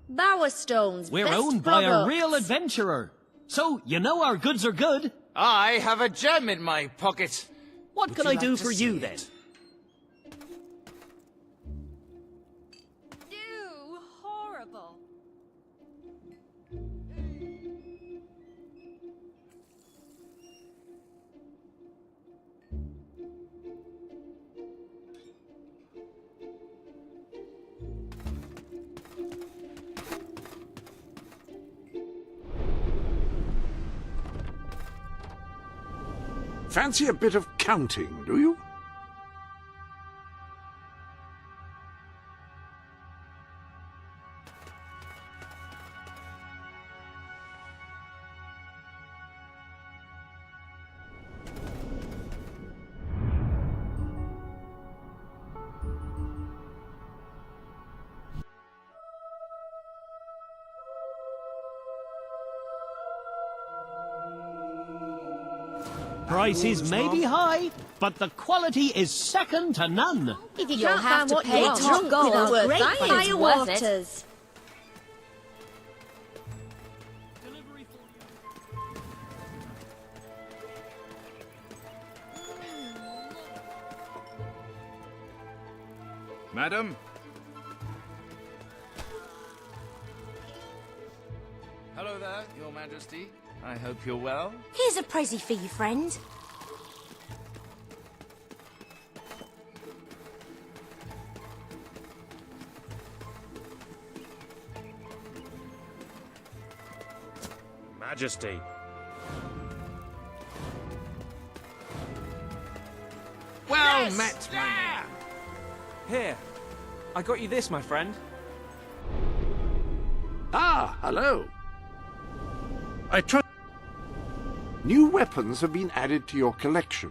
Bowerstone's We're best owned by a products. real adventurer. So, you know our goods are good. I have a gem in my pocket. What Would can you I like do to for see you, it? then? Ew, horrible. Fancy a bit of counting, do you? Prices may be high, but the quality is second to none. If you You'll can't have find to what pay you top want, gold. it's worth Great, buying. but it's worth it. Firewaters. Madam? Hello there, Your Majesty. I hope you're well. Here's a pressie for you, friend. Majesty. Well met, my man. Here, I got you this, my friend. Ah, hello. I trust... New weapons have been added to your collection.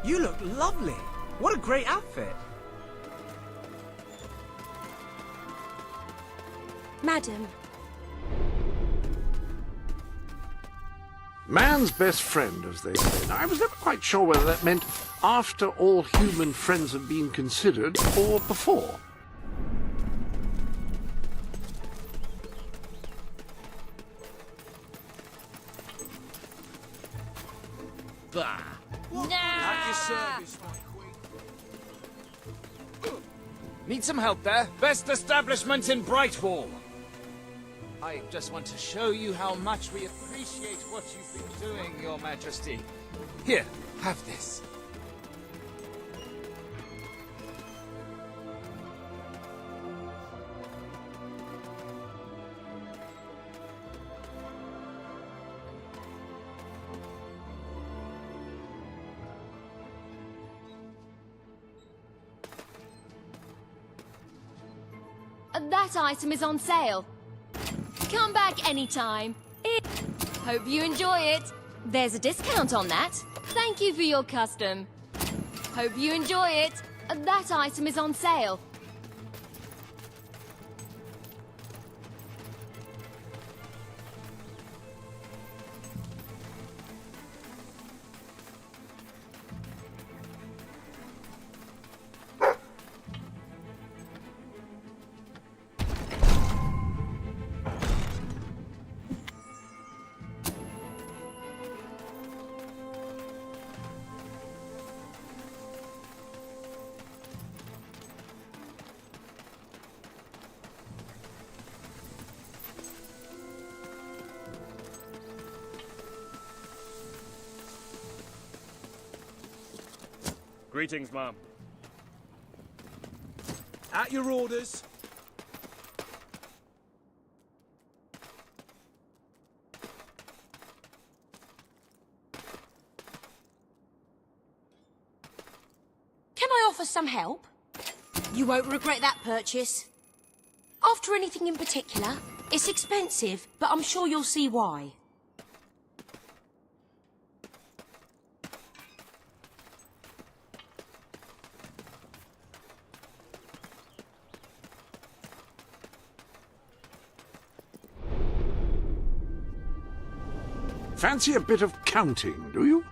You look lovely. What a great outfit. Madam, Man's best friend, as they say. Now, I was never quite sure whether that meant after all human friends have been considered or before. Bah. At your service, my queen. Need some help there? Best establishment in Brightwall. I just want to show you how much we appreciate what you've been doing, Your Majesty. Here, have this. that item is on sale. Come back anytime. Hope you enjoy it. There's a discount on that. Thank you for your custom. Hope you enjoy it. That item is on sale. Greetings, Mom. At your orders. Can I offer some help? You won't regret that purchase. After anything in particular? It's expensive, but I'm sure you'll see why. Fancy a bit of counting, do you?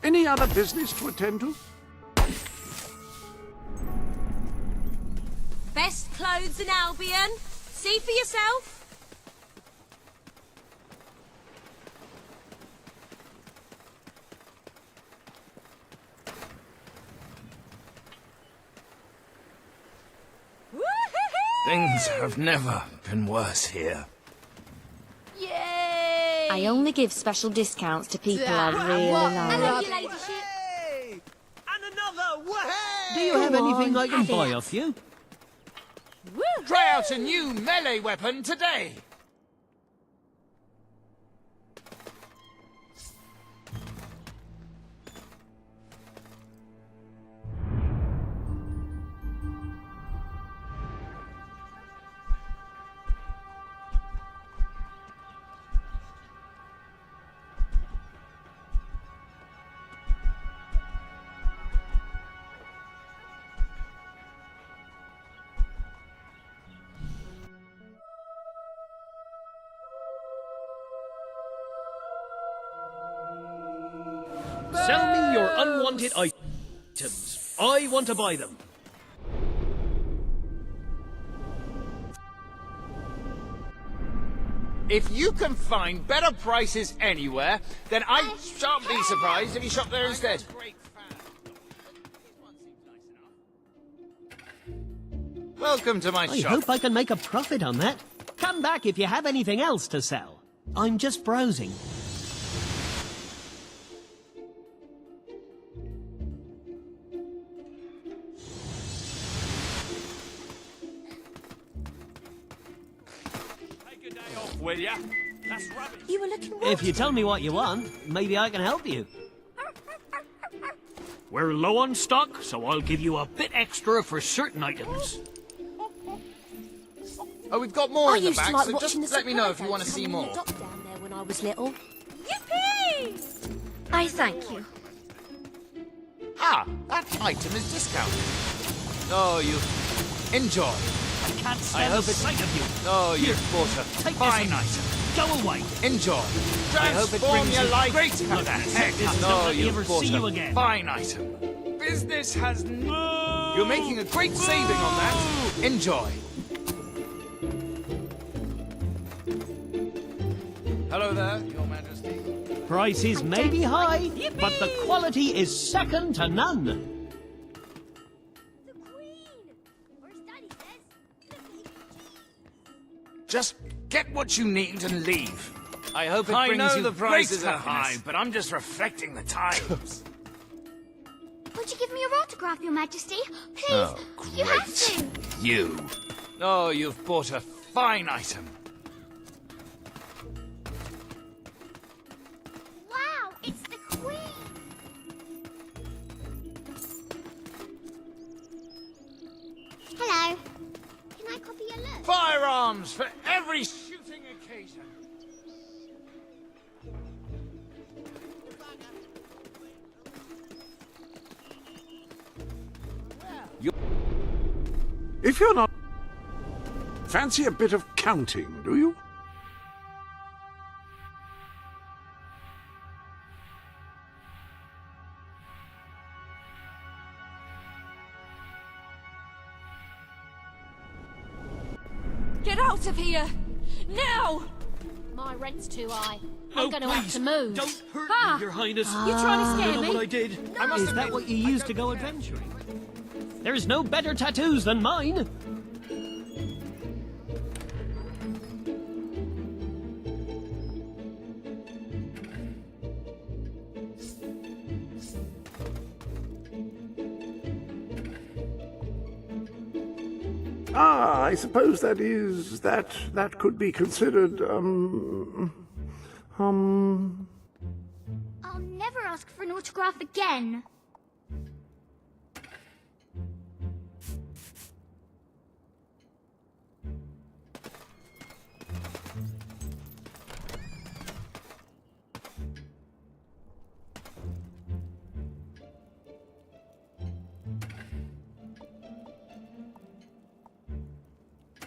Any other business to attend to? Best clothes in Albion. See for yourself. Things have never been worse here. Yay! I only give special discounts to people I really I like. love you, ladyship. Hey! And another! Way! Do you have anything I can have buy it. off you? Try out a new melee weapon today. Sell me your unwanted items. I want to buy them. If you can find better prices anywhere, then I shan't be surprised if you shop there instead. Welcome to my I shop. hope I can make a profit on that. Come back if you have anything else to sell. I'm just browsing. Take a day off, will ya? That's rubbish. You were looking If you tell me what you want, maybe I can help you. We're low on stock, so I'll give you a bit extra for certain items. Oh, we've got more I in the used to back, like so watching just the let me know if you Sopranos want to see having more. a dock down there when I was little. Yippee! I thank you. Ah, that item is discounted. Oh, you enjoy. I can't I stand hope the it's sight of you. Oh, you've bought a Take fine this item. Go away. Enjoy. I hope it Transform brings your you life. great to luck. the This heck. don't Oh, let me you've ever bought see a you again. fine item. Business has no. You're making a great saving on that. Enjoy. Hello there, Your Majesty. Prices may be high, but the quality is second to none. The Queen! Or as Daddy says, the baby Just get what you need and leave. I hope it I brings know you the prices great are high, happiness. but I'm just reflecting the times. Won't you give me your autograph, Your Majesty? Please! Oh, You have great. to! You. Oh, you've bought a fine item. Wow, it's the Queen! Hello. Can I copy your look? Firearms for every shooting occasion. If you're not... Fancy a bit of counting, do you? Get out of here! Now! My rent's too high. No, I'm going to have please, to move. Don't hurt Ah. me, Your Highness. You're trying to I scare don't know me? what I did. must Is admit, that what you I used to don't go care. adventuring? There's no better tattoos than mine. Ah, I suppose that could be considered, I'll never ask for an autograph again.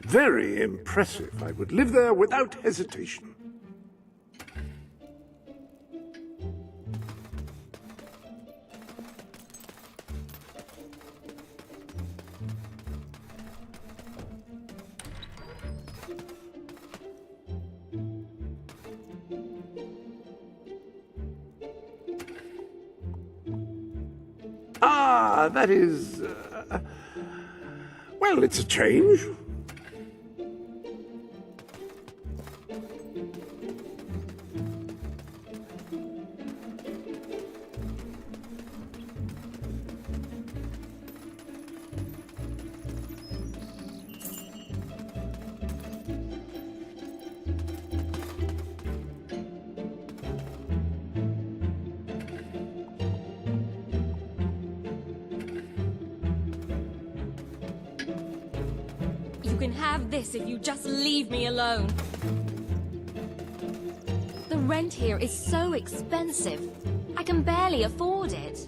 very impressive. I would live there without hesitation. that is... well, it's a change. You can have this if you just leave me alone. The rent here is so expensive. I can barely afford it.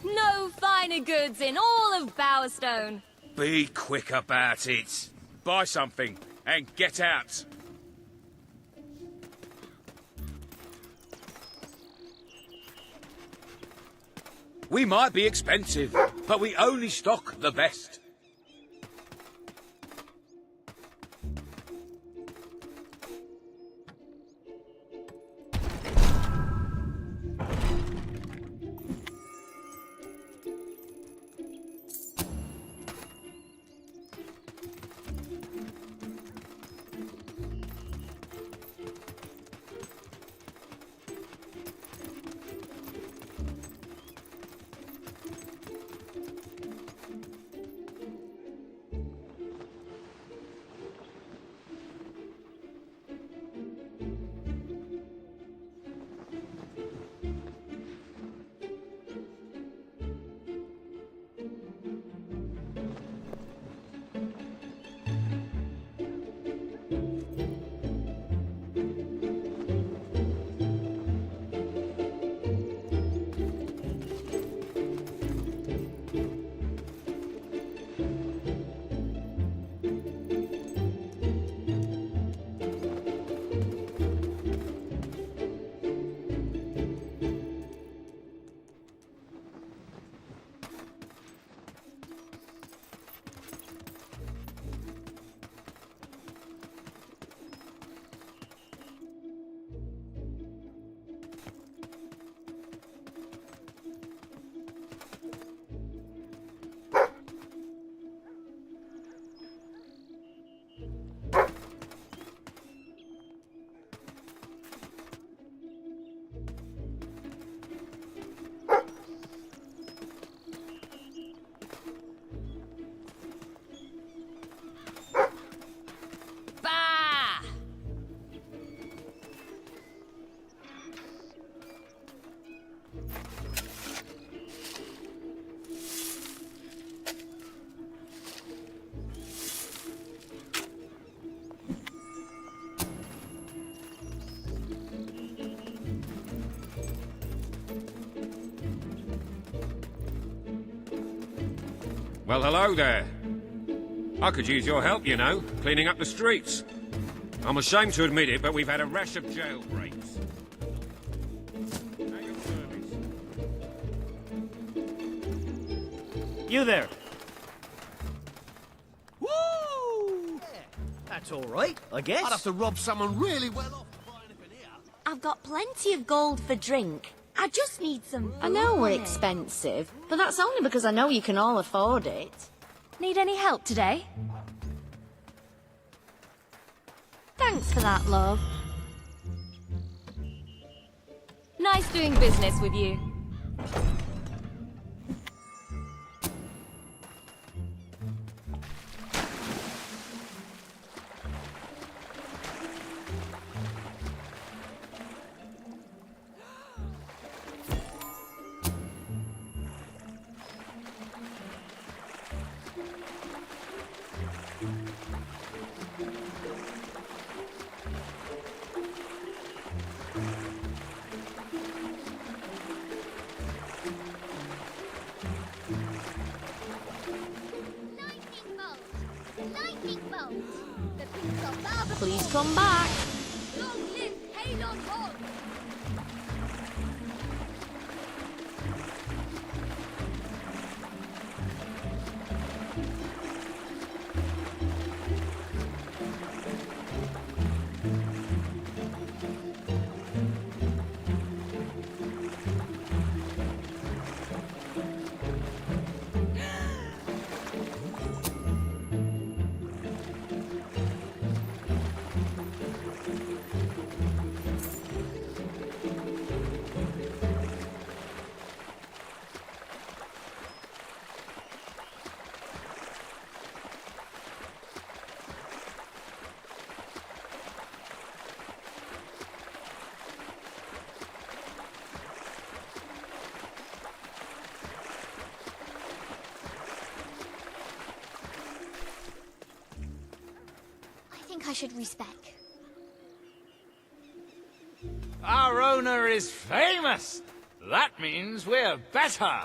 No finer goods in all of Bowerstone. Be quick about it. Buy something and get out. We might be expensive, but we only stock the best. Well, hello there. I could use your help, you know, cleaning up the streets. I'm ashamed to admit it, but we've had a rash of jailbreaks. At your service. You there. Woo! That's all right, I guess. I'd have to rob someone really well off to buy anything here. I've got plenty of gold for drink. I just need some food. I know we're expensive, but that's only because I know you can all afford it. Need any help today? Thanks for that, love. Nice doing business with you. Lightning bolt! The Prince of Barbara. Please come back. Long live Halon Hall! I think I should respec. Our owner is famous. That means we're better.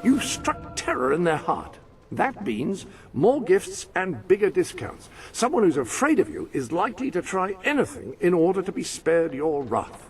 You struck terror in their heart. That means more gifts and bigger discounts. Someone who's afraid of you is likely to try anything in order to be spared your wrath.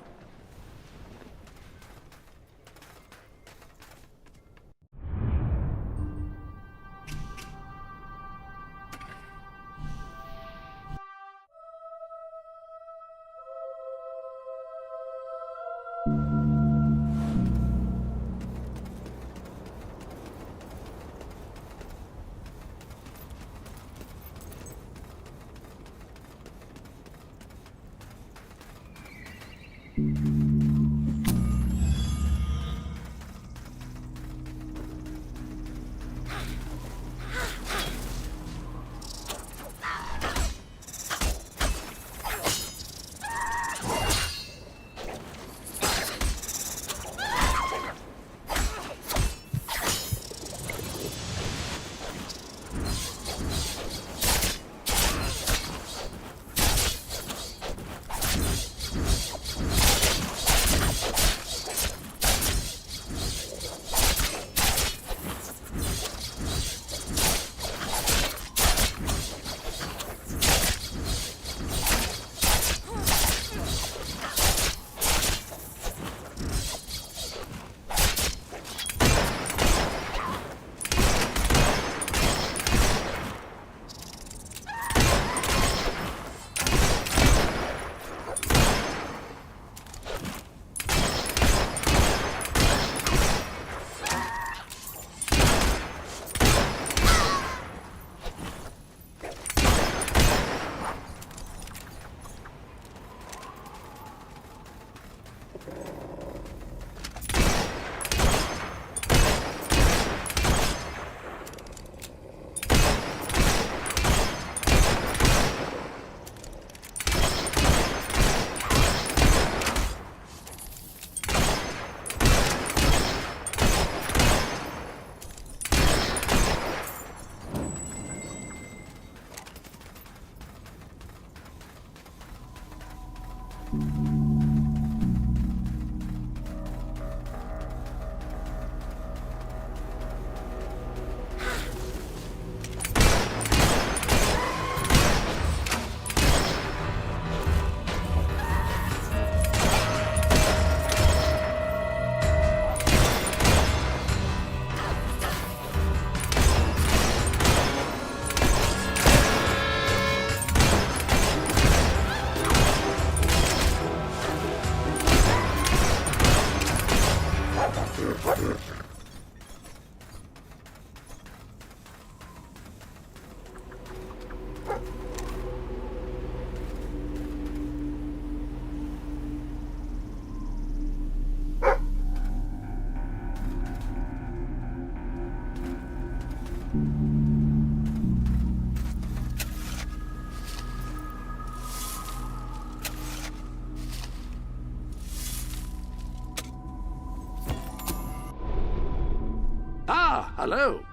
Ah, hello.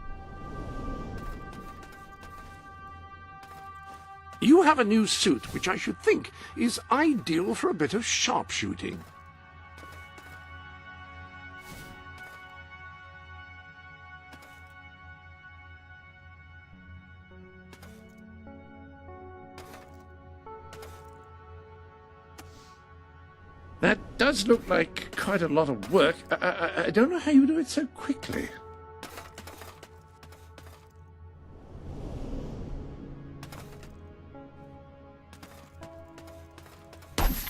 You have a new suit which I should think is ideal for a bit of sharpshooting. That does look like quite a lot of work. I don't know how you do it so quickly.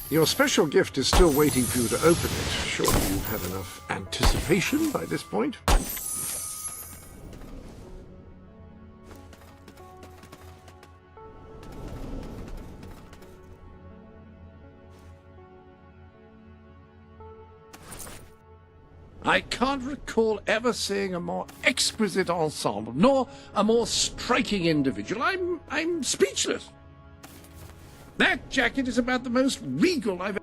Your special gift is still waiting for you to open it. Surely you've had enough anticipation by this point. I can't recall ever seeing a more exquisite ensemble, nor a more striking individual. I'm speechless. That jacket is about the most regal I've ever...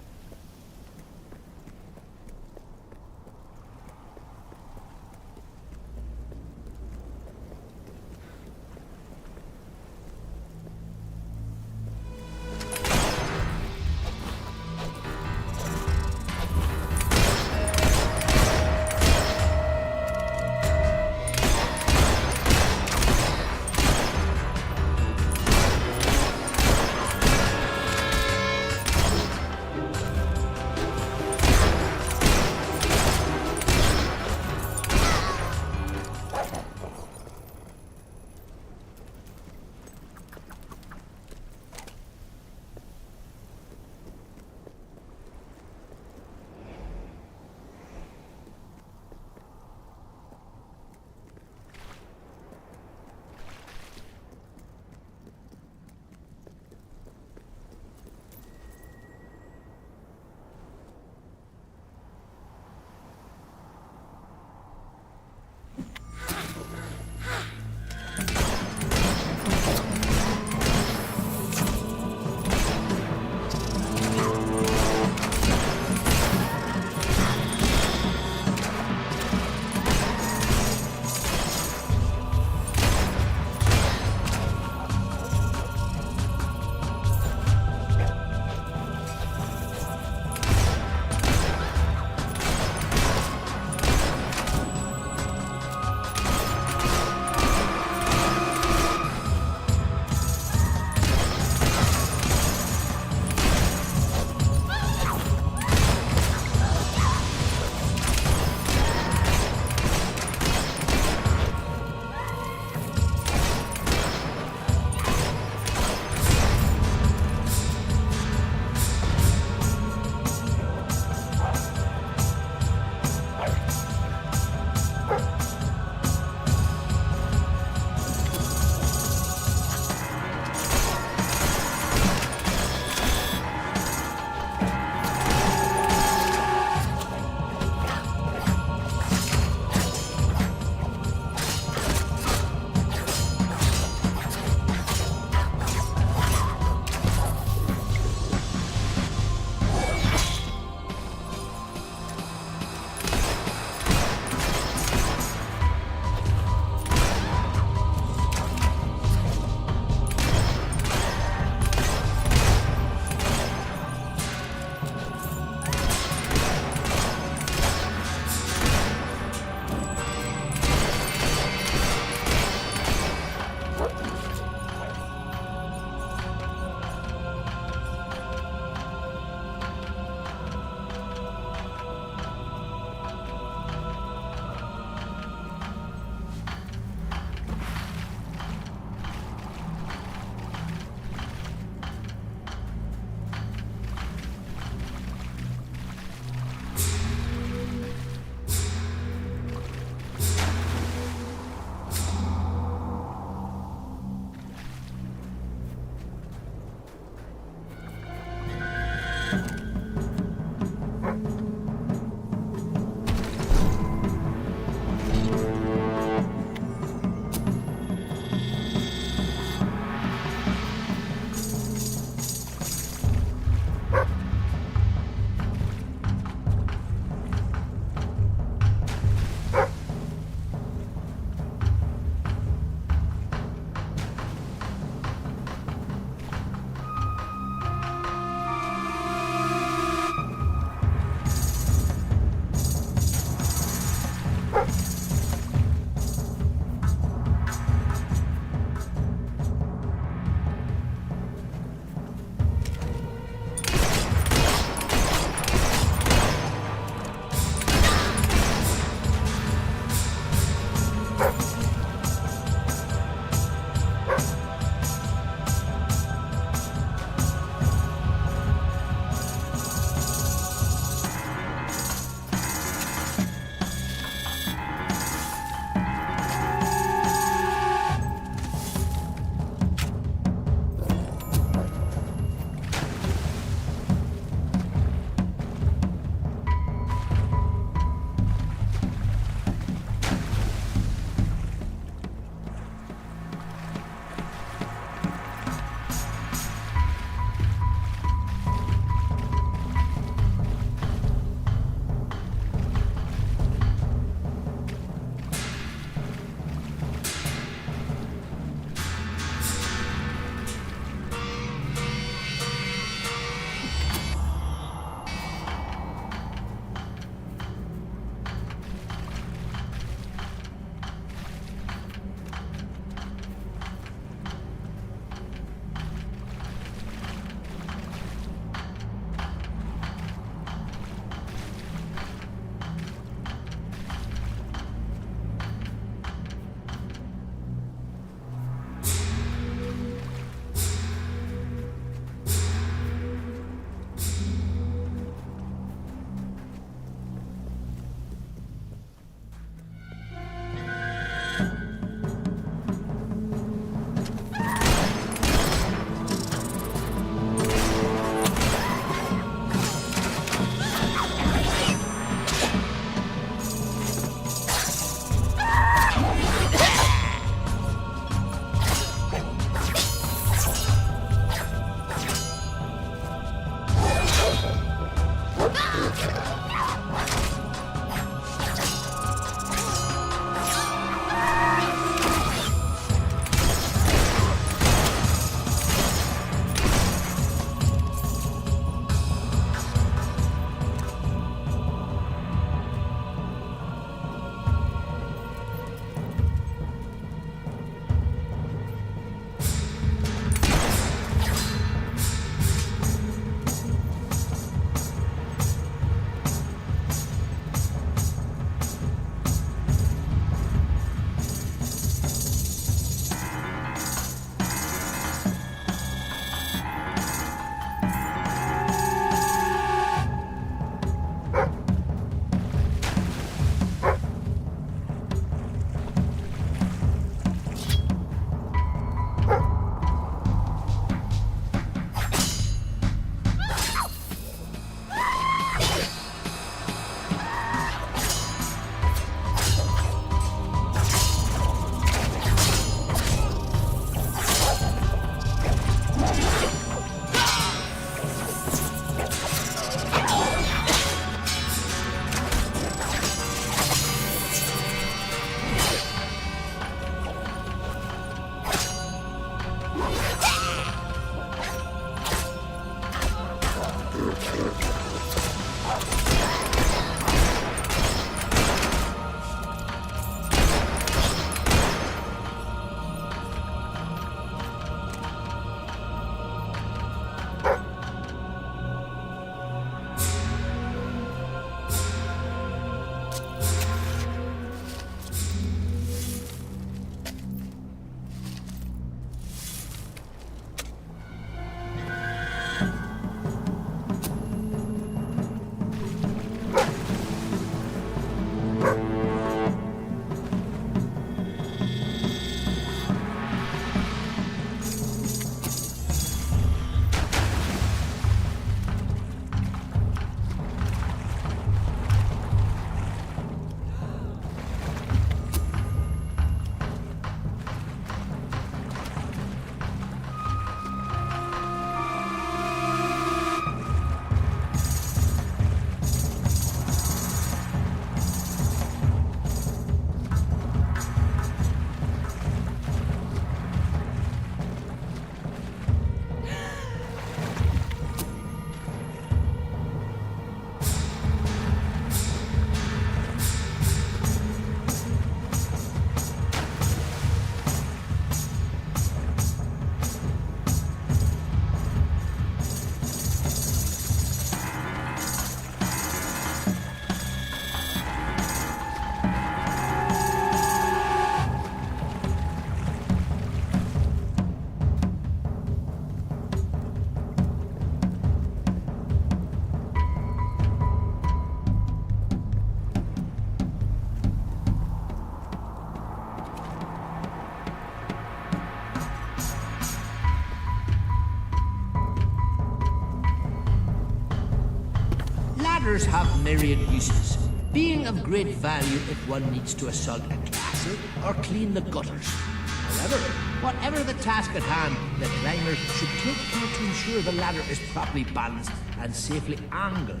Ladders have myriad uses, being of great value if one needs to assault a castle or clean the gutters. However, whatever the task at hand, the climber should take care to ensure the ladder is properly balanced and safely angled,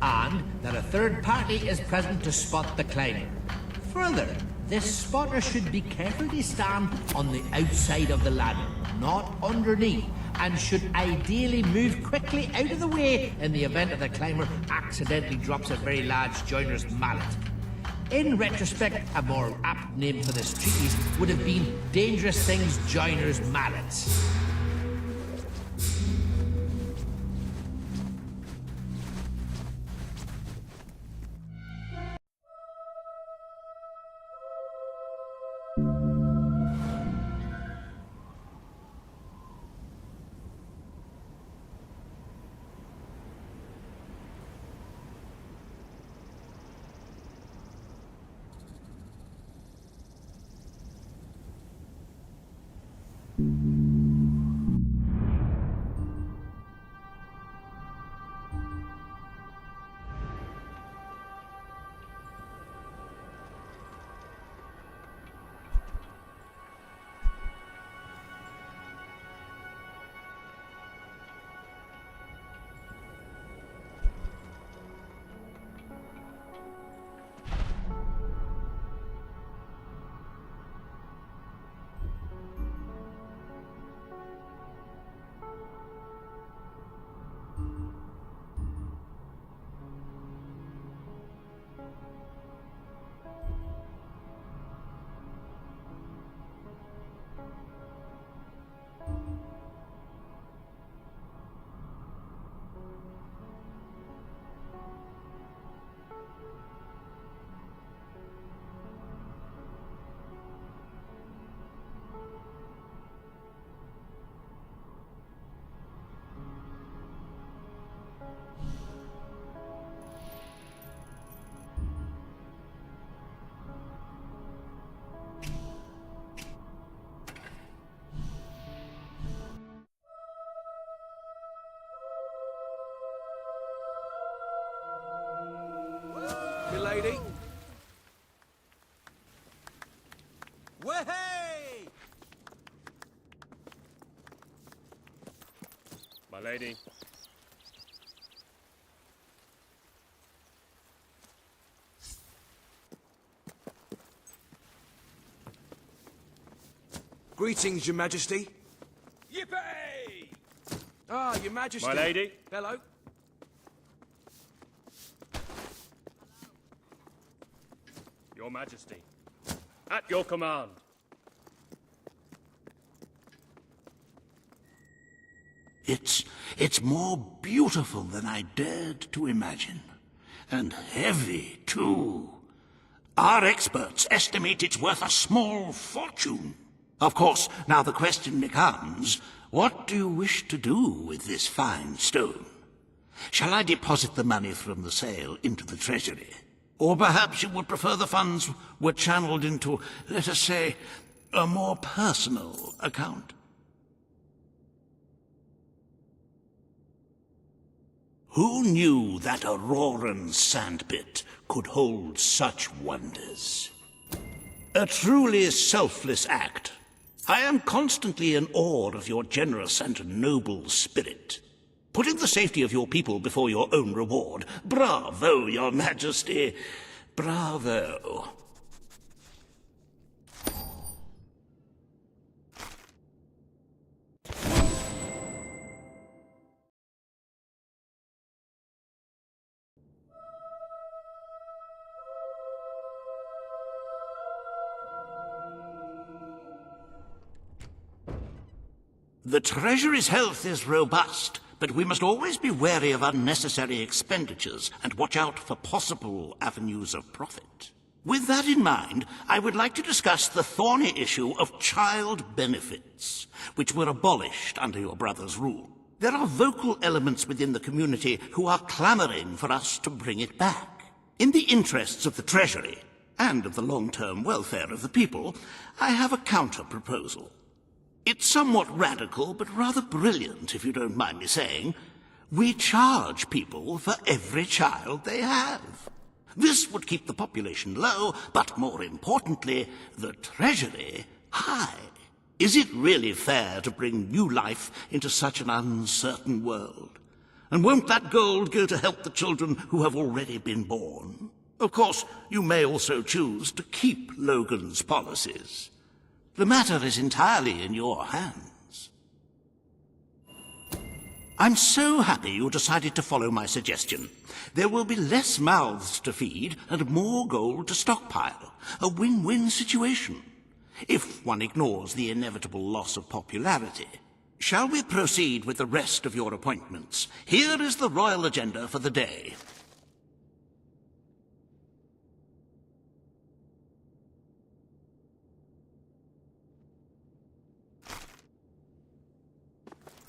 and that a third party is present to spot the climber. Further, this spotter should be carefully stand on the outside of the ladder, not underneath, and should ideally move quickly out of the way in the event that the climber accidentally drops a very large joiner's mallet. In retrospect, a more apt name for this treatise would have been Dangerous Things Joiner's Mallets. Lady. Way! My lady. Greetings, Your Majesty. Yippee! Ah, Your Majesty. My lady. Hello. Your Majesty. At your command. It's more beautiful than I dared to imagine. And heavy, too. Our experts estimate it's worth a small fortune. Of course, now the question becomes, what do you wish to do with this fine stone? Shall I deposit the money from the sale into the treasury? Or perhaps you would prefer the funds were channeled into, let us say, a more personal account? Who knew that Auroran sandpit could hold such wonders? A truly selfless act. I am constantly in awe of your generous and noble spirit. Putting the safety of your people before your own reward. Bravo, Your Majesty. Bravo. The Treasury's health is robust, but we must always be wary of unnecessary expenditures and watch out for possible avenues of profit. With that in mind, I would like to discuss the thorny issue of child benefits, which were abolished under your brother's rule. There are vocal elements within the community who are clamoring for us to bring it back. In the interests of the Treasury, and of the long-term welfare of the people, I have a counter-proposal. It's somewhat radical, but rather brilliant, if you don't mind me saying. We charge people for every child they have. This would keep the population low, but more importantly, the treasury high. Is it really fair to bring new life into such an uncertain world? And won't that gold go to help the children who have already been born? Of course, you may also choose to keep Logan's policies. The matter is entirely in your hands. I'm so happy you decided to follow my suggestion. There will be less mouths to feed and more gold to stockpile. A win-win situation, if one ignores the inevitable loss of popularity. Shall we proceed with the rest of your appointments? Here is the royal agenda for the day.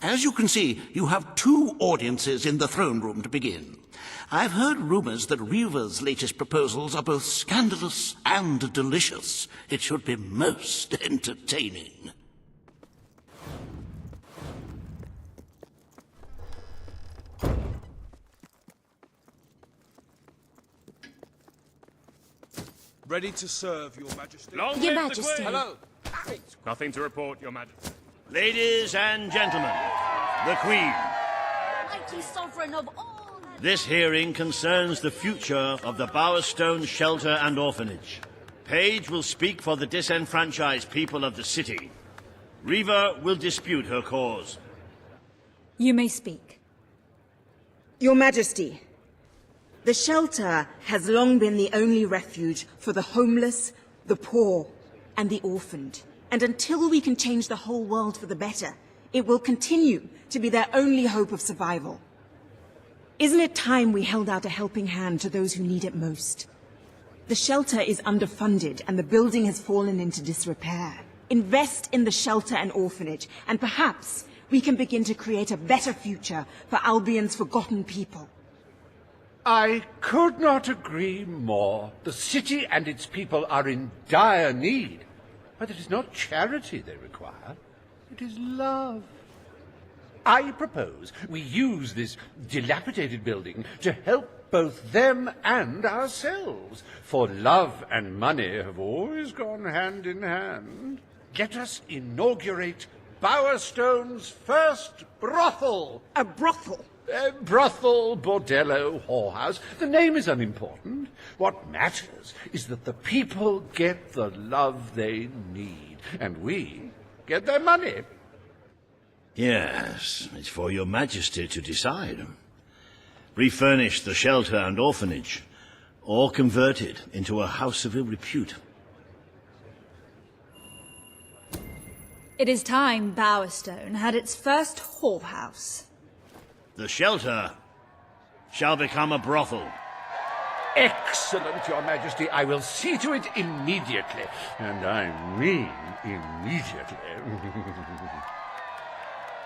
As you can see, you have 2 audiences in the throne room to begin. I've heard rumors that Reva's latest proposals are both scandalous and delicious. It should be most entertaining. Ready to serve, Your Majesty. Long Your live the Majesty. Queen. Hello. Nothing to report, Your Majesty. Ladies and gentlemen, the Queen. Mighty sovereign of all. This hearing concerns the future of the Bowerstone Shelter and Orphanage. Paige will speak for the disenfranchised people of the city. Reva will dispute her cause. You may speak. Your Majesty, the shelter has long been the only refuge for the homeless, the poor, and the orphaned. And until we can change the whole world for the better, it will continue to be their only hope of survival. Isn't it time we held out a helping hand to those who need it most? The shelter is underfunded and the building has fallen into disrepair. Invest in the shelter and orphanage, and perhaps we can begin to create a better future for Albion's forgotten people. I could not agree more. The city and its people are in dire need. But it is not charity they require, it is love. I propose we use this dilapidated building to help both them and ourselves, for love and money have always gone hand in hand. Let us inaugurate Bowerstone's first brothel. A brothel? Brothel, bordello, whorehouse. The name is unimportant. What matters is that the people get the love they need, and we get their money. Yes, it's for your majesty to decide. Refurnish the shelter and orphanage, or convert it into a house of ill repute. It is time Bowerstone had its first whorehouse. The shelter shall become a brothel. Excellent, Your Majesty. I will see to it immediately. And I mean immediately.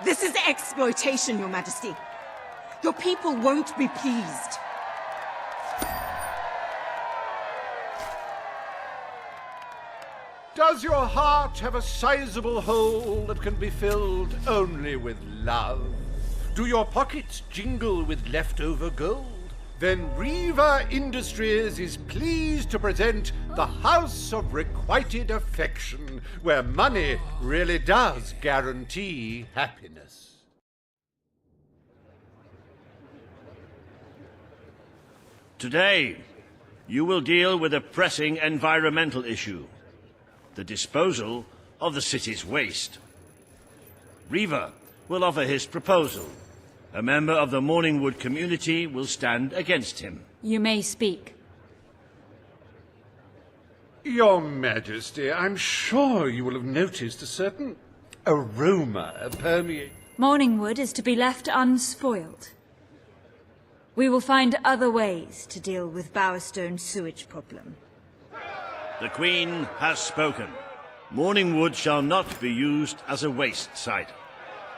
This is exploitation, Your Majesty. Your people won't be pleased. Does your heart have a sizable hole that can be filled only with love? Do your pockets jingle with leftover gold? Then Reva Industries is pleased to present the House of Requited Affection, where money really does guarantee happiness. Today, you will deal with a pressing environmental issue: the disposal of the city's waste. Reva will offer his proposal. A member of the Morningwood community will stand against him. You may speak. Your Majesty, I'm sure you will have noticed a certain aroma permeate. Morningwood is to be left unspoiled. We will find other ways to deal with Bowerstone's sewage problem. The Queen has spoken. Morningwood shall not be used as a waste site.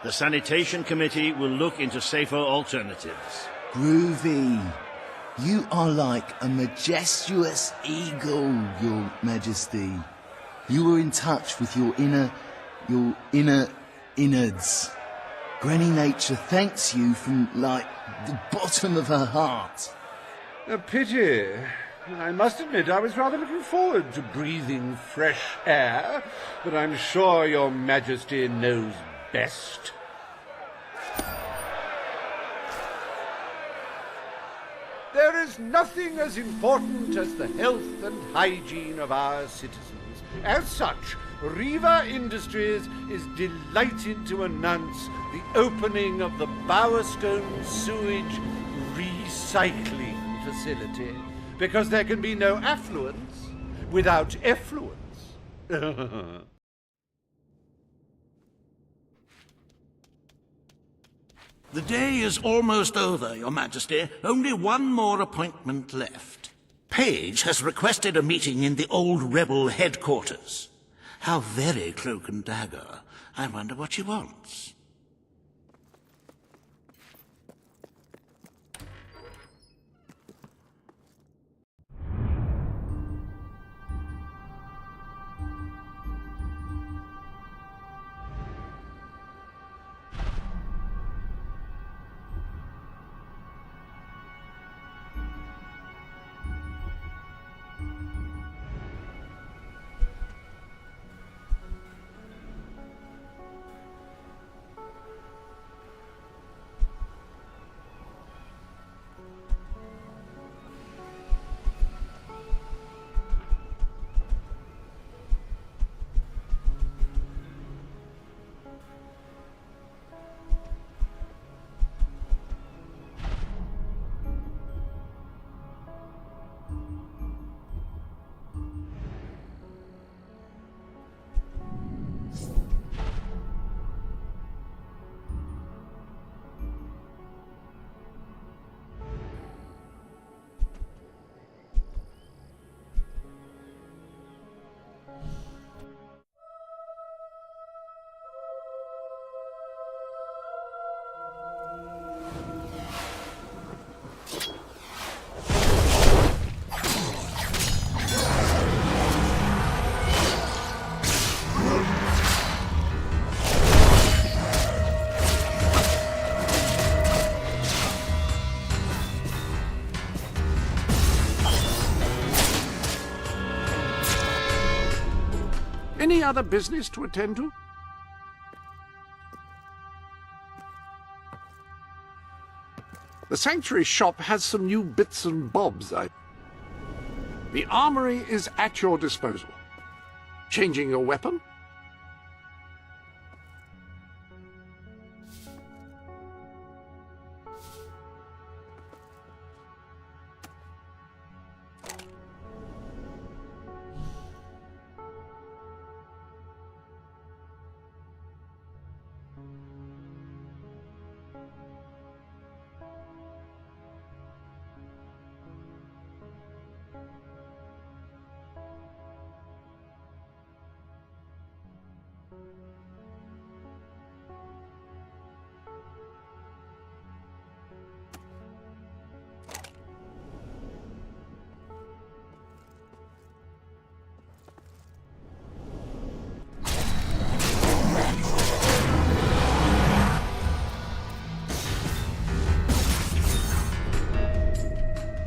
The Sanitation Committee will look into safer alternatives. Groovy. You are like a majestuous eagle, Your Majesty. You are in touch with your inner innards. Granny Nature thanks you from, like, the bottom of her heart. A pity. I must admit I was rather looking forward to breathing fresh air, but I'm sure your Majesty knows best. There is nothing as important as the health and hygiene of our citizens. As such, Riva Industries is delighted to announce the opening of the Bowerstone Sewage Recycling Facility, because there can be no affluence without effluence. The day is almost over, Your Majesty. Only one more appointment left. Page has requested a meeting in the old rebel headquarters. How very cloak and dagger. I wonder what she wants. Any other business to attend to? The Sanctuary shop has some new bits and bobs. The armory is at your disposal. Changing your weapon?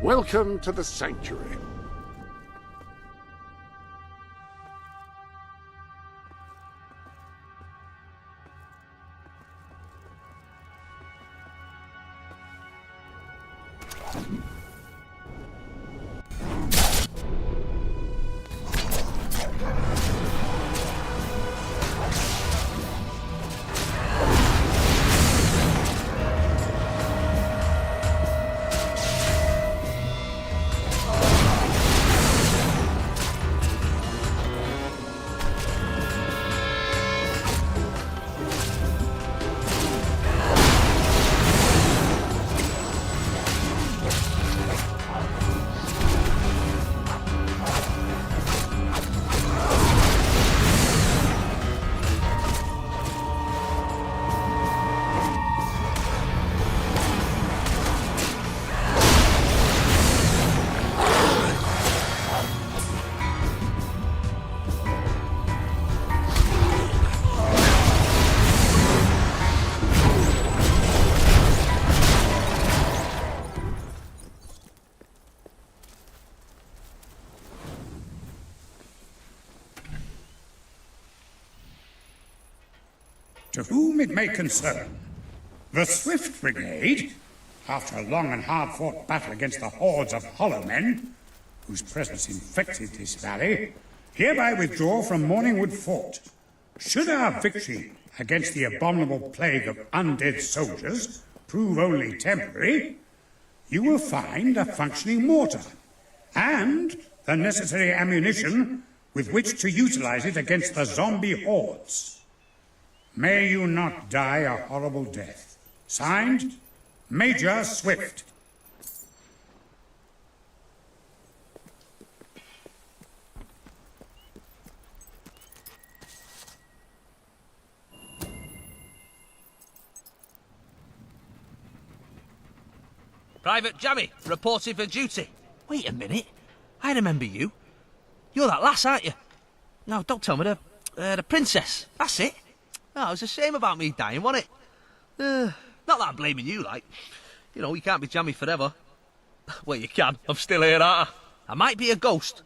Welcome to the Sanctuary. To whom it may concern, the Swift Brigade, after a long and hard-fought battle against the hordes of hollow men, whose presence infected this valley, hereby withdraw from Morningwood Fort. Should our victory against the abominable plague of undead soldiers prove only temporary, you will find a functioning mortar and the necessary ammunition with which to utilize it against the zombie hordes. May you not die a horrible death. Signed, Major Swift. Private Jammy, reporting for duty. Wait a minute. I remember you. You're that lass, aren't you? No, don't tell me the princess. That's it. Oh, it was a shame about me dying, wasn't it? Not that I'm blaming you, like. You know, you can't be Jammy forever. Well, you can. I'm still here, aren't I? I might be a ghost,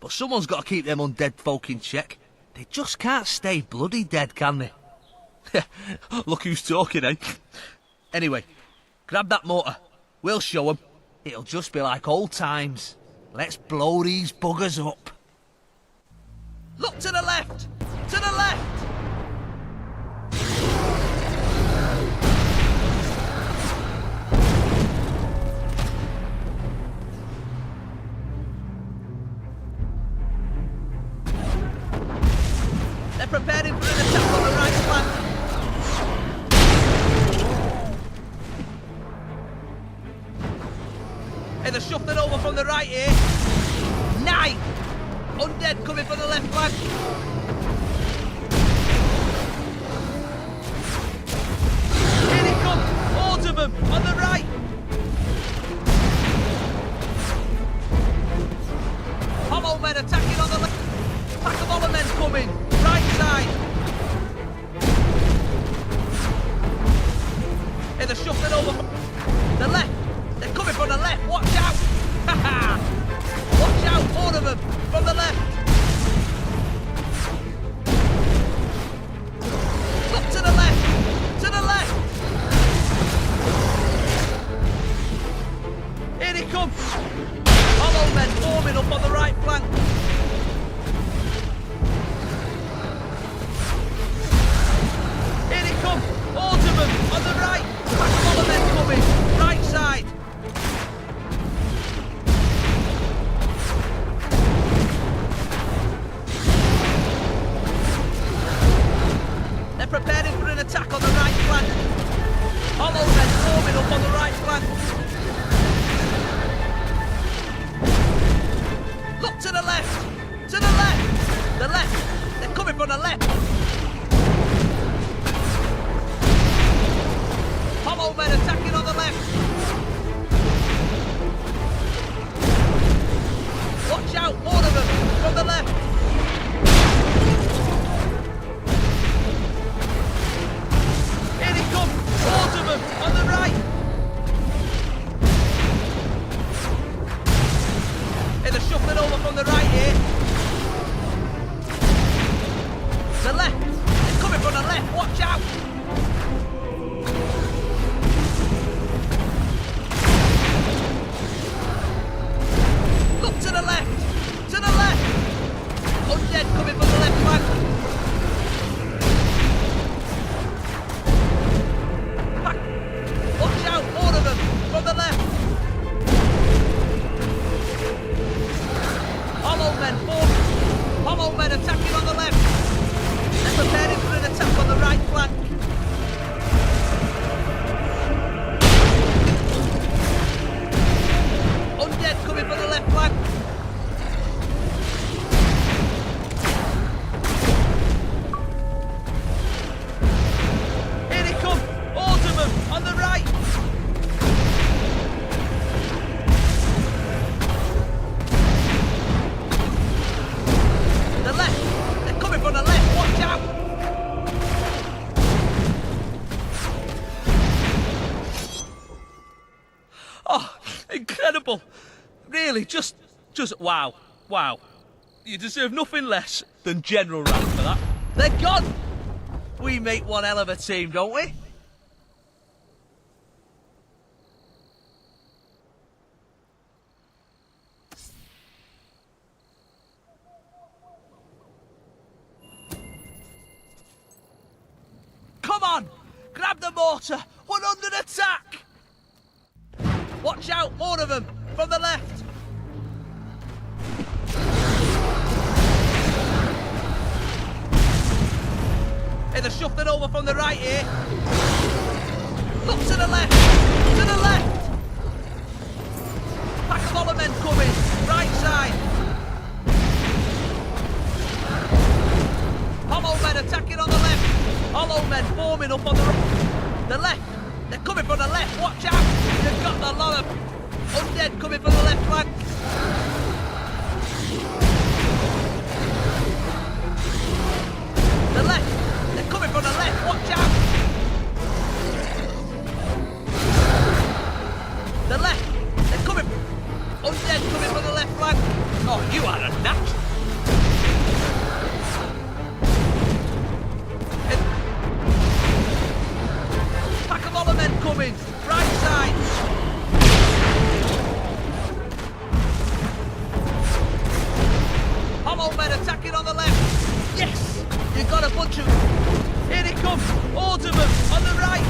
but someone's got to keep them undead folk in check. They just can't stay bloody dead, can they? Look who's talking, eh? Anyway, grab that mortar. We'll show 'em. It'll just be like old times. Let's blow these buggers up. Look to the left! To the left! They're preparing for an attack on the right flank. Hey, they're shuffling over from the right here. 9! Undead coming from the left flank. Here they come! Hordes of them on the right. Hollow men attacking on the left. Pack of hollow men coming. Right side. Hey, they're shuffling over from the left. They're coming from the left. Watch out! Ha ha! Watch out, all of them from the left. Look to the left. To the left. Here he comes. Hollow men forming up on the right flank. Here he comes. All of them on the right. Pack of hollow men coming. Right side. They're preparing for an attack on the right flank. Hollow men forming up on the right flank. Look to the left! To the left! The left! They're coming from the left! Hollow men attacking on the left! Watch out, all of them from the left! Here he comes! All of them on the right! Hey, they're shuffling over from the right here. The left! They're coming from the left! Watch out! Look to the left! To the left! Undead coming from the left flank! Watch out, all of them, from the left! Hollow men forward! Hollow men attacking on the left! They're preparing for an attack on the right flank! Undead coming from the left flank! Here he comes! All of them on the right! The left! They're coming from the left! Watch out! Oh, incredible! Really, just wow, wow. You deserve nothing less than general rank for that. They're gone! We make one hell of a team, don't we? Come on! Grab the mortar! We're under attack! Watch out, more of them! From the left! Hey, they're shuffling over from the right here. Look to the left! To the left! Pack of hollow men coming! Right side! Hollow men attacking on the left! Hollow men forming up on the left! They're coming from the left, watch out! They've got a lot of undead coming from the left flank! The left! They're coming from the left, watch out! The left! They're coming! Undead coming from the left flank! Oh, you are a natural! Pack of hollow men coming! Right side! Hollow men attacking on the left! Yes! You've got a bunch of... Here he comes! Hordes of them on the right!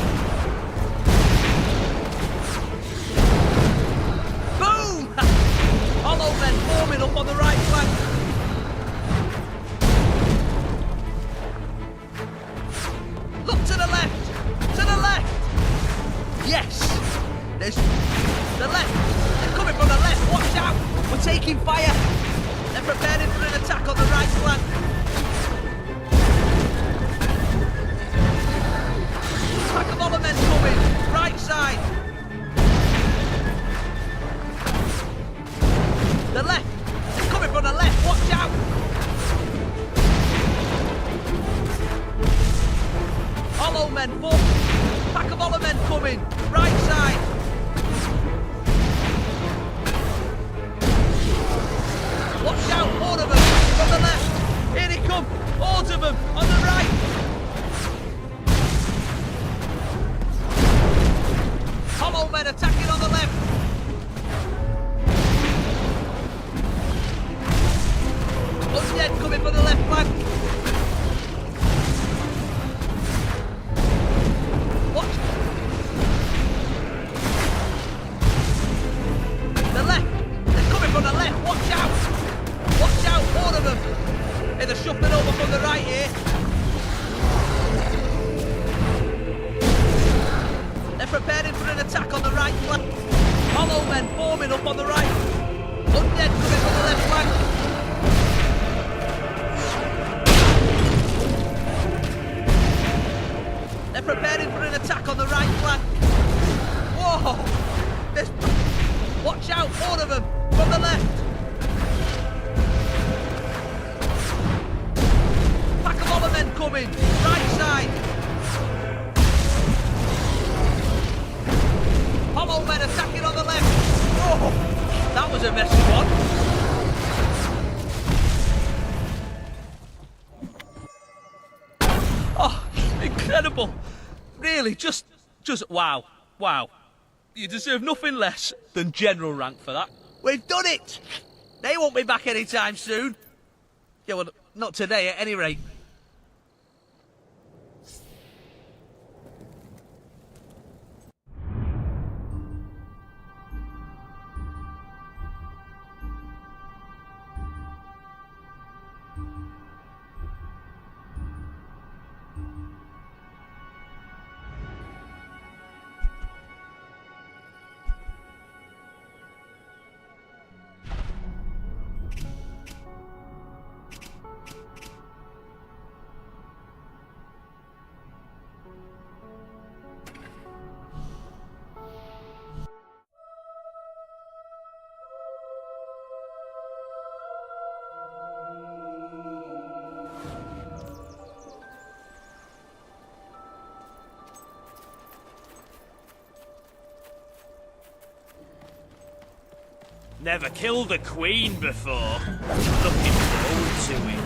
Boom! Hollow men forming up on the right flank! Look to the left! To the left! Yes! There's... The left! They're coming from the left! Watch out! We're taking fire! They're preparing for an attack on the right flank! Pack of hollow men coming! Right side! The left! They're coming from the left! Watch out! Hollow men form! Pack of hollow men coming! Right side! Watch out! Hordes of them from the left! Here they come! Hordes of them on the right! Hollow men attacking on the left! Undead coming from the left flank! Watch! The left! They're coming from the left! Watch out! Watch out! All of them! Hey, they're shuffling over from the right here! They're preparing for an attack on the right flank! Hollow men forming up on the right! Undead coming from the left flank! They're preparing for an attack on the right flank! Whoa! There's... Watch out! All of them! From the left! Pack of hollow men coming! Right side! Hollow men attacking on the left! Whoa! That was a messy one! Oh, incredible! Really, just wow, wow. You deserve nothing less than general rank for that. We've done it! They won't be back anytime soon. Yeah, well, not today at any rate. Never killed a queen before. Looking forward to it.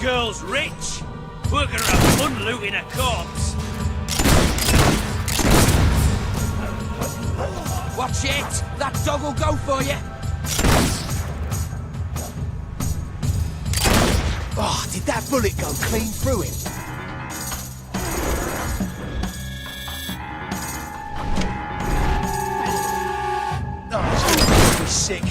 girl's rich. We're gonna have fun looting a corpse. Watch it! That dog will go for you! Oh, did that bullet go clean through him? Oh, he's sick.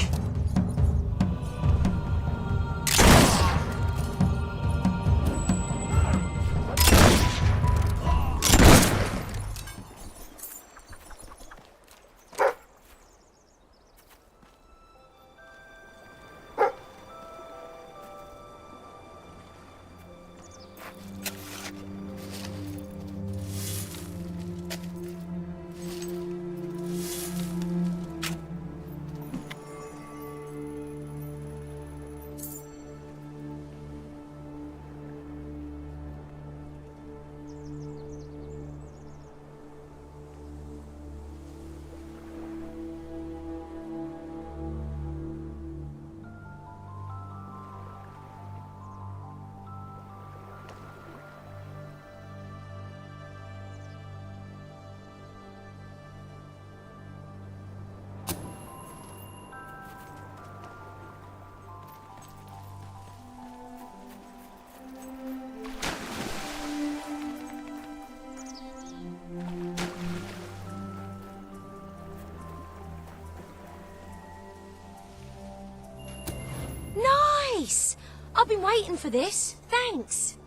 Nice! I've been waiting for this. Thanks.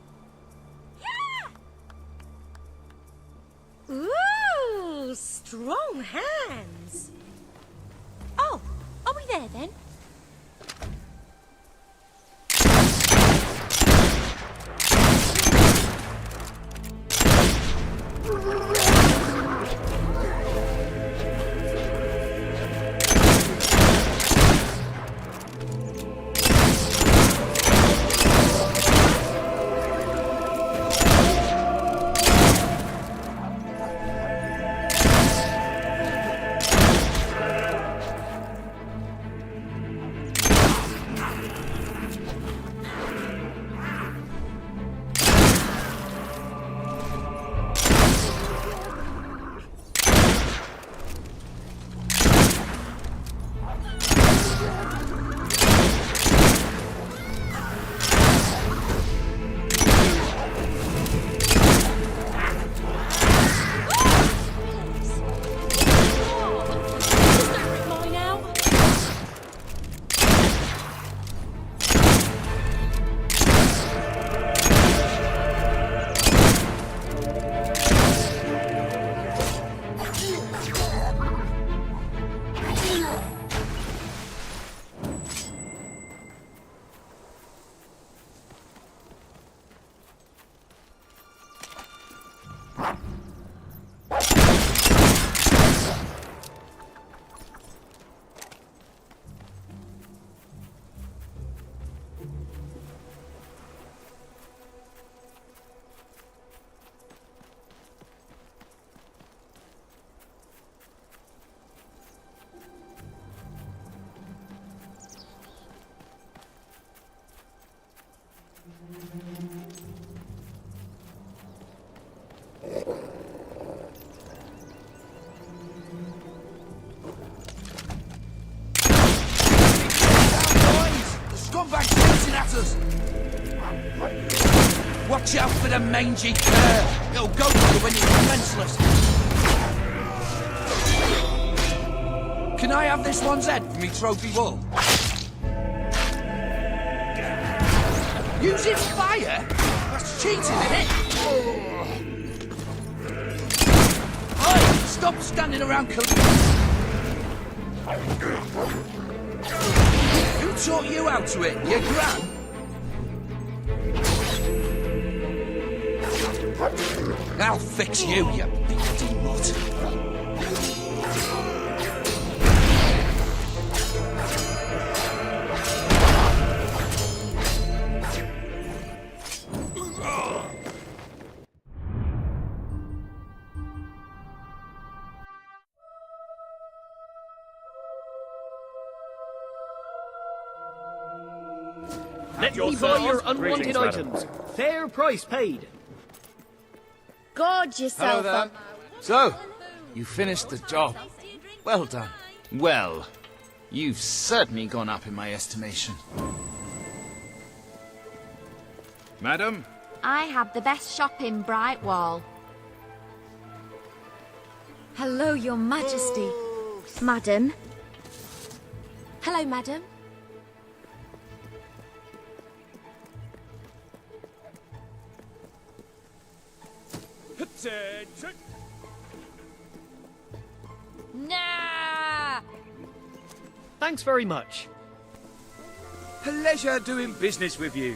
Yeah! Ooh, strong hands. Oh, are we there then? Watch out for the mangy cur! It'll go for you when you're defenseless! Can I have this one's head for me trophy wall? Using fire? That's cheating, isn't it? Oi! Stop standing around Who taught you how to hit? Your gran? I'll fix you, you bloody mutt. Let your me buy your service. unwanted Greetings, madam. items. Fair price paid. Gorge Hello yourself there. up. So, you finished the job. Well done. Well, you've certainly gone up in my estimation. Madam? I have the best shop in Brightwall. Hello, Your Majesty. Madam, Hello, madam. Attention! Nah! Thanks very much. Pleasure doing business with you.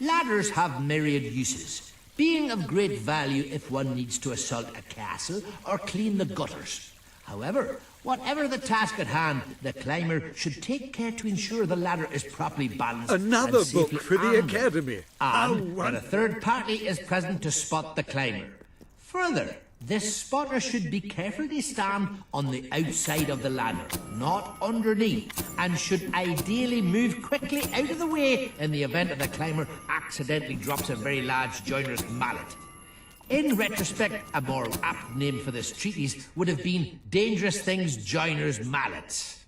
Ladders have myriad uses, being of great value if one needs to assault a castle or clean the gutters. However, whatever the task at hand, the climber should take care to ensure the ladder is properly balanced. Another and safely book for the armed, Academy. and that a third party is present to spot the climber. Further, this spotter should be carefully stand on the outside of the ladder, not underneath, and should ideally move quickly out of the way in the event that the climber accidentally drops a very large joiner's mallet. In retrospect, a more apt name for this treatise would have been Dangerous Things Joiner's Mallets.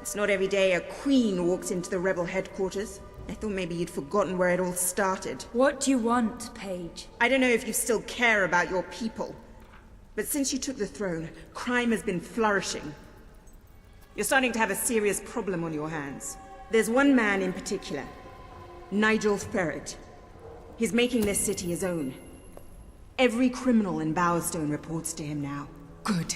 It's not every day a queen walks into the rebel headquarters. I thought maybe you'd forgotten where it all started. What do you want, Paige? I don't know if you still care about your people, but since you took the throne, crime has been flourishing. You're starting to have a serious problem on your hands. There's one man in particular, Nigel Ferret. He's making this city his own. Every criminal in Bowerstone reports to him now. Good.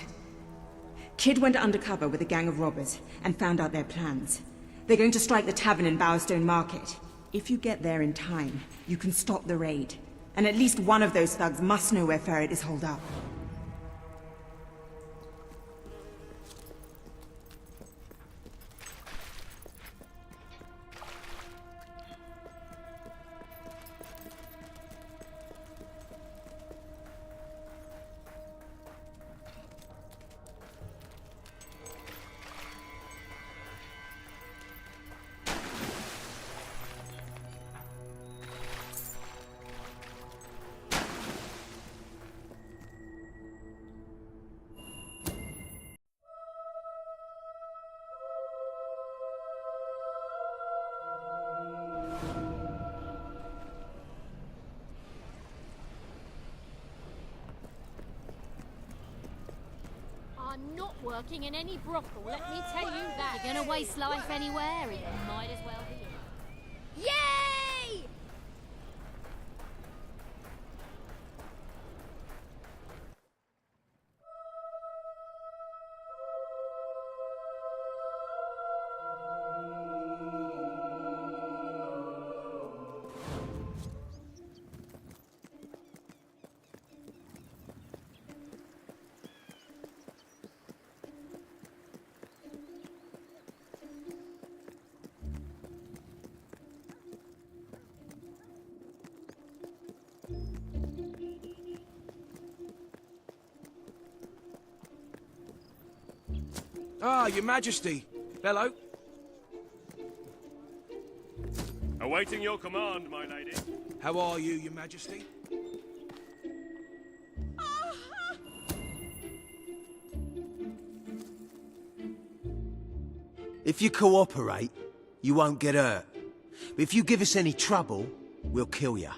Kid went undercover with a gang of robbers and found out their plans. They're going to strike the tavern in Bowerstone Market. If you get there in time, you can stop the raid. And at least one of those thugs must know where Ferret is holed up. I'm not working in any brothel, let me tell you that. You're gonna waste life anywhere, it might as well be here. Yay! Ah, Your Majesty. Hello. Awaiting your command, my lady. How are you, Your Majesty? If you cooperate, you won't get hurt. But if you give us any trouble, we'll kill you.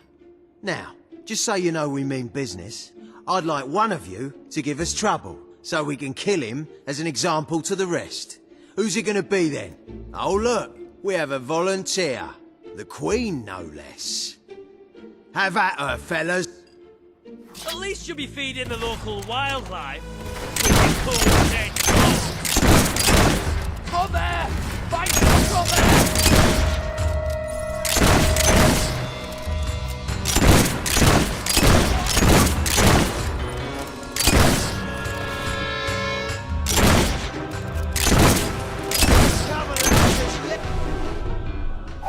Now, just so you know we mean business, I'd like one of you to give us trouble, so we can kill him as an example to the rest. Who's it gonna be then? Oh look, we have a volunteer. The Queen, no less. Have at her, fellas. At least you'll be feeding the local wildlife. With your cold dead dogs. Come there! Fight from there!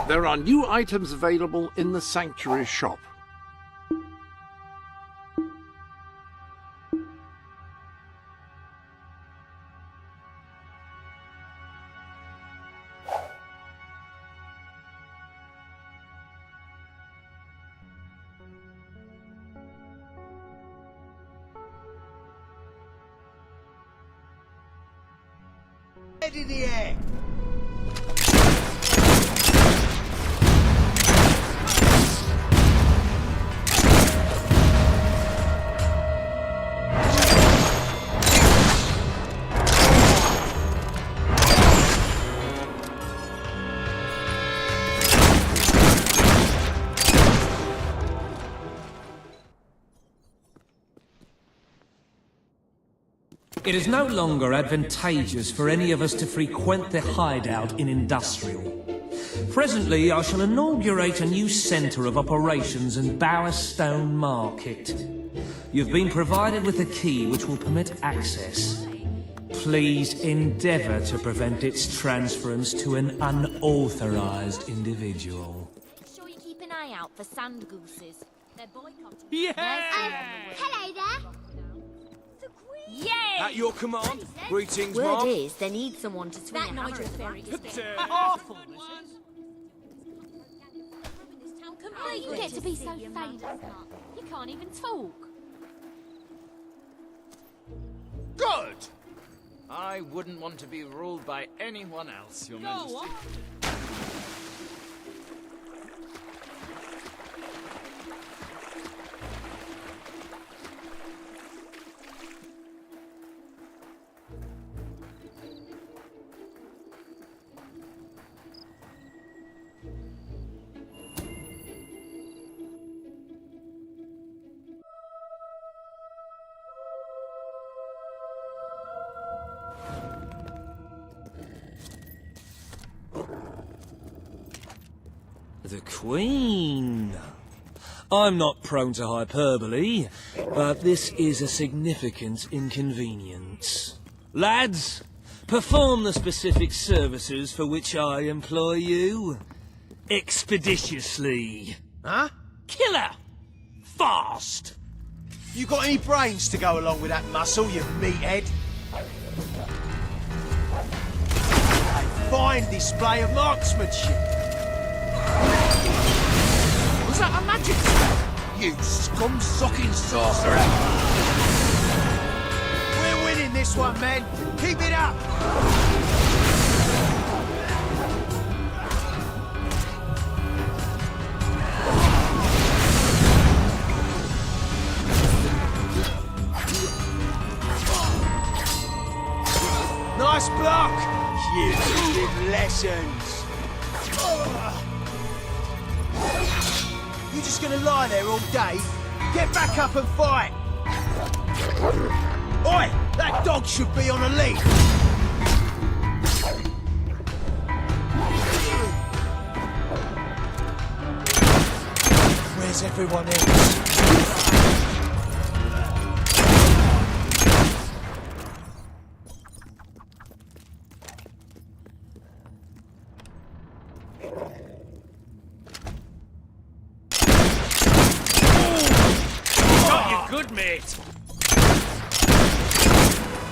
There are new items available in the Sanctuary shop. Head in the air! It is no longer advantageous for any of us to frequent the hideout in Industrial. Presently, I shall inaugurate a new centre of operations in Bowerstone Market. You've been provided with a key which will permit access. Please endeavour to prevent its transference to an unauthorised individual. Make sure you keep an eye out for sand gooses. They're boycotting. Hello there. Yay! At your command. Greetings, Word Mom. is, they need someone to swing That a hammer Nigel at the Ferret back. is Awful. How do you get to be so famous? You can't even talk. Good! I wouldn't want to be ruled by anyone else, Your Majesty. The Queen. I'm not prone to hyperbole, but this is a significant inconvenience. Lads, perform the specific services for which I employ you. Expeditiously. Huh? Killer! Fast! You got any brains to go along with that muscle, you meathead? A fine display of marksmanship. Was that a magic spell? You scum-sucking sorcerer! We're winning this one, men. Keep it up! Nice block! You give lessons. You just gonna lie there all day? Get back up and fight! Oi! That dog should be on a lead! Where's everyone else? Good, mate.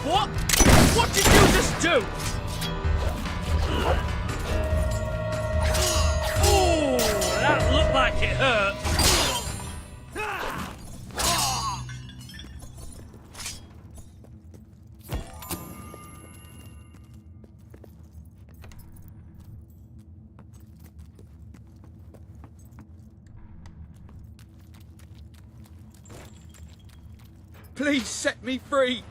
What? What did you just do? Ooh, that looked like it hurt. Please set me free!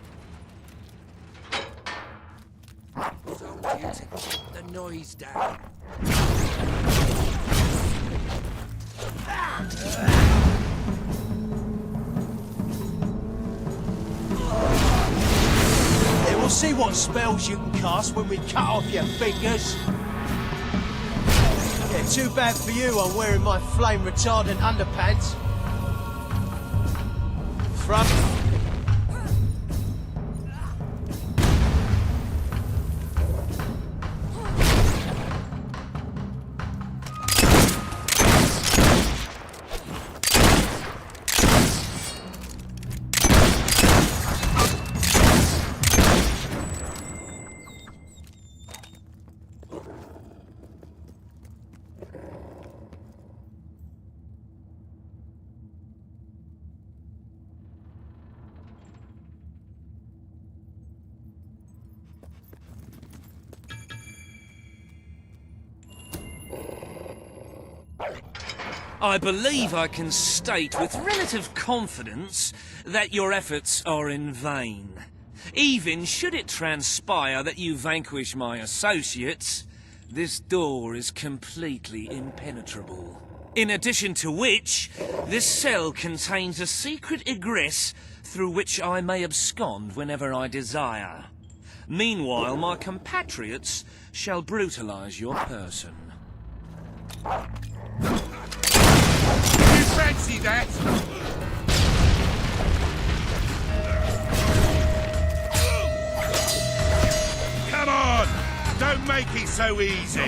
So you to keep the noise down. Yeah, we'll see what spells you can cast when we cut off your fingers. Yeah, too bad for you I'm wearing my flame-retardant underpants. Front. I believe I can state with relative confidence that your efforts are in vain. Even should it transpire that you vanquish my associates, this door is completely impenetrable. In addition to which, this cell contains a secret egress through which I may abscond whenever I desire. Meanwhile, my compatriots shall brutalize your person. You fancy that? Come on! Don't make it so easy!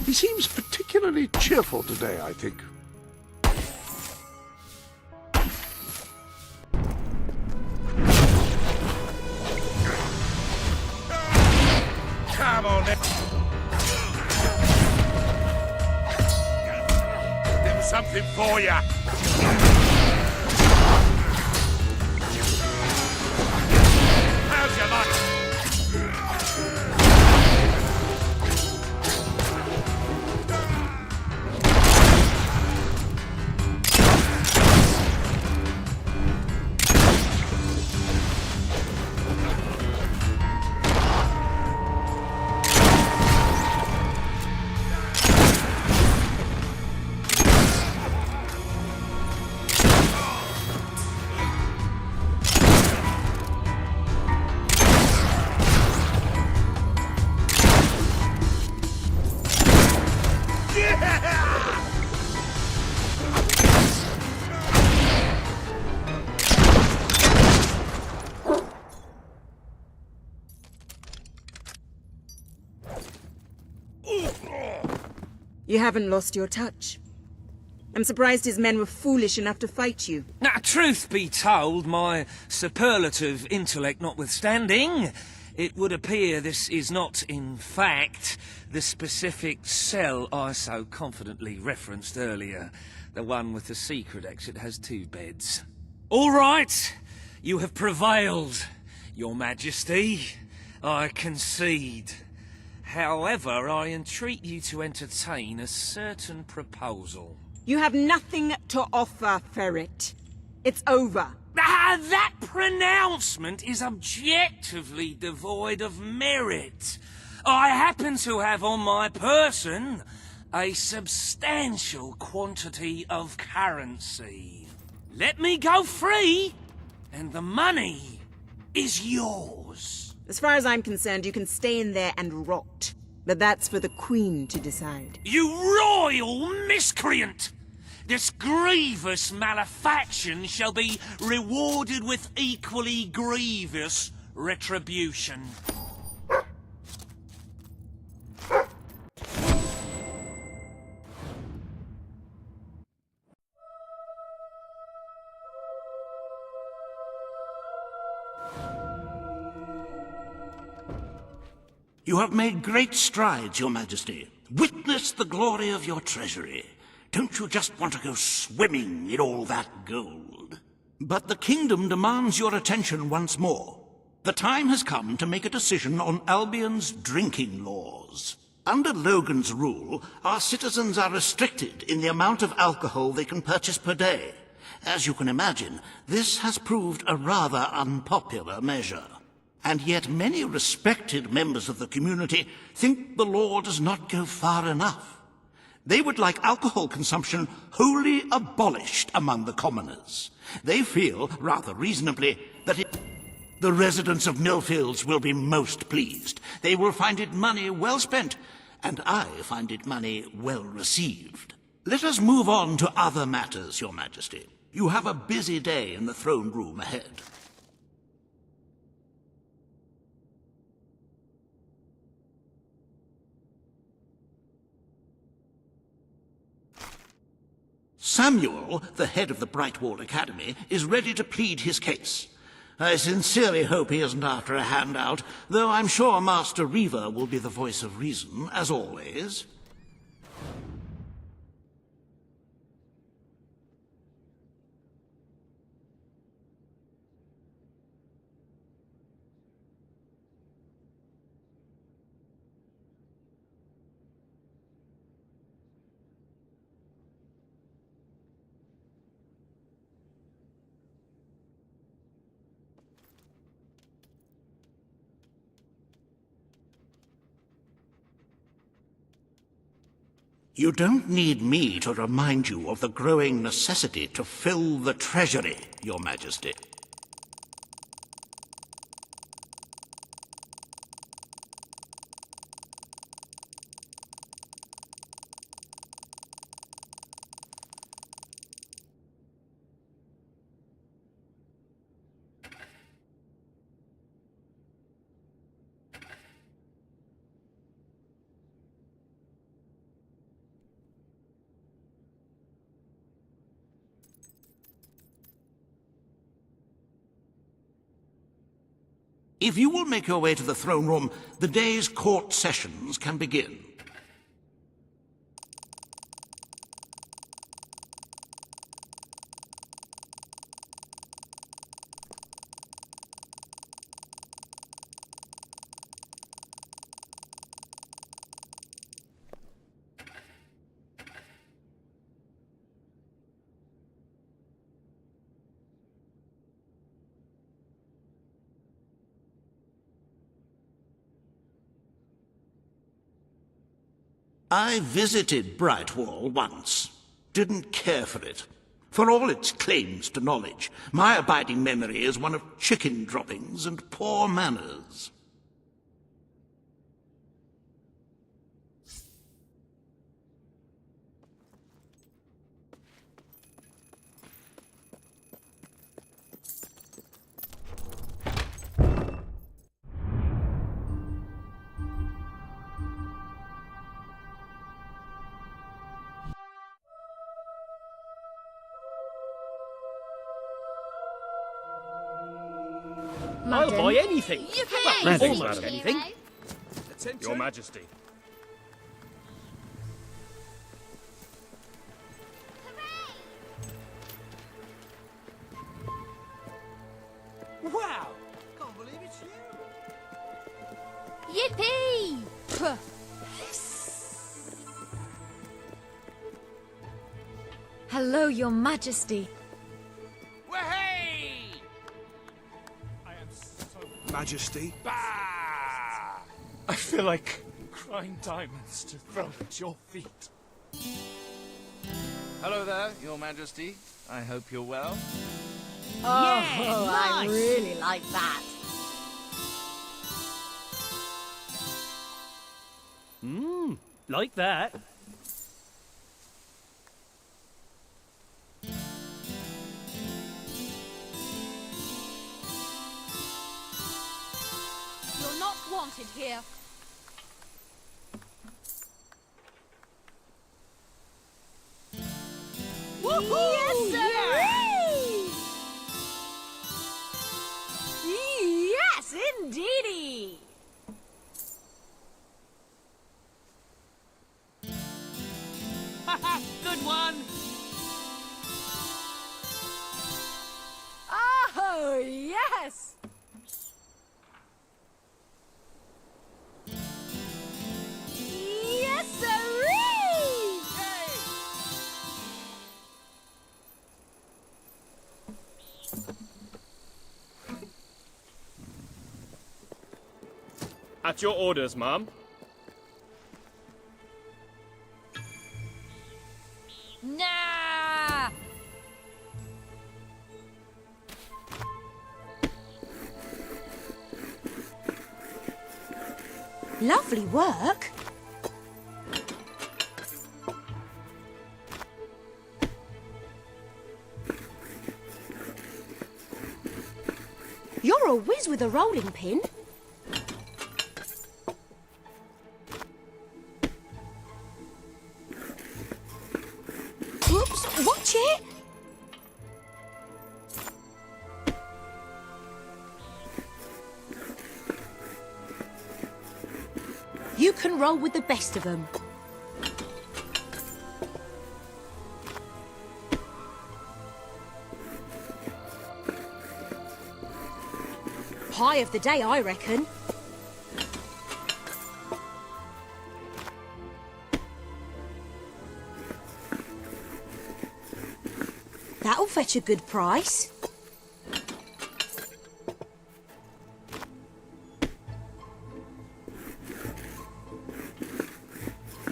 He seems particularly cheerful today, I think. Come on then. There was something for you. How'd you like it? You haven't lost your touch. I'm surprised his men were foolish enough to fight you. Now, truth be told, my superlative intellect notwithstanding, it would appear this is not, in fact, the specific cell I so confidently referenced earlier. The one with the secret exit has 2 beds. All right, you have prevailed, Your Majesty. I concede. However, I entreat you to entertain a certain proposal. You have nothing to offer, Ferret. It's over. That pronouncement is objectively devoid of merit. I happen to have on my person a substantial quantity of currency. Let me go free, and the money is yours. As far as I'm concerned, you can stay in there and rot. But that's for the Queen to decide. You royal miscreant! This grievous malefaction shall be rewarded with equally grievous retribution. You have made great strides, Your Majesty. Witness the glory of your treasury. Don't you just want to go swimming in all that gold? But the kingdom demands your attention once more. The time has come to make a decision on Albion's drinking laws. Under Logan's rule, our citizens are restricted in the amount of alcohol they can purchase per day. As you can imagine, this has proved a rather unpopular measure. And yet many respected members of the community think the law does not go far enough. They would like alcohol consumption wholly abolished among the commoners. They feel, rather reasonably, that the residents of Millfields will be most pleased. They will find it money well spent, and I find it money well received. Let us move on to other matters, Your Majesty. You have a busy day in the throne room ahead. Samuel, the head of the Brightwall Academy, is ready to plead his case. I sincerely hope he isn't after a handout, though I'm sure Master Reaver will be the voice of reason, as always. You don't need me to remind you of the growing necessity to fill the treasury, Your Majesty. If you will make your way to the throne room, the day's court sessions can begin. I visited Brightwall once. Didn't care for it. For all its claims to knowledge, my abiding memory is one of chicken droppings and poor manners. I'll buy anything. Well, Madam. almost anything. Your Majesty. Wow! Can't believe it's you. Yippee! Puh. Hello, Your Majesty. Majesty. Bah! I feel like crying diamonds to throw at your feet. Hello there, Your Majesty. I hope you're well. Oh, I really like that. Like that. You're not wanted here. Woohoo! Yes, sir! Yes, indeedy! Good one. Oh, yes! Yes, sirree! At your orders, ma'am. Nah! Lovely work. You're a whiz with a rolling pin. Whoops, watch it! You can roll with the best of them. Pie of the day, I reckon. That'll fetch a good price.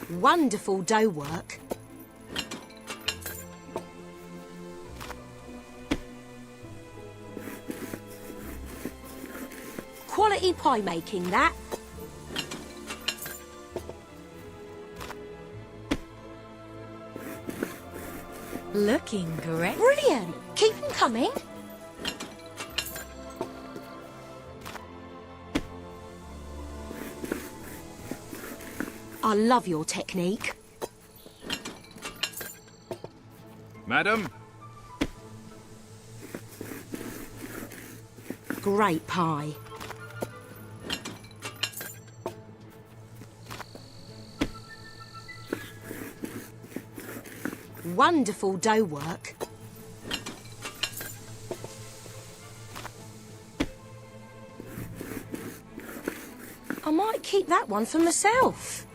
Wonderful dough work. Quality pie making, that. Looking great. Brilliant. Keep them coming. I love your technique. Madam? Great pie. wonderful dough work. I might keep that one for myself.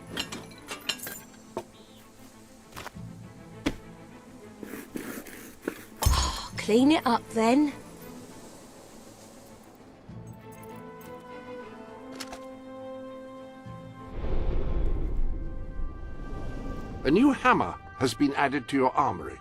Oh, clean it up then. A new hammer has been added to your armory.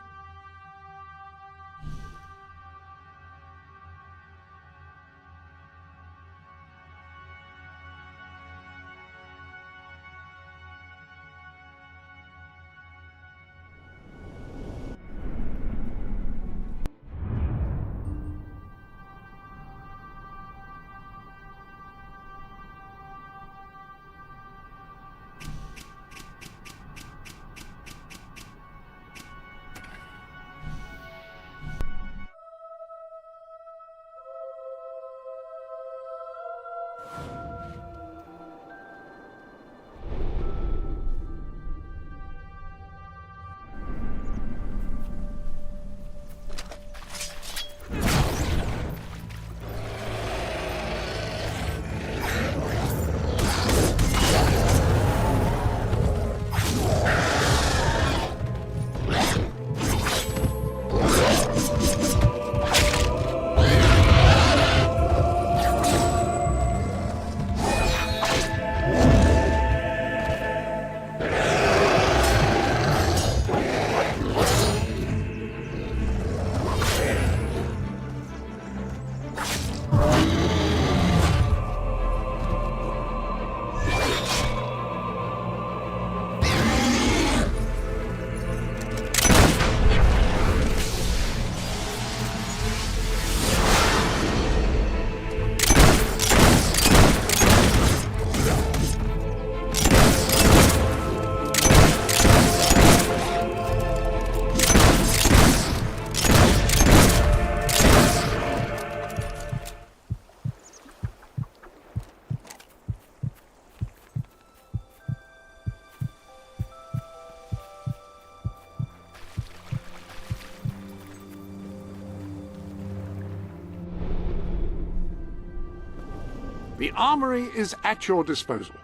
The armory is at your disposal.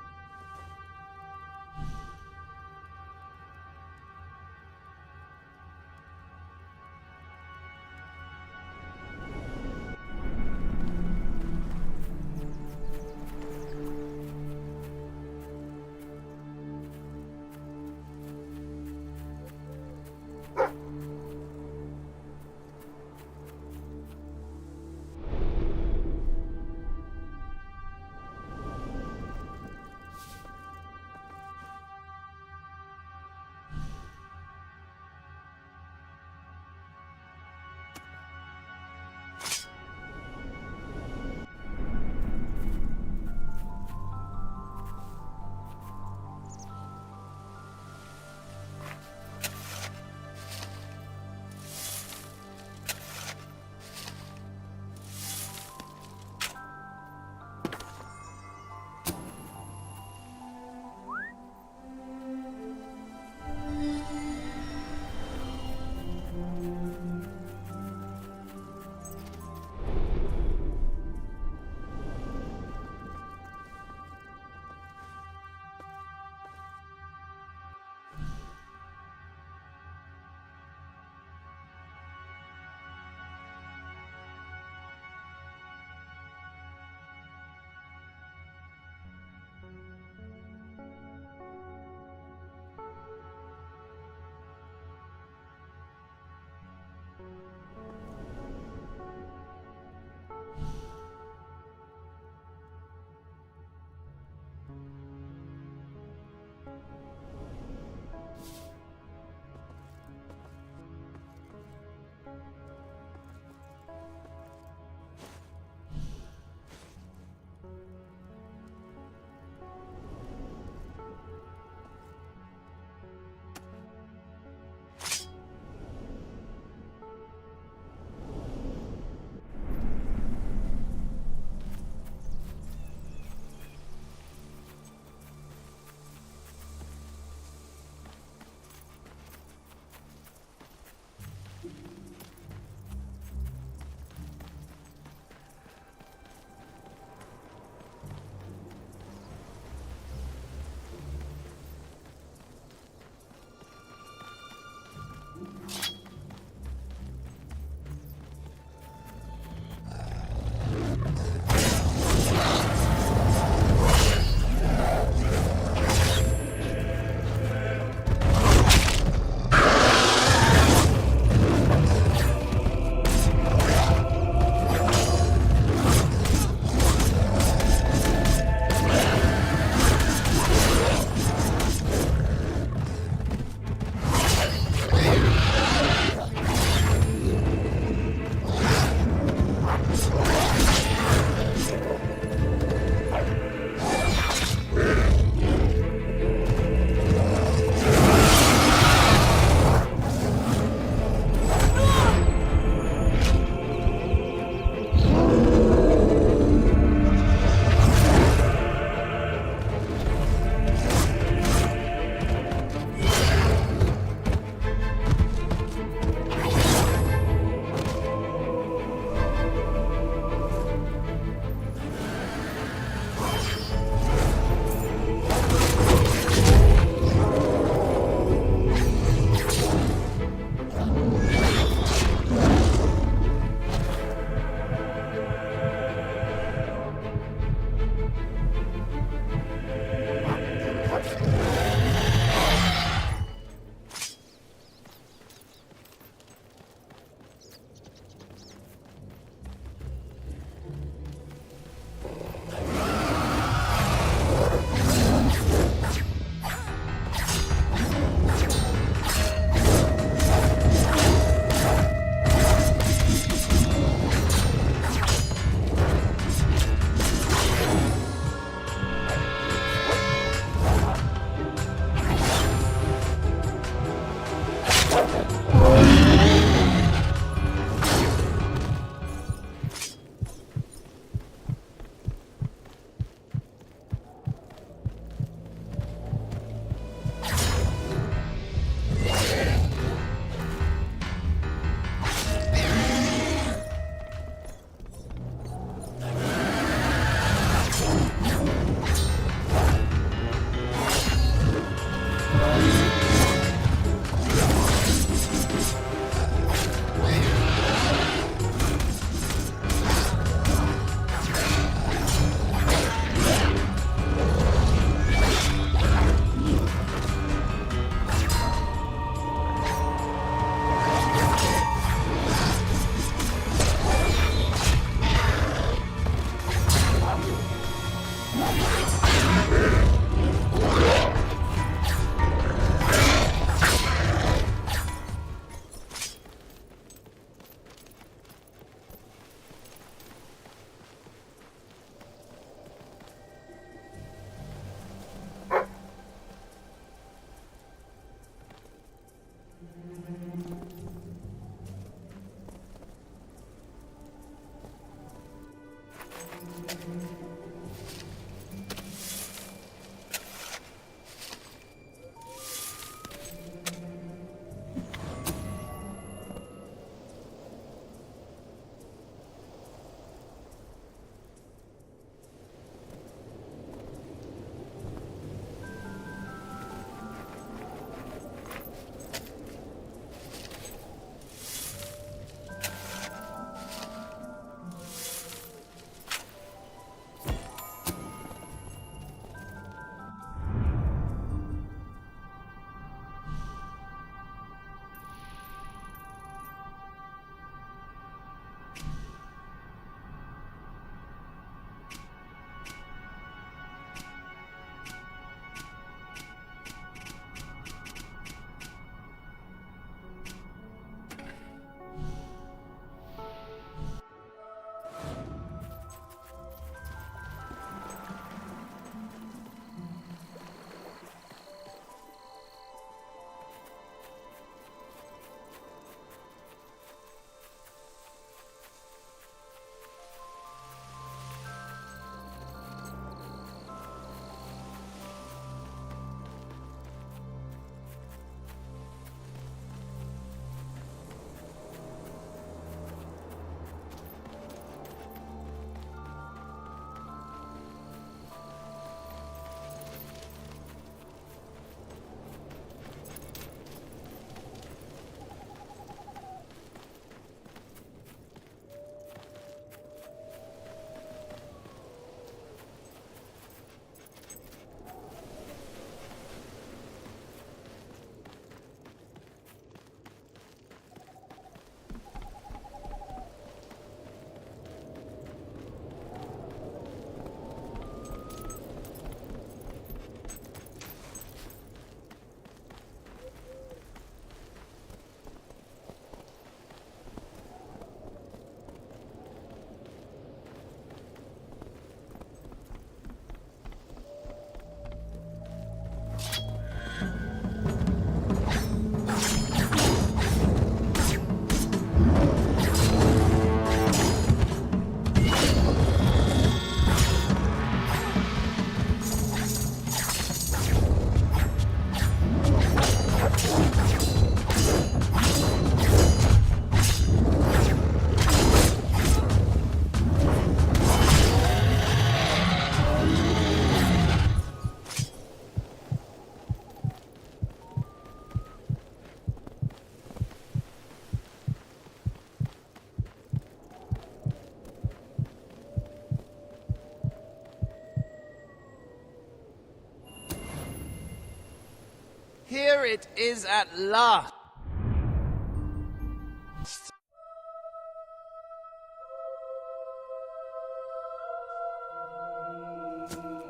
Here it is at last.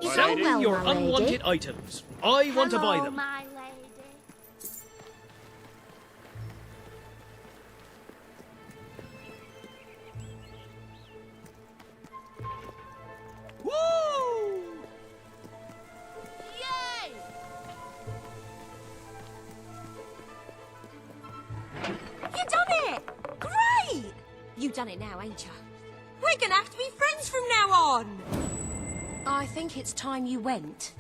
So well, your my lady. unwanted items. I want to buy Hello, them. my lady. Woo! Yay! You done it! Great! You done it now, ain't you? We're gonna have to be friends from now on! I think it's time you went.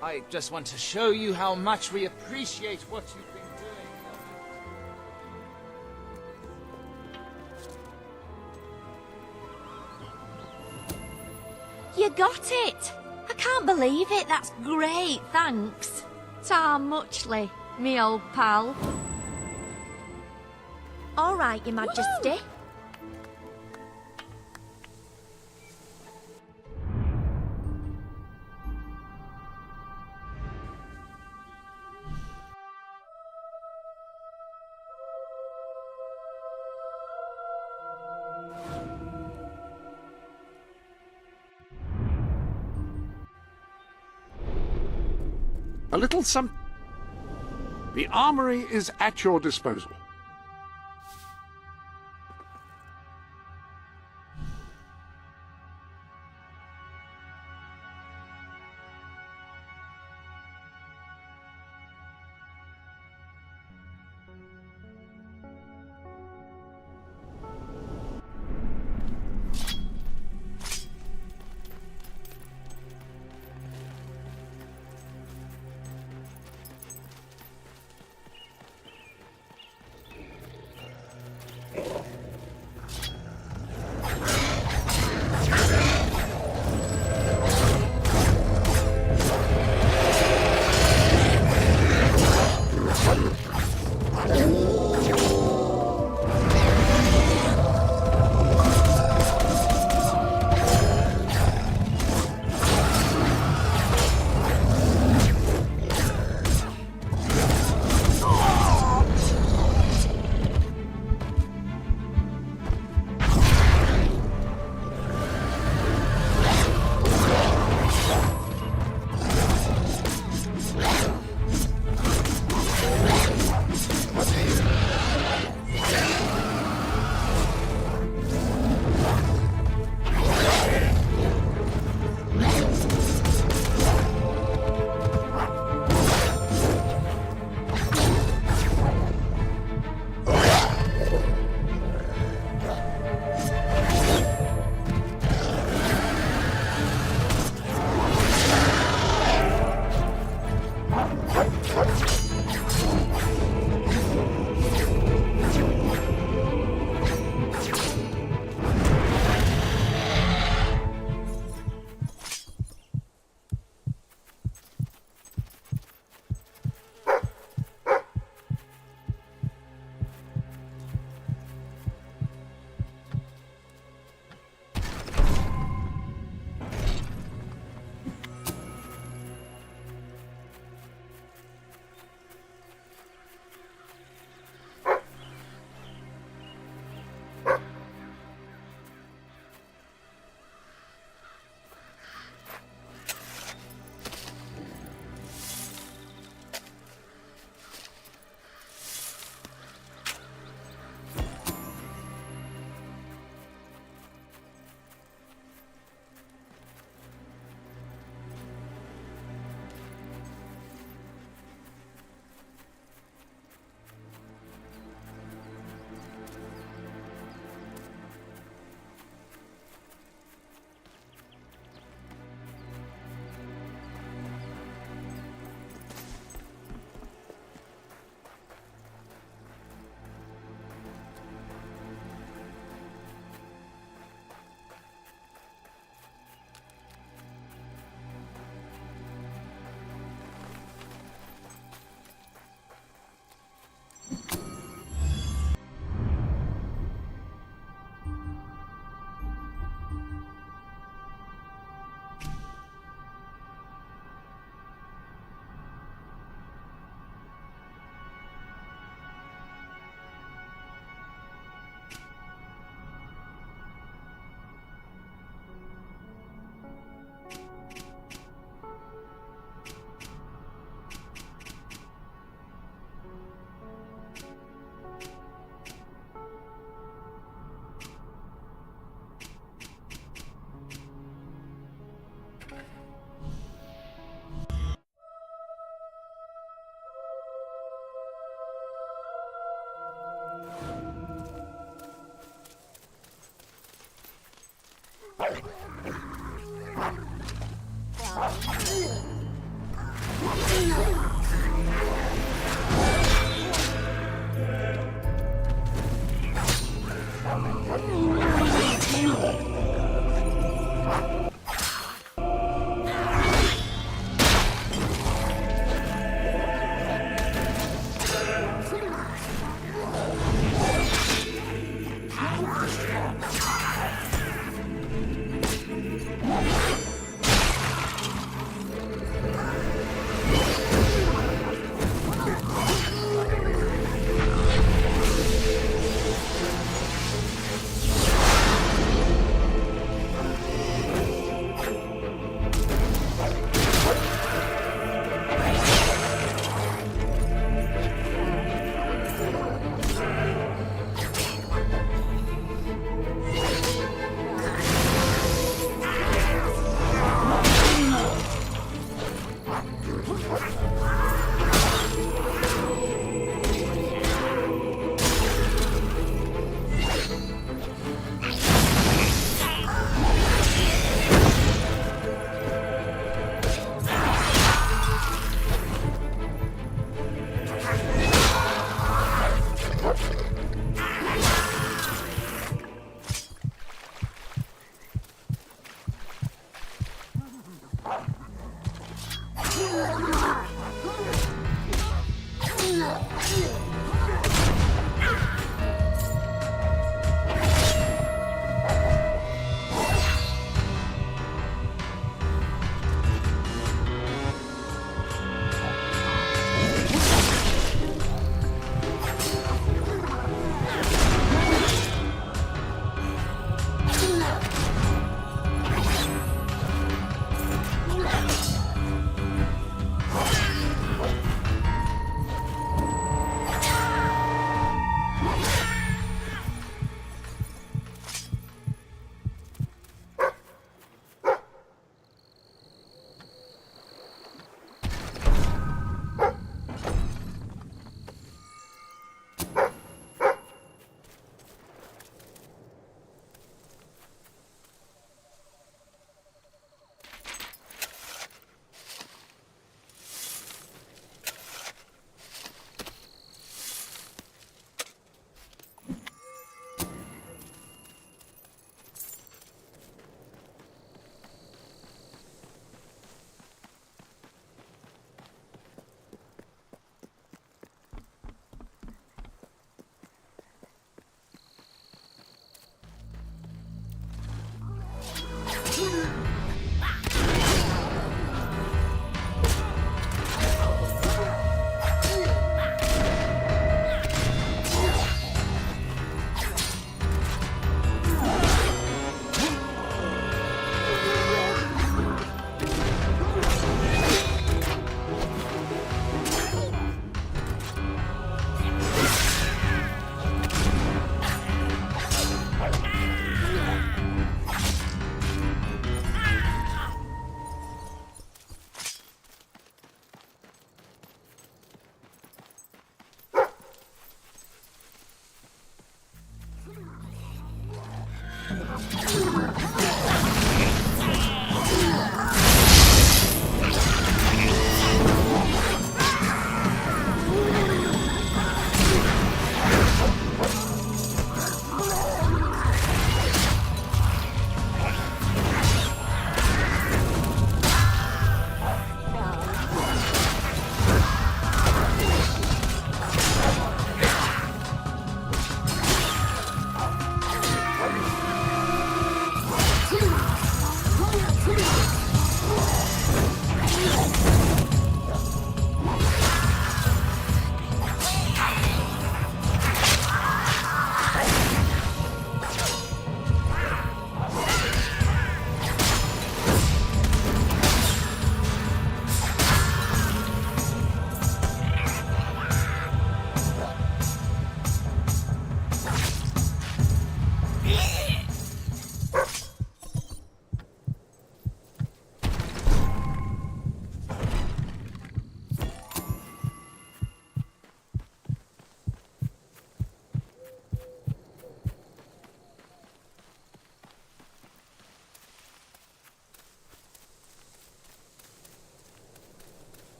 I just want to show you how much we appreciate what you've been doing. You got it! I can't believe it. That's great, thanks. Ta muchly, me old pal. All right, Your Majesty. A little some. The armory is at your disposal.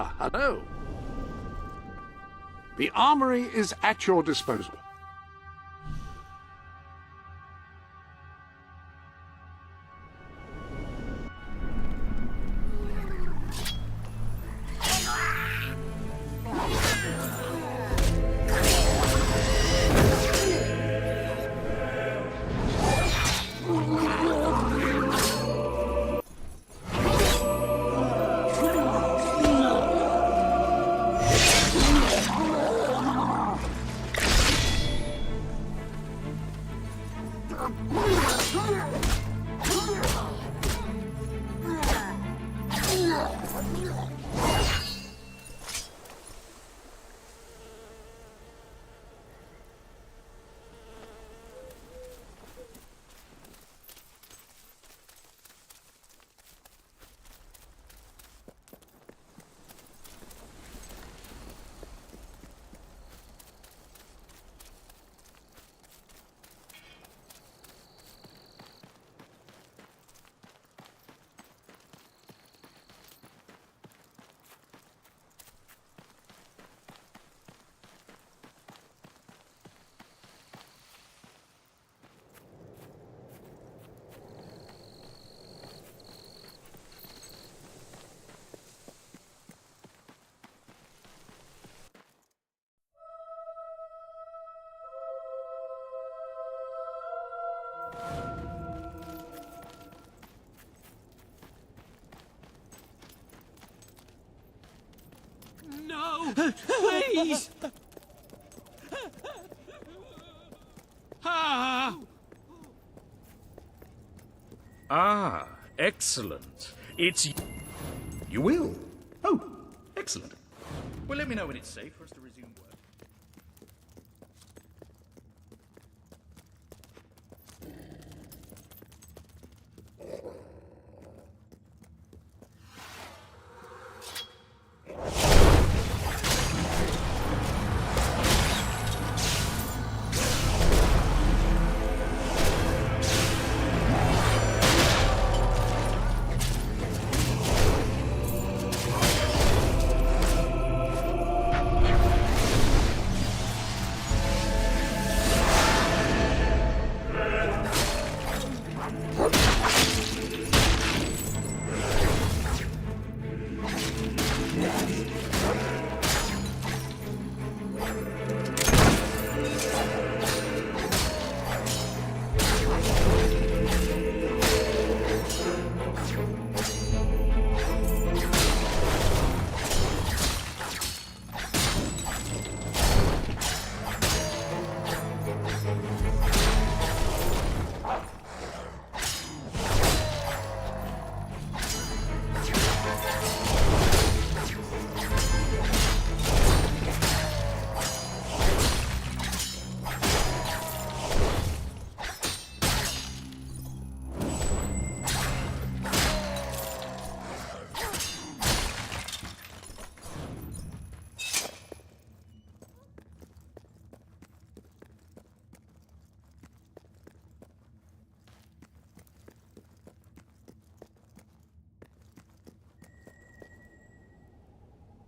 Ah, hello. The armory is at your disposal. No! Please! Ah, excellent. It's... You will? Oh, excellent. Well, let me know when it's safe for us to resume work.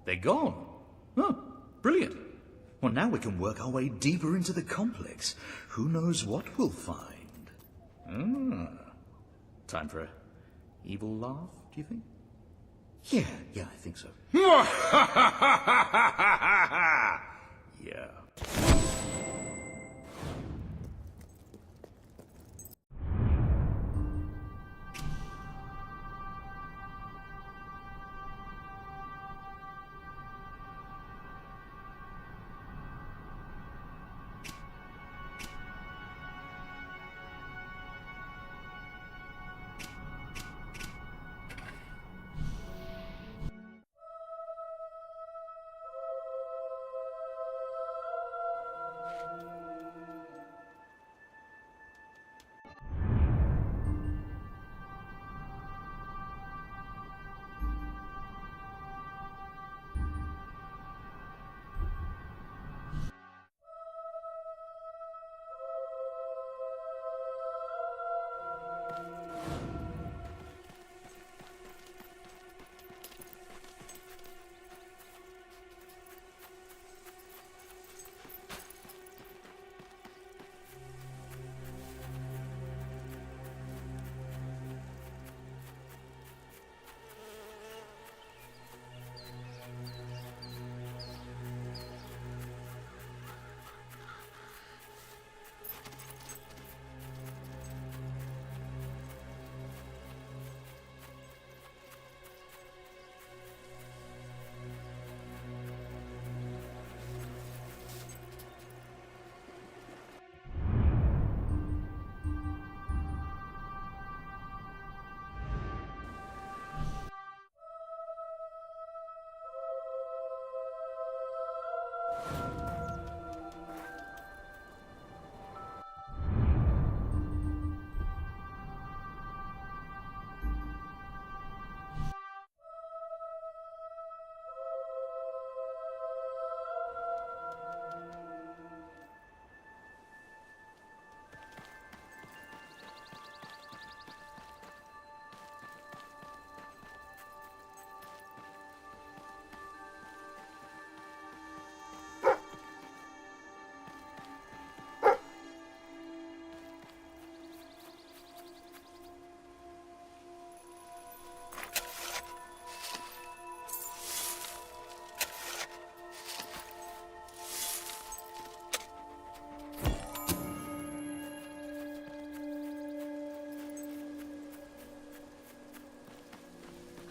They're gone. Oh, brilliant. Well, now we can work our way deeper into the complex. Who knows what we'll find? Time for a evil laugh, do you think? Yeah, I think so. Yeah.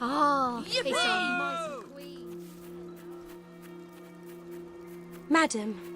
Ah, it's so nice and queen. Madam.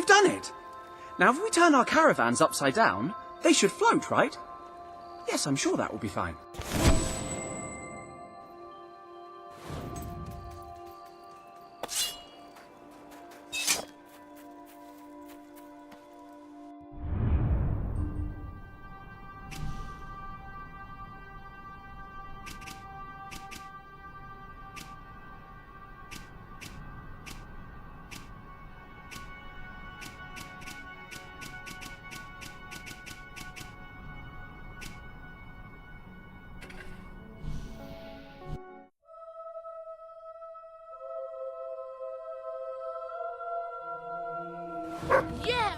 You've done it! Now, if we turn our caravans upside down, they should float, right? Yes, I'm sure that will be fine. Yeah!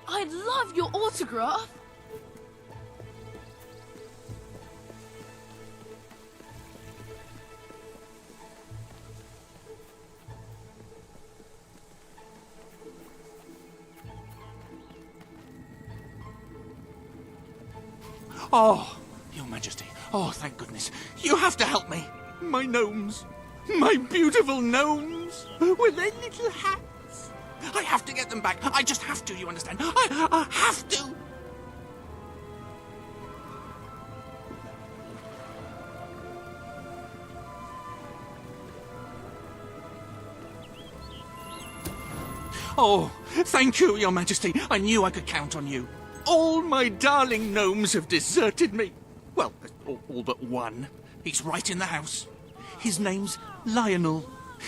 I'd love your autograph. Oh, Your Majesty. Oh, thank goodness. You have to help me. My gnomes. My beautiful gnomes. With their little hats. I have to get them back. I just have to, you understand? I have to. Oh, thank you, Your Majesty. I knew I could count on you. All my darling gnomes have deserted me. Well, all but one. He's right in the house. His name's Lionel.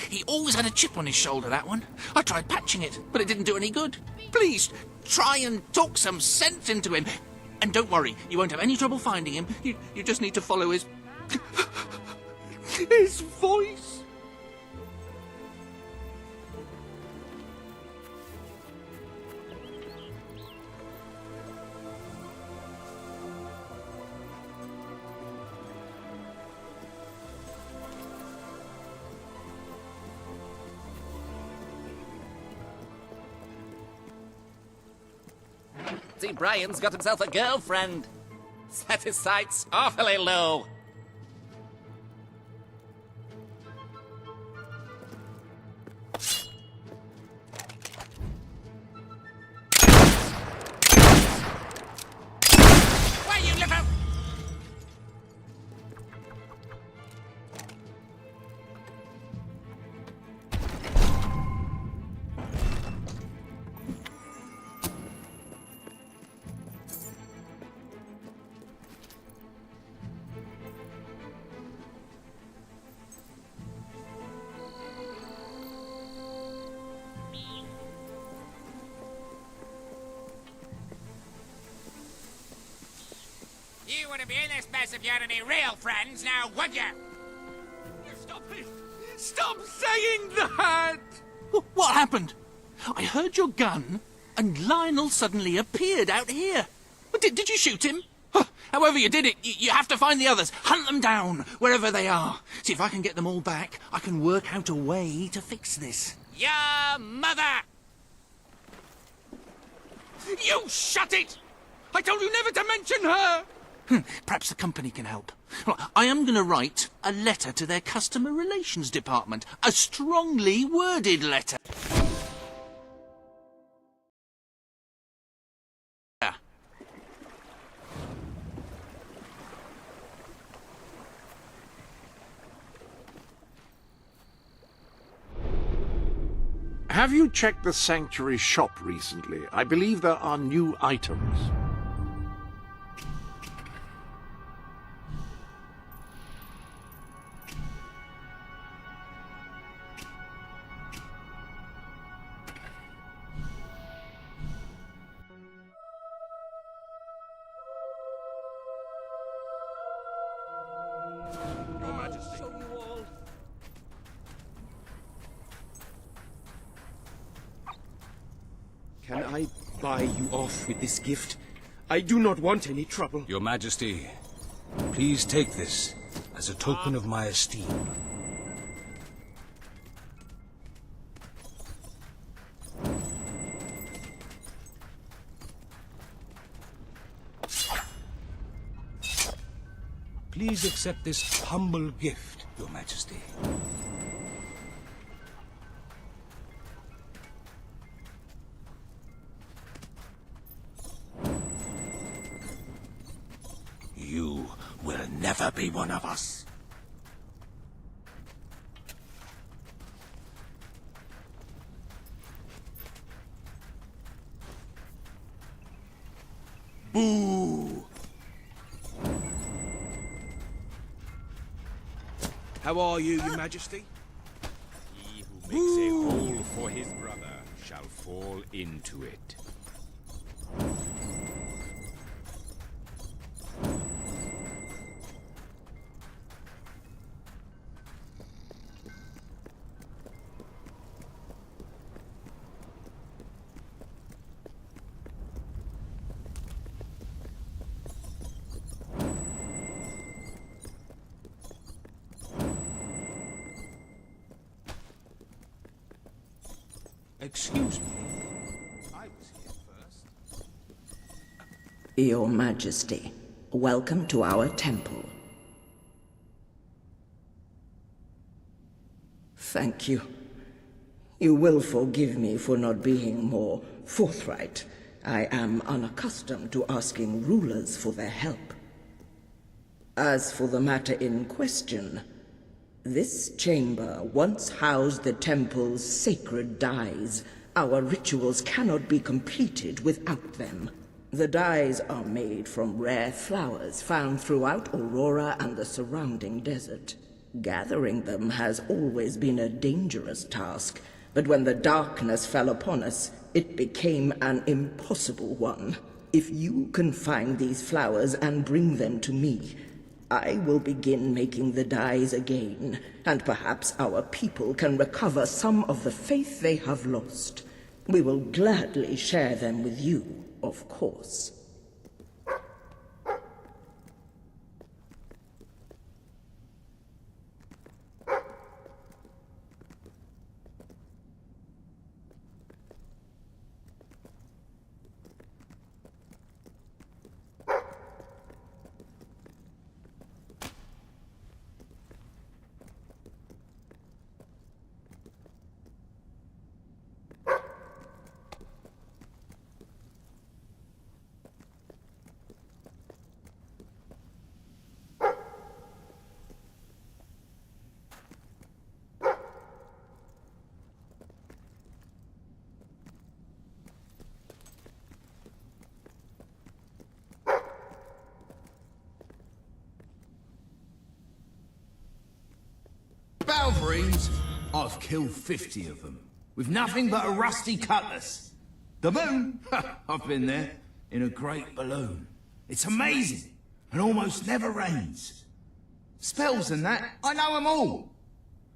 He always had a chip on his shoulder, that one. I tried patching it, but it didn't do any good. Please, try and talk some sense into him. And don't worry, you won't have any trouble finding him. You just need to follow his... his voice. See, Brian's got himself a girlfriend. Set his sights awfully low. Why, you little... You wouldn't be in this mess if you had any real friends, now would you? Stop it! Stop saying that! What happened? I heard your gun, and Lionel suddenly appeared out here. Did you shoot him? However you did it, you have to find the others. Hunt them down, wherever they are. See, if I can get them all back, I can work out a way to fix this. Your mother! You shut it! I told you never to mention her! Perhaps the company can help. Well, I am going to write a letter to their customer relations department. A strongly worded letter. Have you checked the Sanctuary shop recently? I believe there are new items. Your Majesty. Can I buy you off with this gift? I do not want any trouble. Your Majesty, please take this as a token of my esteem. Please accept this humble gift, Your Majesty. You will never be one of us. Boo! How are you, Your Majesty? He who makes a hole for his brother shall fall into it. Excuse me. I was here first. Your Majesty, welcome to our temple. Thank you. You will forgive me for not being more forthright. I am unaccustomed to asking rulers for their help. As for the matter in question, this chamber once housed the temple's sacred dyes. Our rituals cannot be completed without them. The dyes are made from rare flowers found throughout Aurora and the surrounding desert. Gathering them has always been a dangerous task, but when the darkness fell upon us, it became an impossible one. If you can find these flowers and bring them to me, I will begin making the dyes again, and perhaps our people can recover some of the faith they have lost. We will gladly share them with you, of course. Balverines? I've killed 50 of them, with nothing but a rusty cutlass. The moon? I've been there, in a great balloon. It's amazing, and almost never rains. Spells and that, I know them all.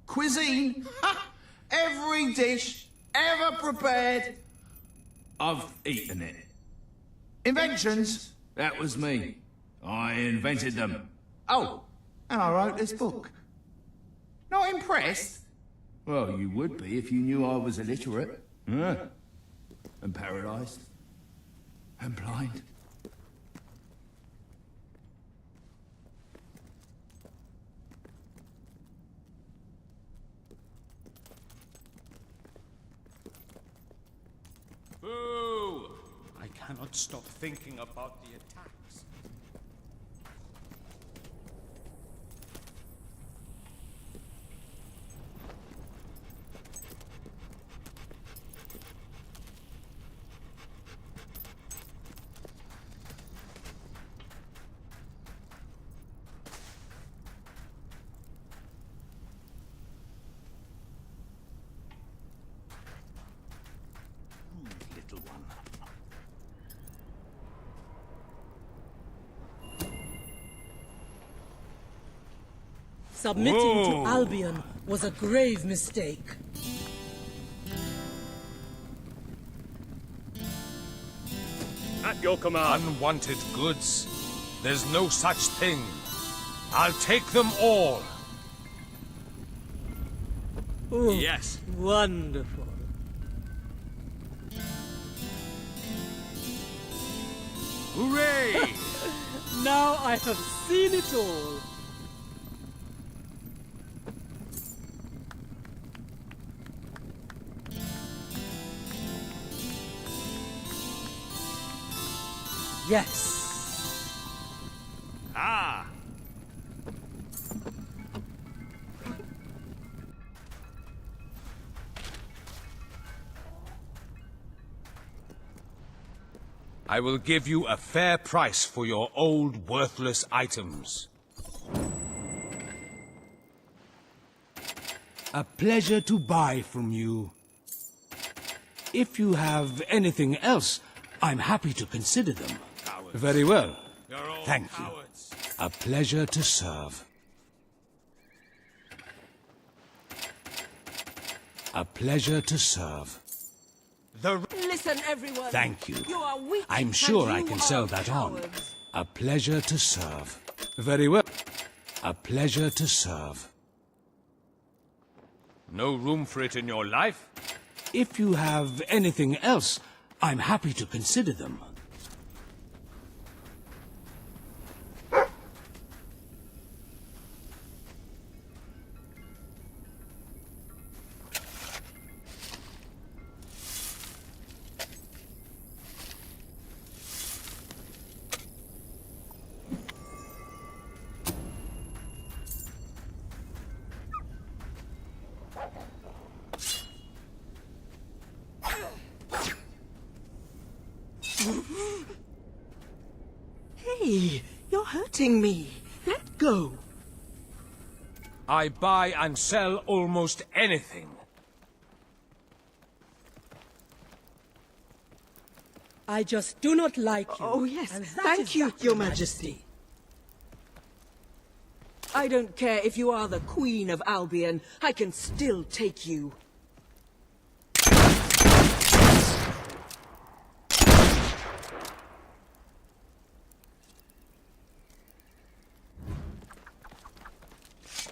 Cuisine? Every dish ever prepared, I've eaten it. Inventions? That was me. I invented them. Oh, and I wrote this book. Not impressed? Well, you would be if you knew I was illiterate. And paralysed. And blind. Boo! I cannot stop thinking about the attacks. Little one. Submitting Whoa. to Albion was a grave mistake. At your command. Unwanted goods. There's no such thing. I'll take them all. Ooh, Yes. Wonderful. Hooray! Now I have seen it all. Yes. Ah! I will give you a fair price for your old, worthless items. A pleasure to buy from you. If you have anything else, I'm happy to consider them. Cowards. Very well. You're all Thank cowards. you. A pleasure to serve. A pleasure to serve. Listen, everyone. Thank you. You are weak. I'm sure and I you can are sell that on. cowards. A pleasure to serve. Very well. A pleasure to serve. No room for it in your life? If you have anything else, I'm happy to consider them. Hey, you're hurting me. Let go. I buy and sell almost anything. I just do not like you. Oh, yes. And that Thank is you, that, Your Majesty. I don't care if you are the Queen of Albion. I can still take you.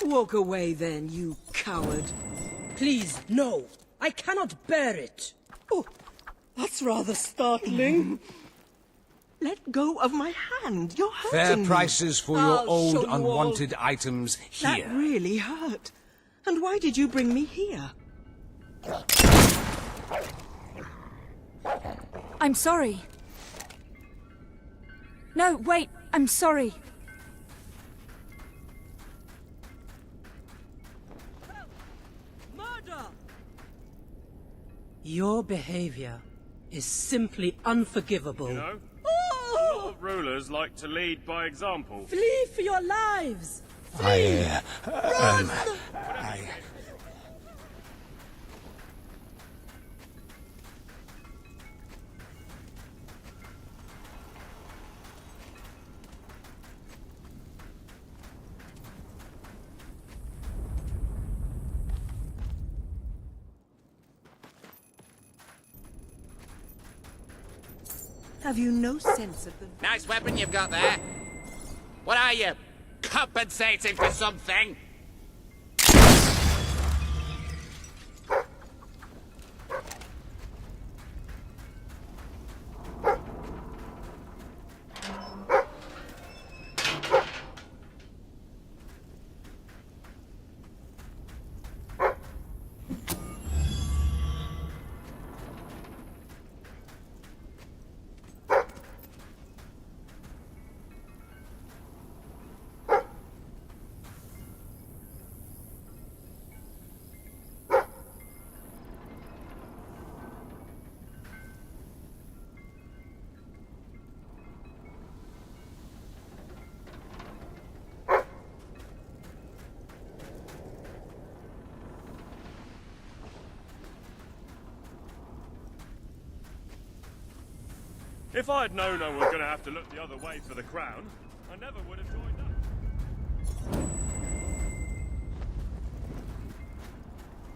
Walk away then, you coward. Please, no. I cannot bear it. Oh, that's rather startling. Let go of my hand. You're hurting Fair me. prices for your I'll old, show you all. unwanted items That here. really hurt. And why did you bring me here? I'm sorry. No, wait, I'm sorry. Murder! Your behavior is simply unforgivable. You know, a lot of rulers like to lead by example. Flee for your lives! I Have you no sense of the... Nice weapon you've got there. What are you? Compensating for something? If I had known I was going to have to look the other way for the crown, I never would have joined up.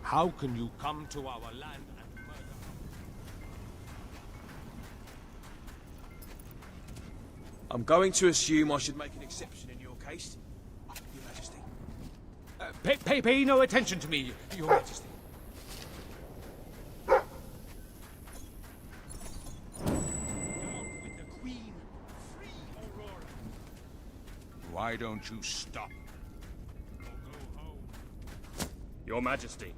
How can you come to our land and murder? I'm going to assume I should make an exception in your case, Your Majesty. Pay no attention to me, Your Majesty. Why don't you stop? Or go home? Your Majesty.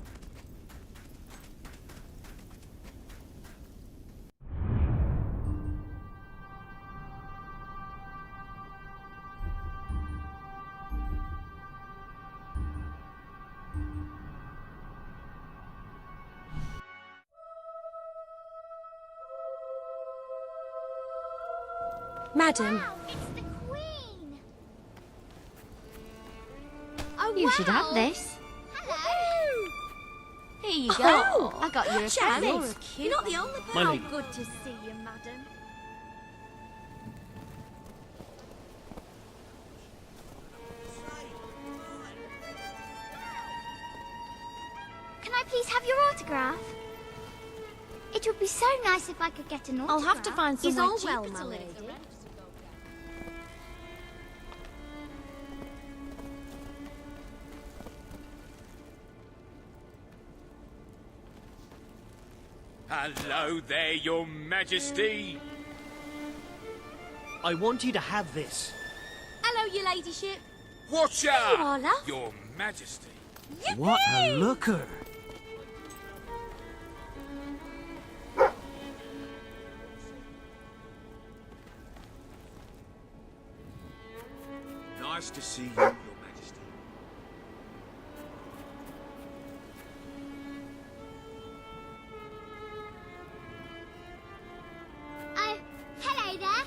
Madam. Wow, it's the Queen! Oh, You should have wow. this. Hello! Here you go. Oh, I got you a check present. this. You're not the only person. My How lady. good to see you, madam. Can I please have your autograph? It would be so nice if I could get an autograph. I'll have to find Is somewhere all cheaper well, to my live. lady? Hello there, Your Majesty. I want you to have this. Hello, your ladyship. Watch There you out, are, love. Your Majesty. What a looker. Nice to see you, Your Majesty. Oh, hello there.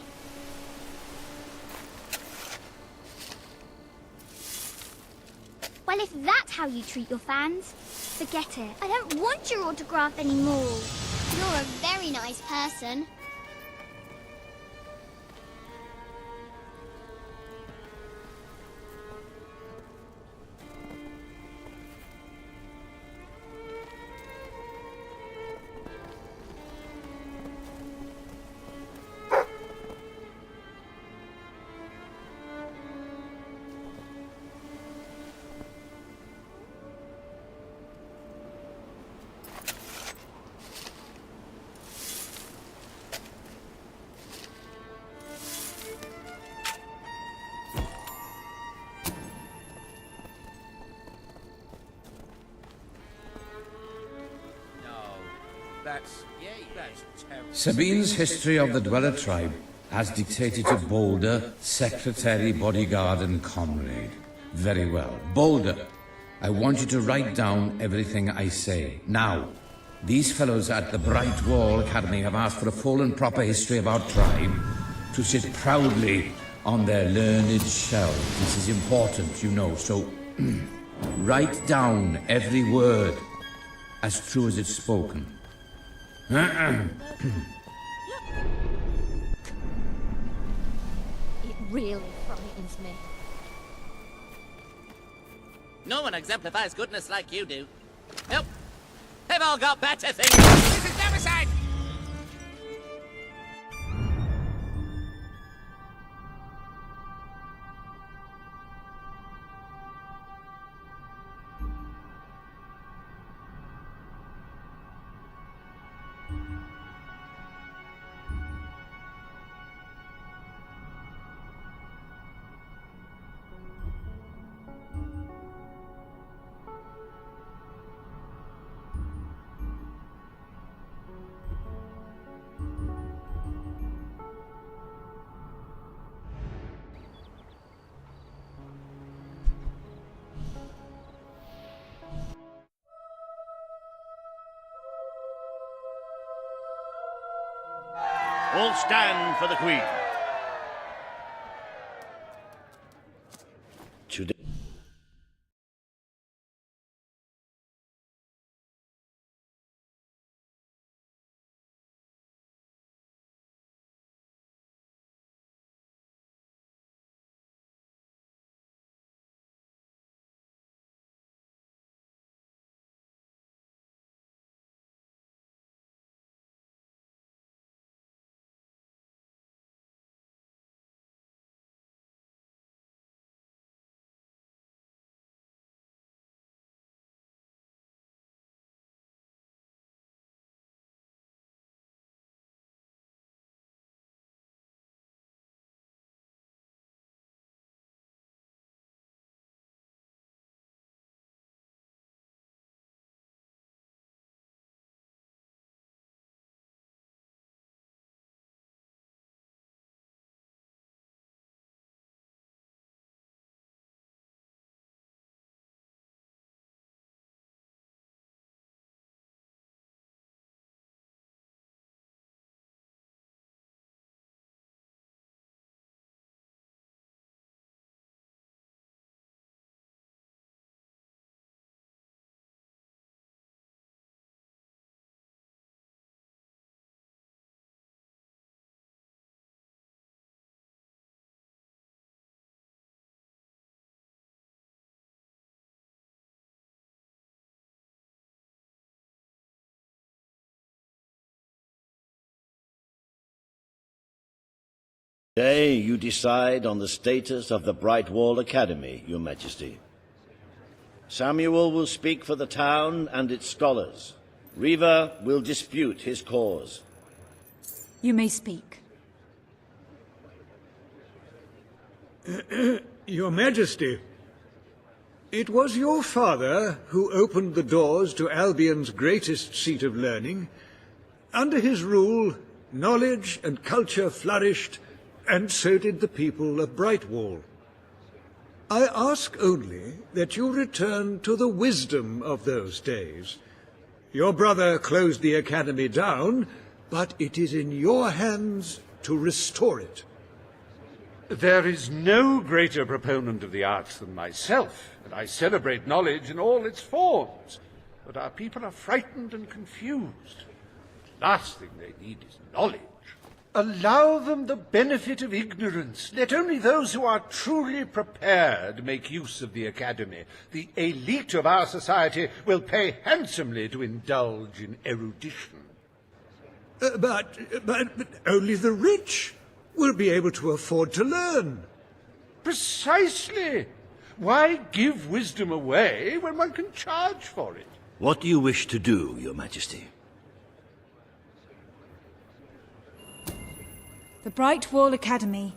Well, if that's how you treat your fans, forget it. I don't want your autograph anymore. You're a very nice person. That's terrible. Sabine's history of the Dweller tribe has dictated to Boulder, secretary, bodyguard, and comrade. Very well. Boulder, I want you to write down everything I say. Now, these fellows at the Bright Wall Academy have asked for a full and proper history of our tribe to sit proudly on their learned shelves. This is important, you know, so write down every word as true as it's spoken. It really frightens me. No one exemplifies goodness like you do. Nope. They've all got better things. This is never All stand for the Queen. Today. Today you decide on the status of the Brightwall Academy, Your Majesty. Samuel will speak for the town and its scholars. Riva will dispute his cause. You may speak. Your Majesty, it was your father who opened the doors to Albion's greatest seat of learning. Under his rule, knowledge and culture flourished, and so did the people of Brightwall. I ask only that you return to the wisdom of those days. Your brother closed the academy down, but it is in your hands to restore it. There is no greater proponent of the arts than myself, and I celebrate knowledge in all its forms. But our people are frightened and confused. The last thing they need is knowledge. Allow them the benefit of ignorance. Let only those who are truly prepared make use of the academy. The elite of our society will pay handsomely to indulge in erudition. But only the rich will be able to afford to learn. Precisely. Why give wisdom away when one can charge for it? What do you wish to do, Your Majesty? The Brightwall Academy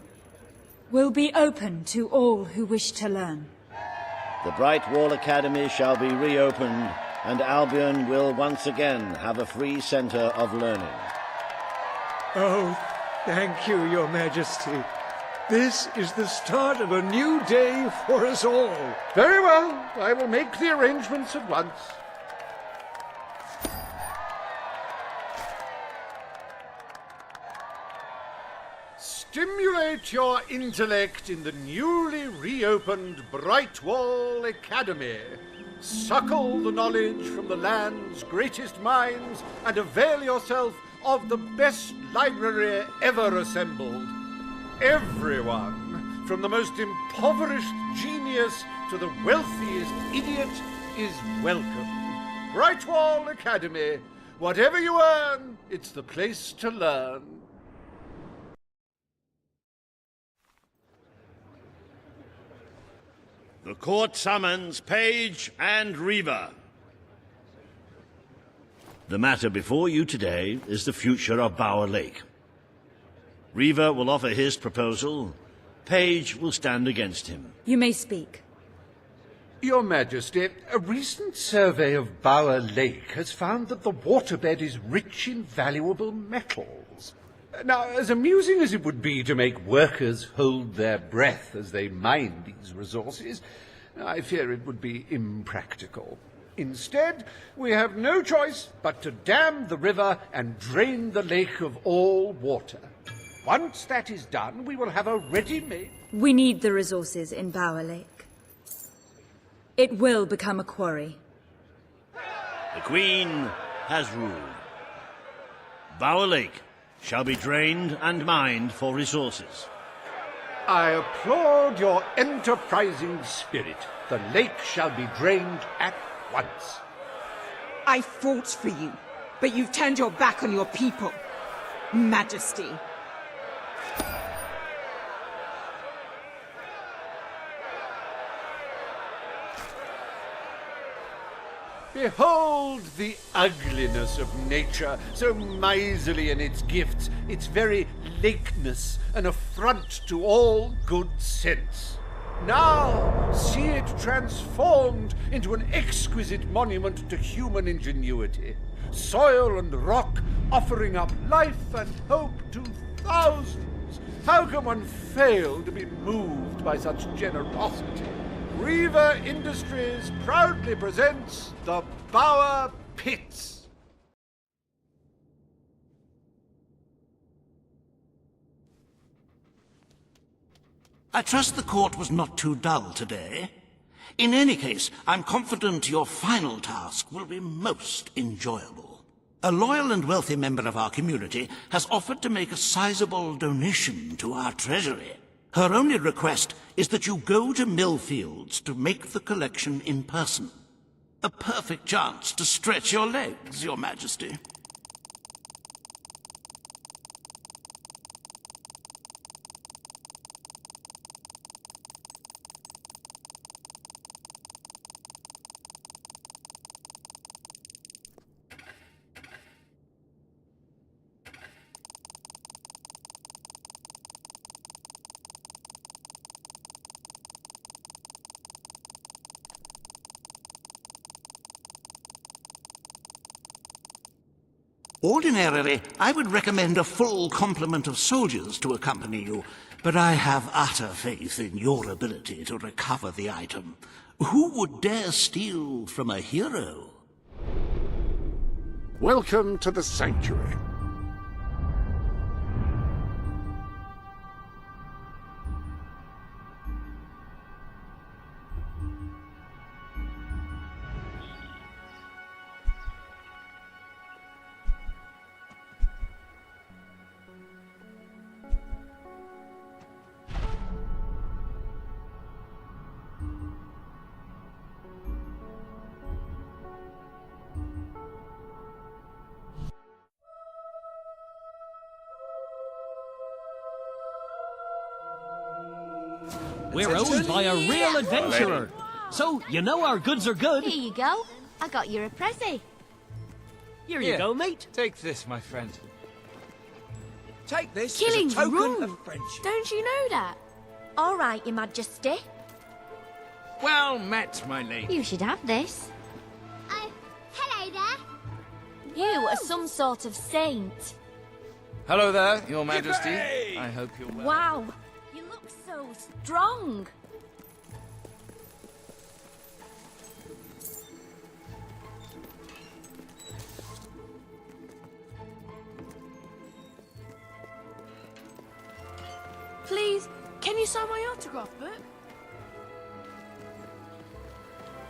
will be open to all who wish to learn. The Brightwall Academy shall be reopened, and Albion will once again have a free centre of learning. Oh, thank you, Your Majesty. This is the start of a new day for us all. Very well. I will make the arrangements at once. Stimulate your intellect in the newly reopened Brightwall Academy. Suckle the knowledge from the land's greatest minds and avail yourself of the best library ever assembled. Everyone, from the most impoverished genius to the wealthiest idiot, is welcome. Brightwall Academy. Whatever you earn, it's the place to learn. The court summons Page and Riva. The matter before you today is the future of Bower Lake. Riva will offer his proposal. Page will stand against him. You may speak. Your Majesty, a recent survey of Bower Lake has found that the waterbed is rich in valuable metals. Now, as amusing as it would be to make workers hold their breath as they mine these resources, I fear it would be impractical. Instead, we have no choice but to dam the river and drain the lake of all water. Once that is done, we will have a ready-made... We need the resources in Bower Lake. It will become a quarry. The Queen has ruled. Bower Lake shall be drained and mined for resources. I applaud your enterprising spirit. The lake shall be drained at once. I fought for you, but you've turned your back on your people, Majesty. Behold the ugliness of nature, so miserly in its gifts, its very lakeness, an affront to all good sense. Now see it transformed into an exquisite monument to human ingenuity. Soil and rock offering up life and hope to thousands. How can one fail to be moved by such generosity? Riva Industries proudly presents the Bower Pits. I trust the court was not too dull today. In any case, I'm confident your final task will be most enjoyable. A loyal and wealthy member of our community has offered to make a sizable donation to our treasury. Her only request is that you go to Millfields to make the collection in person. A perfect chance to stretch your legs, Your Majesty. . ' Ordinarily, I would recommend a full complement of soldiers to accompany you, but I have utter faith in your ability to recover the item. Who would dare steal from a hero? Welcome to the Sanctuary. We're owned by a real adventurer. So, you know our goods are good. Here you go. I got you a prezi. Here you go, mate. Take this, my friend. Take this Killing's as a token wrong. of friendship. Don't you know that? All right, Your Majesty. Well met, my lady. You should have this. Hello there. You are some sort of saint. Hello there, Your Majesty. I hope you're well. Wow. You look so strong. Please, can you sign my autograph book?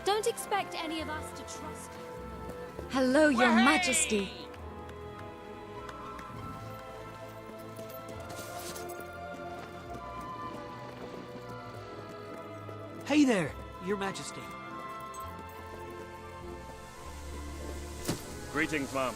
Don't expect any of us to trust you. Hello, Your Majesty. Hey there, Your Majesty. Greetings, ma'am.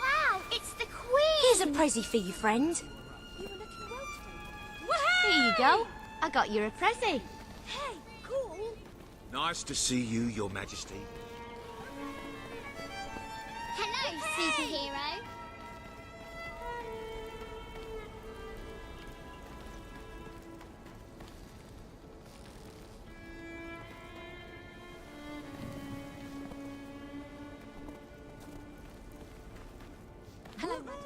Wow, it's the Queen. Here's a prezi for you, friend. Here you go. I got you a prezi. Hey, cool. Nice to see you, Your Majesty. Hello, superhero. Hello, madam.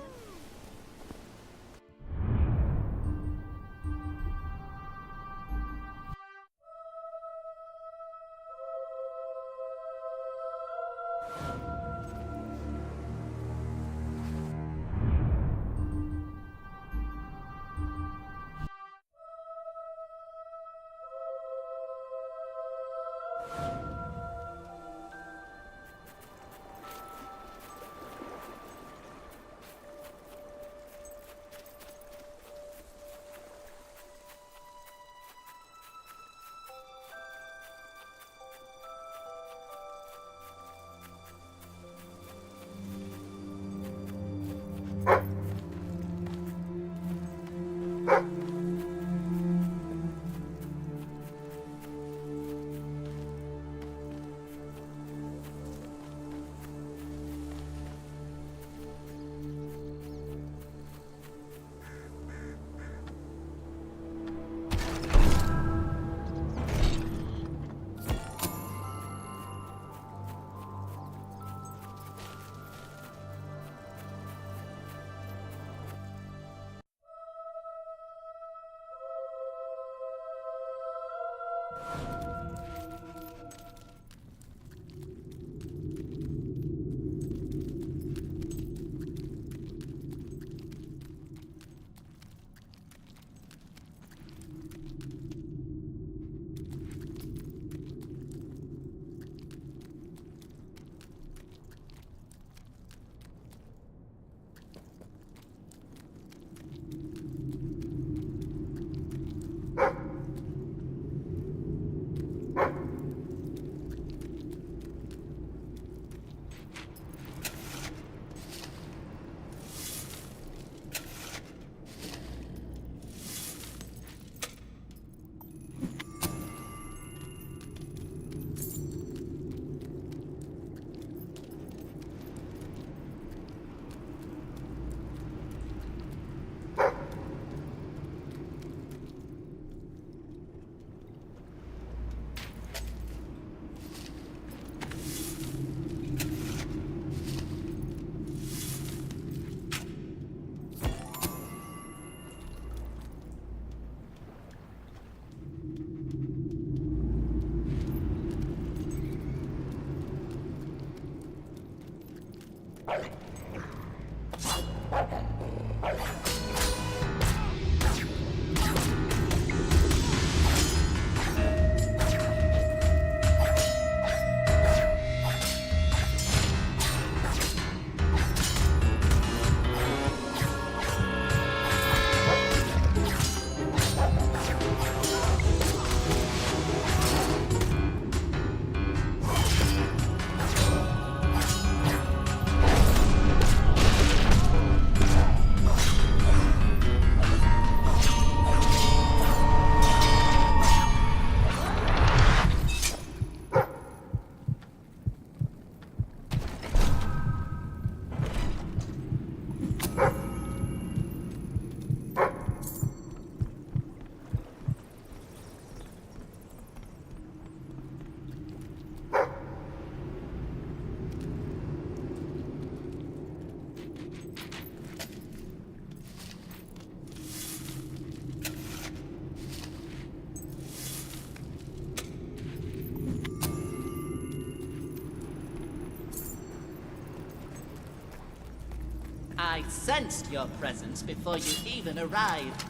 I sensed your presence before you even arrived.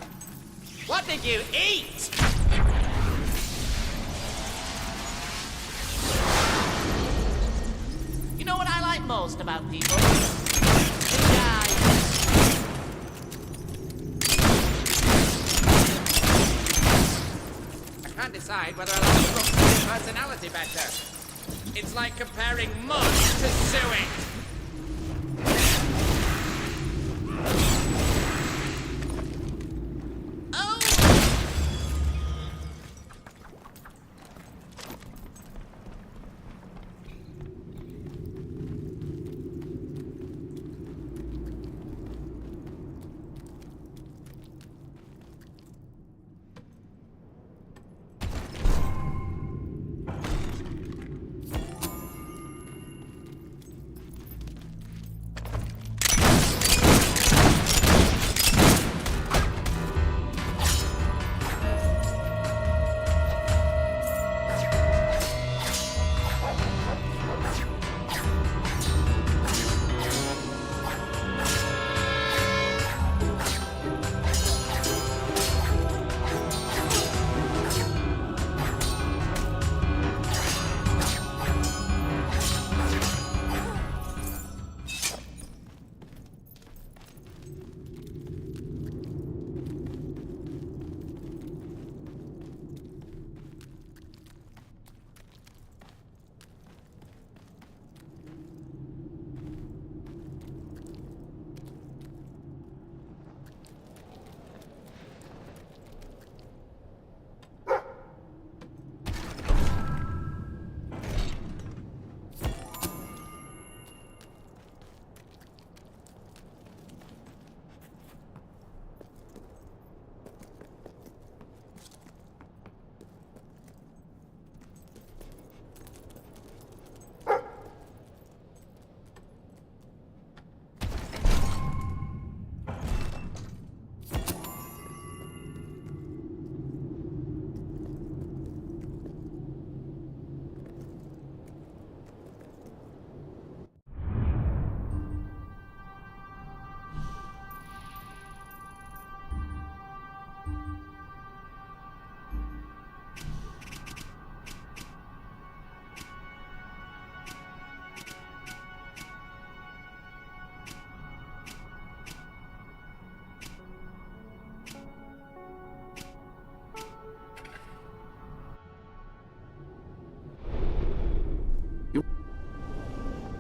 What did you eat? You know what I like most about people? The eyes. I can't decide whether I like looks or personality better. It's like comparing mud to sewage.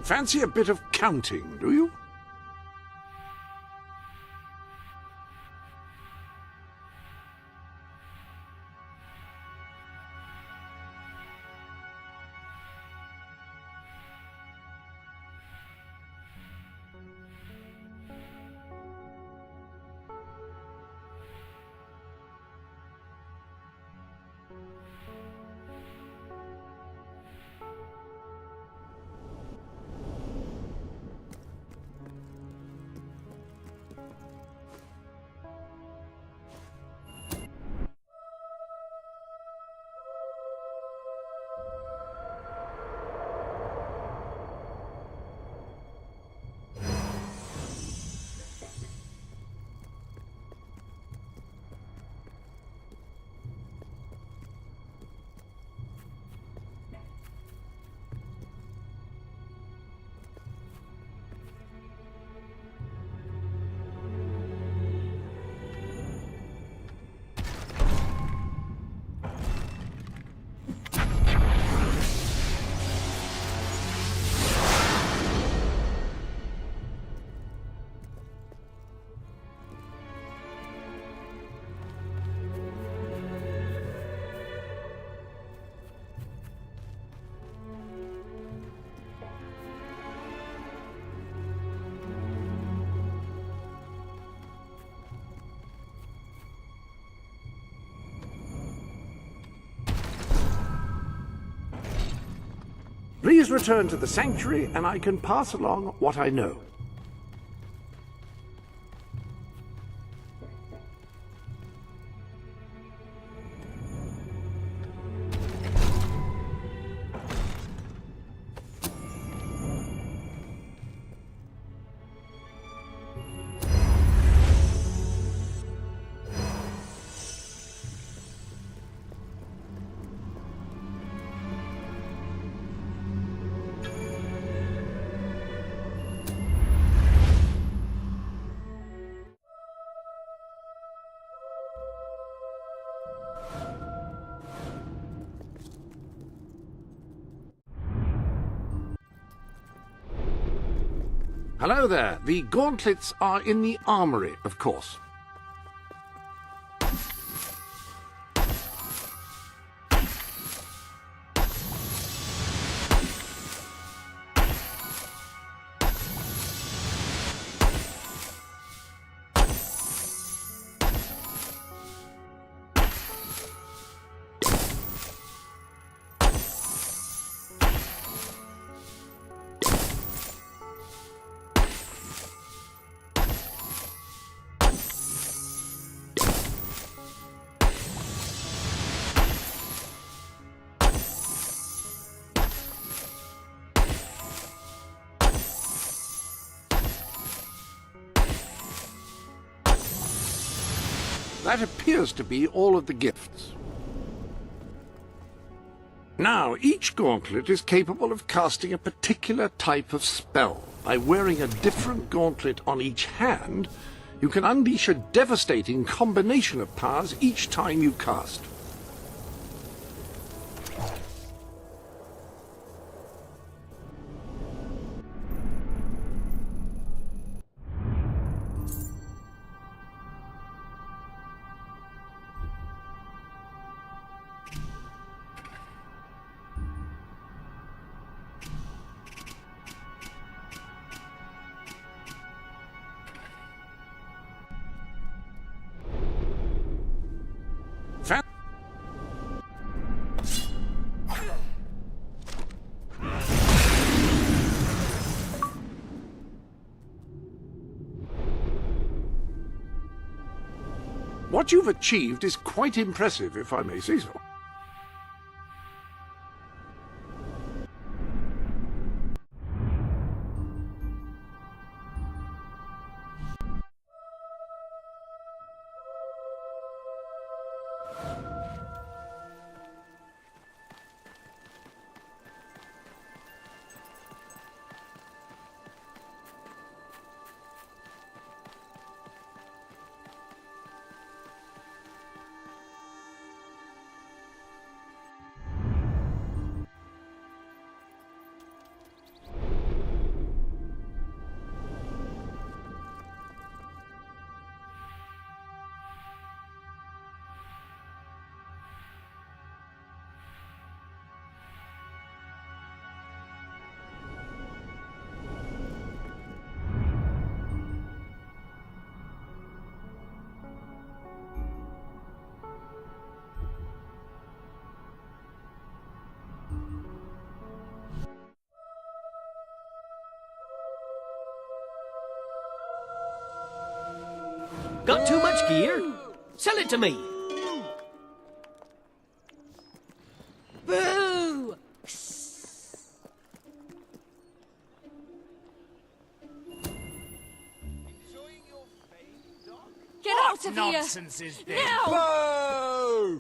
Fancy a bit of counting, do you? Please return to the sanctuary and I can pass along what I know. Hello there. The gauntlets are in the armory, of course. That appears to be all of the gifts. Now, each gauntlet is capable of casting a particular type of spell. By wearing a different gauntlet on each hand, you can unleash a devastating combination of powers each time you cast. What you've achieved is quite impressive, if I may say so. Got too much gear? Sell it to me. Boo! Get out of here! Nonsense is this? Now! Whoa!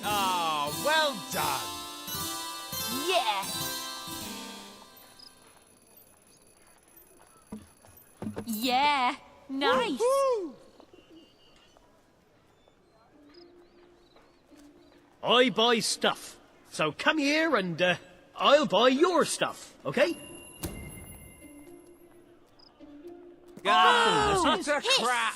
Oh, well done. Yeah! Yeah! Nice! I buy stuff. So come here and I'll buy your stuff, okay? Oh, Listen. utter crap!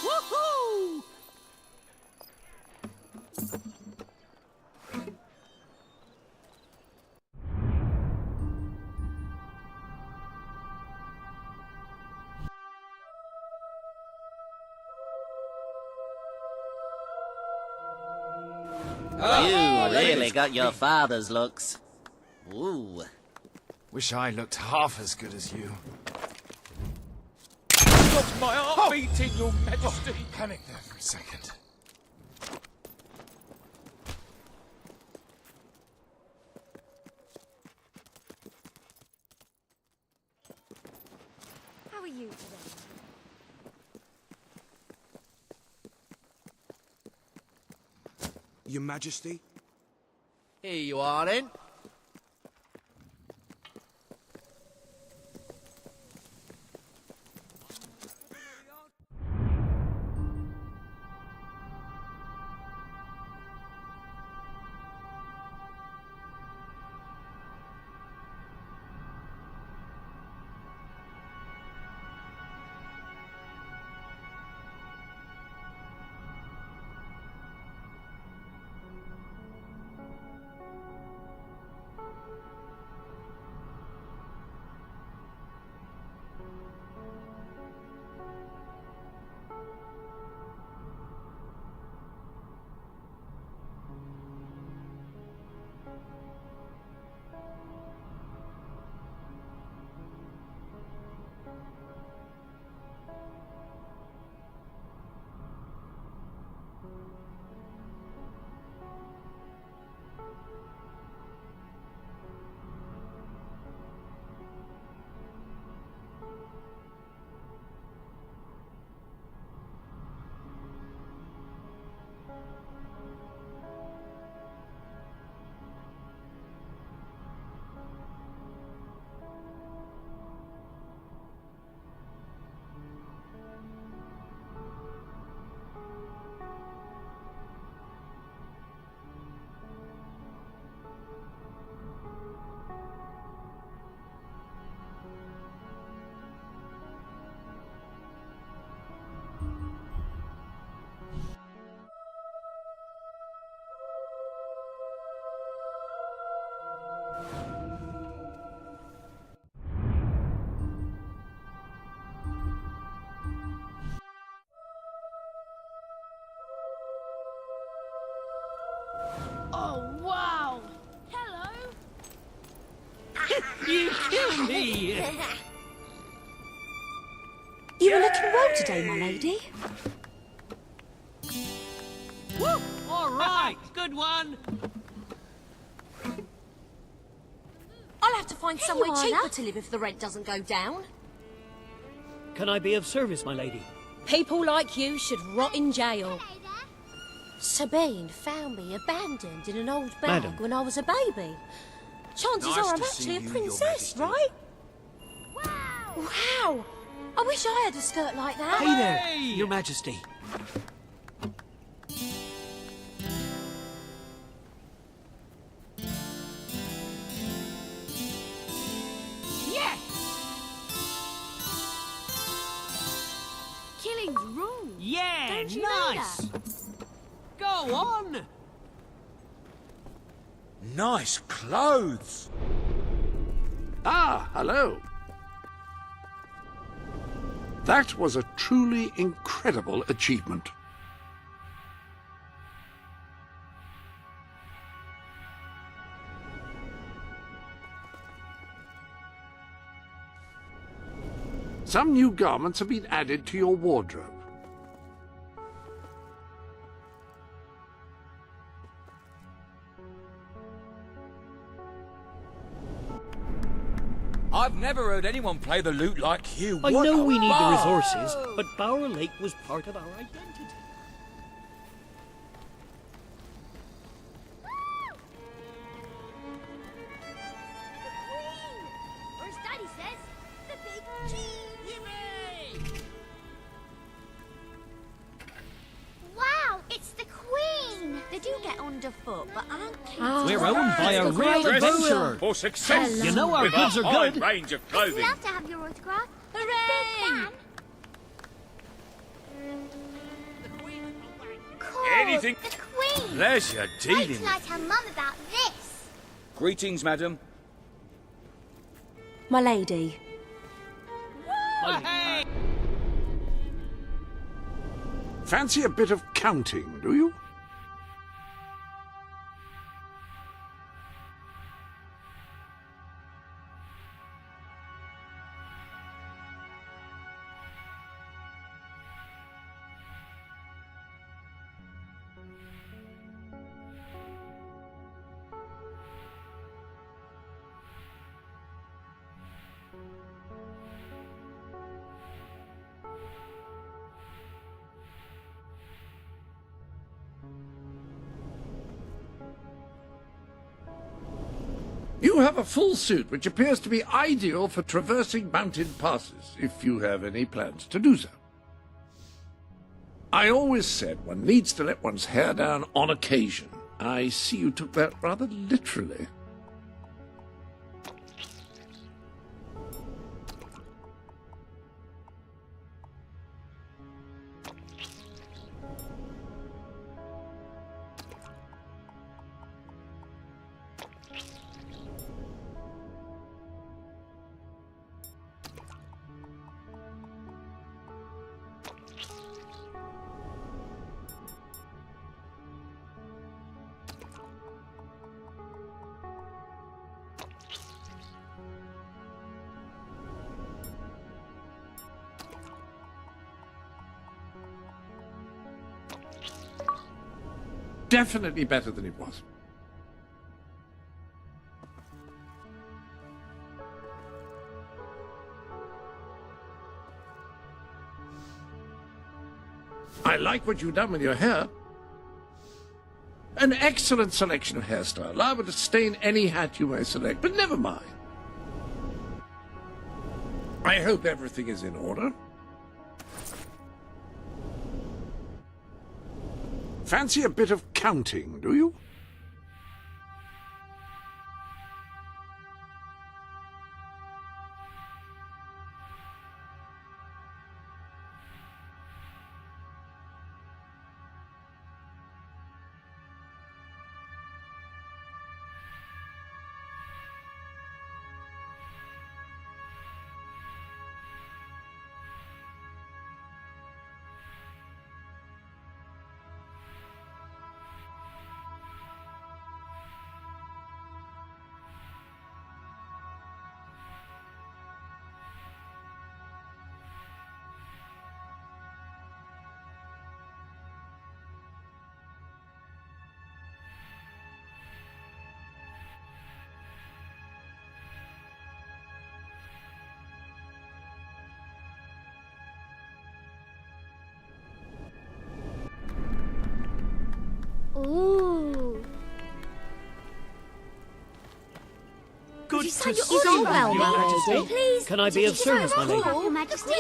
Woohoo! really got your father's looks. Ooh. Wish I looked half as good as you. Stopped my heart beating, Your Majesty. Panic there for a second. How are you today? Your Majesty? Here you are, then. Oh, wow! Hello! You killed me! You are looking well today, my lady. Woo! All right, good one! I'll have to find somewhere Anna. cheaper to live if the rent doesn't go down. Can I be of service, my lady? People like you should rot in jail. Sabine found me abandoned in an old bag Madam. when I was a baby. Chances Nice are I'm to see actually a you, Your princess, Majesty. right? Wow! I wish I had a skirt like that. Hey there, Your Majesty. Yes! Killing's wrong. Yeah, Don't you know nice! that? Go on! Nice clothes. Ah, hello. That was a truly incredible achievement. Some new garments have been added to your wardrobe. I've never heard anyone play the lute like you. I What know a we need the bar. resources, but Bower Lake was part of our identity. Or as Daddy says, the big G. Wow, it's the Queen! They do get underfoot, but aren't kings. We're owned by a real Dress adventurer. for success. You know our with goods a are high good. range of I'd clothing. love to have your autograph. Hooray! Big fan. Cool, Anything- the Queen! Pleasure Wait dealing till I tell Mum about this. Greetings, madam. My lady. Fancy a bit of counting, do you? You have a full suit, which appears to be ideal for traversing mountain passes, if you have any plans to do so. I always said one needs to let one's hair down on occasion. I see you took that rather literally. Definitely better than it was. I like what you've done with your hair. An excellent selection of hairstyle, liable to stain any hat you may select, but never mind. I hope everything is in order. Fancy a bit of counting, do you? Ooh. Good You to say see you're you, all well, Your my Majesty. lady. Please, Can I be of service, my lady? Your Majesty.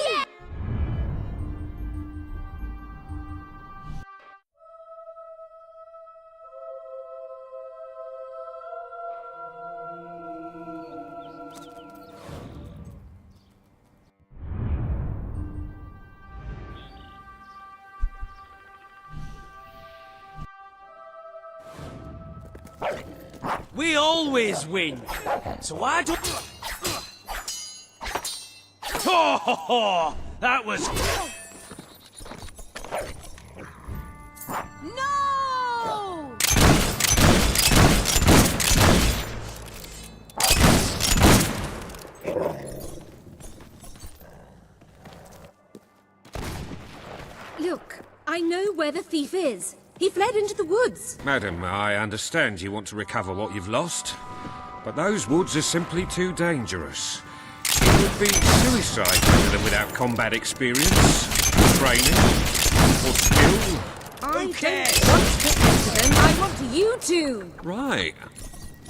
We always win. So why do... Oh, that was... No! Look, I know where the thief is. He fled into the woods. Madam, I understand you want to recover what you've lost, but those woods are simply too dangerous. It would be suicide to enter them without combat experience, training, or skill. I don't want to enter them. I want you to. Right.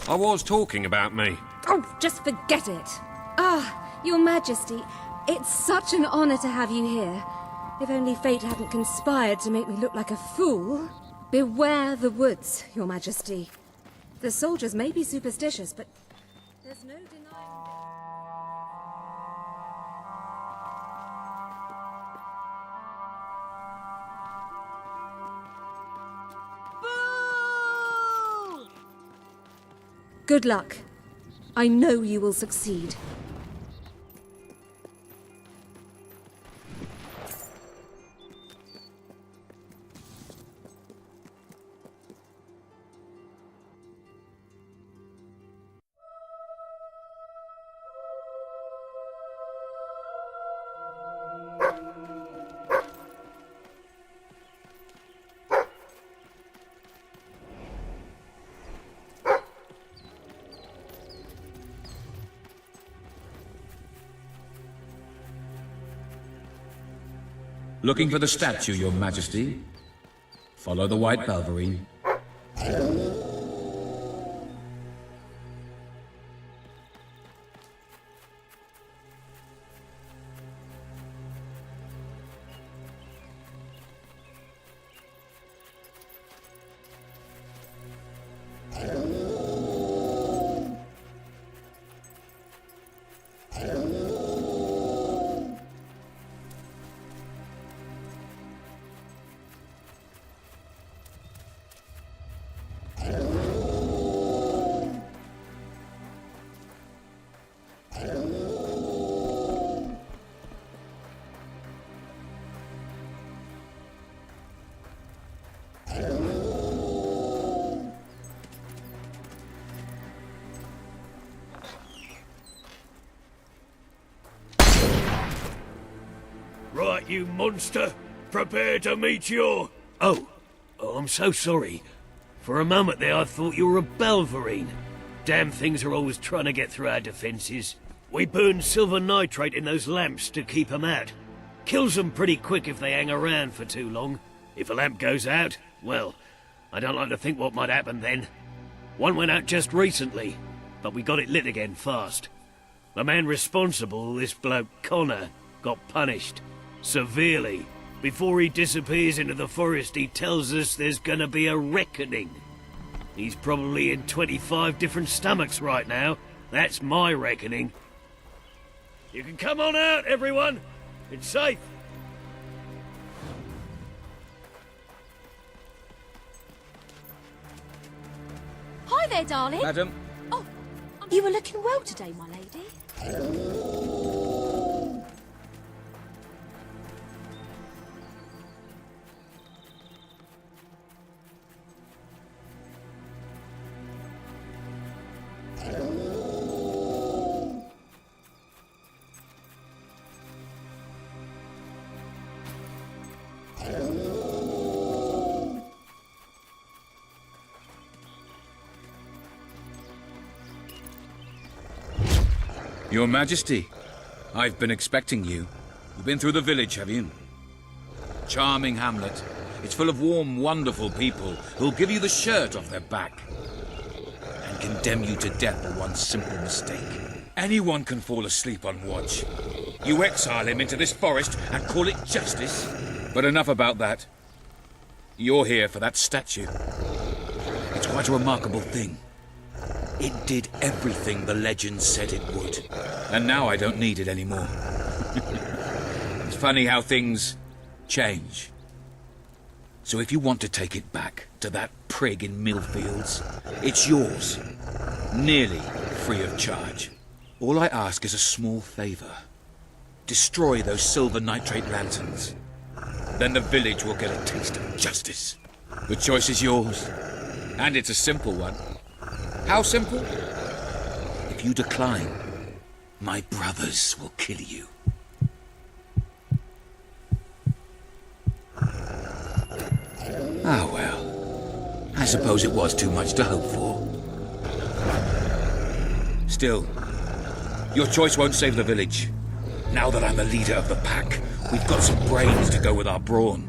I was talking about me. Oh, just forget it. Ah, Your Majesty, it's such an honor to have you here. If only fate hadn't conspired to make me look like a fool. Beware the woods, Your Majesty. The soldiers may be superstitious, but there's no denying... Boo! Good luck. I know you will succeed. Looking for the statue, Your Majesty. Follow the white Belvery. you monster! Prepare to meet your... Oh, I'm so sorry. For a moment there I thought you were a Balverine. Damn things are always trying to get through our defenses. We burn silver nitrate in those lamps to keep them out. Kills them pretty quick if they hang around for too long. If a lamp goes out, well, I don't like to think what might happen then. One went out just recently, but we got it lit again fast. The man responsible, this bloke Connor, got punished. Severely. Before he disappears into the forest, he tells us there's gonna be a reckoning. He's probably in 25 different stomachs right now. That's my reckoning. You can come on out, everyone. It's safe. Hi there, darling. Madam. Oh, you were looking well today, my lady. Your Majesty, I've been expecting you. You've been through the village, have you? Charming hamlet. It's full of warm, wonderful people who'll give you the shirt off their back and condemn you to death for one simple mistake. Anyone can fall asleep on watch. You exile him into this forest and call it justice? But enough about that. You're here for that statue. It's quite a remarkable thing. It did everything the legend said it would. And now I don't need it anymore. It's funny how things change. So if you want to take it back to that prig in Millfields, it's yours. Nearly free of charge. All I ask is a small favor. Destroy those silver nitrate lanterns. Then the village will get a taste of justice. The choice is yours. And it's a simple one. How simple? If you decline, my brothers will kill you. Ah, well. I suppose it was too much to hope for. Still, your choice won't save the village. Now that I'm the leader of the pack, we've got some brains to go with our brawn.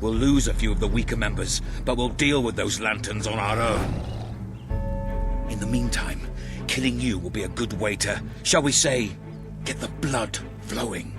We'll lose a few of the weaker members, but we'll deal with those lanterns on our own. In the meantime, killing you will be a good way to, shall we say, get the blood flowing.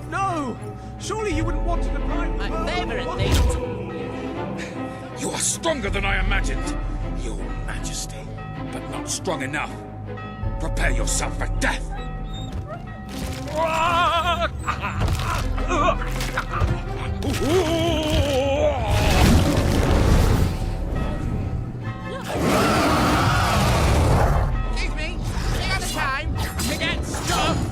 No! Surely you wouldn't want to deprive me. My favorite thing. You are stronger than I imagined, Your Majesty, but not strong enough. Prepare yourself for death! Excuse me, you got the time to get stuff?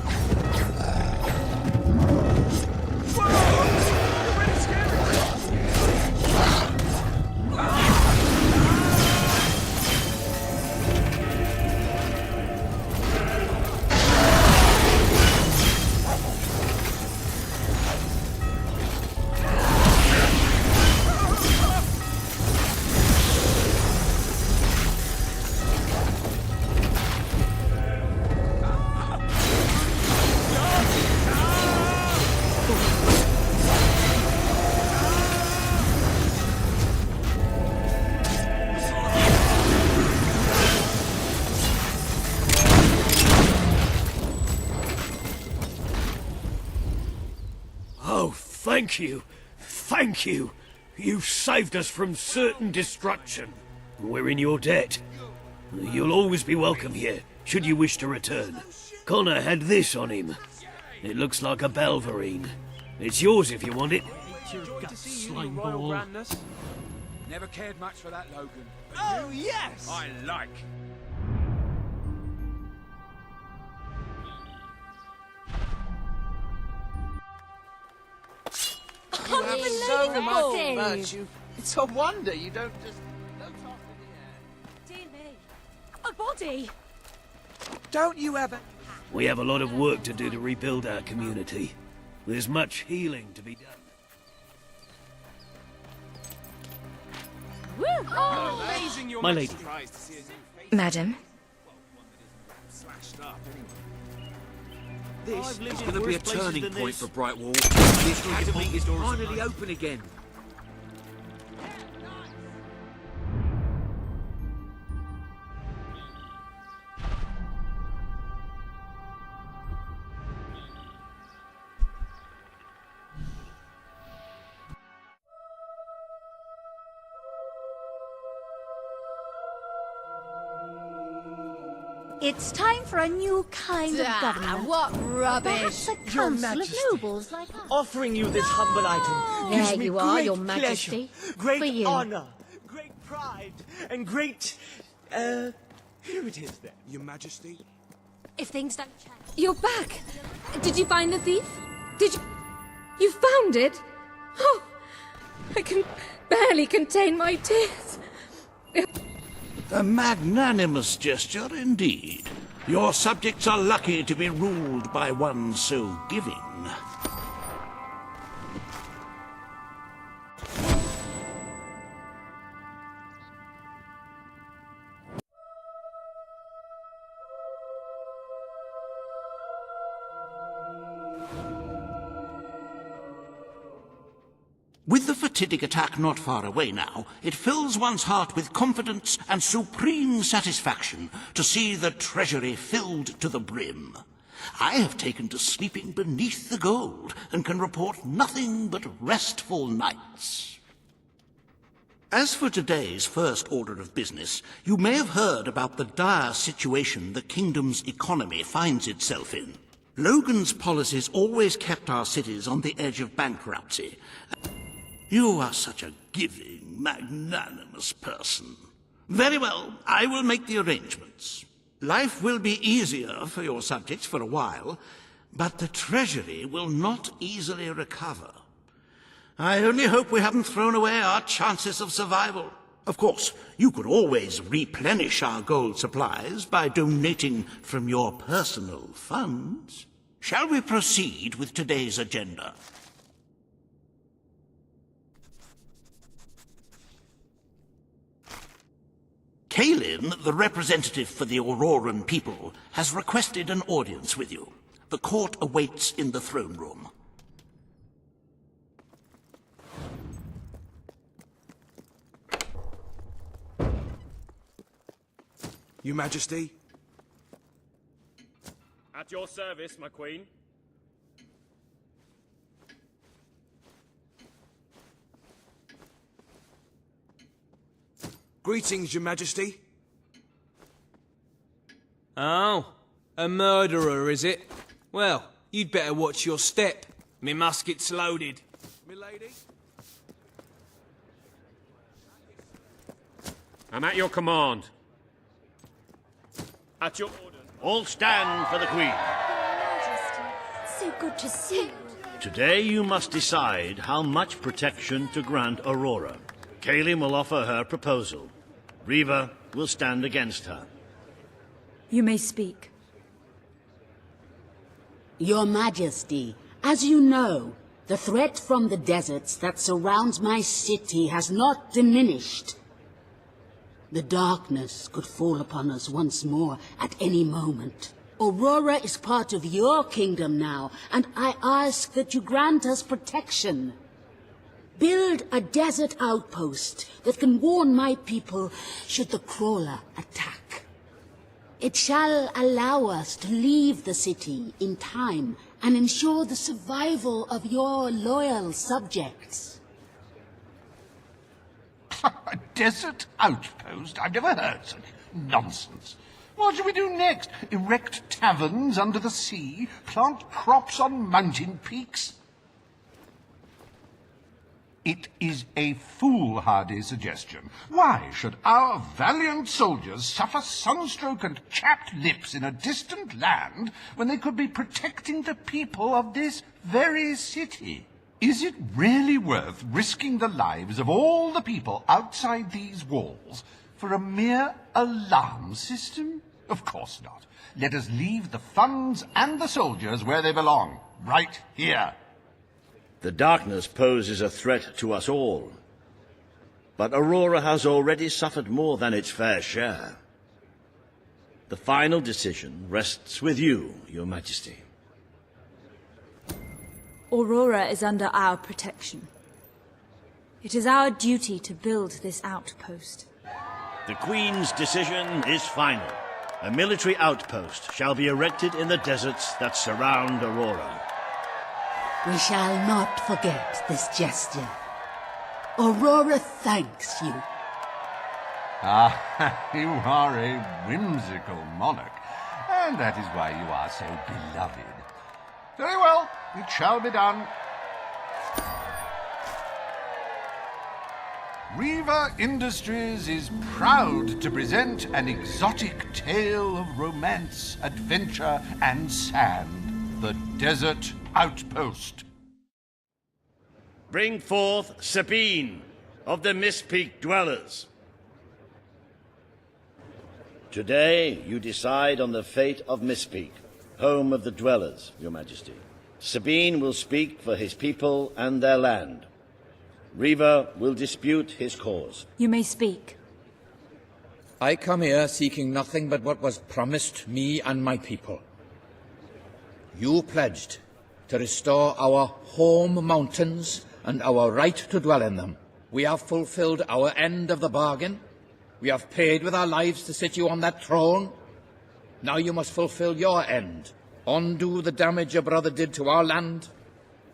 Oh, thank you. Thank you. You've saved us from certain destruction. We're in your debt. You'll always be welcome here, should you wish to return. Connor had this on him. It looks like a Belverine. It's yours if you want it. Slime ball. Never cared much for that, Logan. Oh, yes! I like. You have so much Dave. virtue. It's a wonder you don't just float off in the air. Dear me. A body! Don't you ever... We have a lot of work to do to rebuild our community. There's much healing to be done. Woo! Oh. Amazing you're My not lady. surprised to see a new face. Madam? Slashed up, anyway. This is going to be a turning point for Brightwall. The academy is finally open again. It's time for a new kind of government. What rubbish! Perhaps a Your council of Majesty. nobles like us. Offering you this humble item There gives me you are, great Your Majesty. pleasure, For great you. honor, great pride, and great, here it is then. Your Majesty? If things don't change... You're back! Did you find the thief? Did you... You found it? Oh! I can barely contain my tears. A magnanimous gesture indeed. Your subjects are lucky to be ruled by one so giving. With the fatidic attack not far away now, it fills one's heart with confidence and supreme satisfaction to see the treasury filled to the brim. I have taken to sleeping beneath the gold and can report nothing but restful nights. As for today's first order of business, you may have heard about the dire situation the kingdom's economy finds itself in. Logan's policies always kept our cities on the edge of bankruptcy. You are such a giving, magnanimous person. Very well, I will make the arrangements. Life will be easier for your subjects for a while, but the treasury will not easily recover. I only hope we haven't thrown away our chances of survival. Of course, you could always replenish our gold supplies by donating from your personal funds. Shall we proceed with today's agenda? Kalin, the representative for the Auroran people, has requested an audience with you. The court awaits in the throne room. Your Majesty? At your service, my queen. Greetings, Your Majesty. Oh, A murderer, is it? Well, you'd better watch your step. Me musket's loaded. Milady? I'm at your command. At your order. All stand for the Queen. So good to see you. Today you must decide how much protection to grant Aurora. Kaelin will offer her proposal. Riva will stand against her. You may speak. Your Majesty, as you know, the threat from the deserts that surrounds my city has not diminished. The darkness could fall upon us once more at any moment. Aurora is part of your kingdom now, and I ask that you grant us protection. Build a desert outpost that can warn my people should the crawler attack. It shall allow us to leave the city in time and ensure the survival of your loyal subjects. A desert outpost? I've never heard such nonsense. What shall we do next? Erect taverns under the sea? Plant crops on mountain peaks? It is a foolhardy suggestion. Why should our valiant soldiers suffer sunstroke and chapped lips in a distant land when they could be protecting the people of this very city? Is it really worth risking the lives of all the people outside these walls for a mere alarm system? Of course not. Let us leave the funds and the soldiers where they belong, right here. The darkness poses a threat to us all. But Aurora has already suffered more than its fair share. The final decision rests with you, Your Majesty. Aurora is under our protection. It is our duty to build this outpost. The Queen's decision is final. A military outpost shall be erected in the deserts that surround Aurora. We shall not forget this gesture. Aurora thanks you. Ah, you are a whimsical monarch, and that is why you are so beloved. Very well, it shall be done. Riva Industries is proud to present an exotic tale of romance, adventure, and sand. The Desert Outpost. Bring forth Sabine of the Mist Peak Dwellers. Today you decide on the fate of Mist Peak, home of the Dwellers, Your Majesty. Sabine will speak for his people and their land. Riva will dispute his cause. You may speak. I come here seeking nothing but what was promised me and my people. You pledged to restore our home mountains and our right to dwell in them. We have fulfilled our end of the bargain. We have paid with our lives to sit you on that throne. Now you must fulfill your end. Undo the damage your brother did to our land,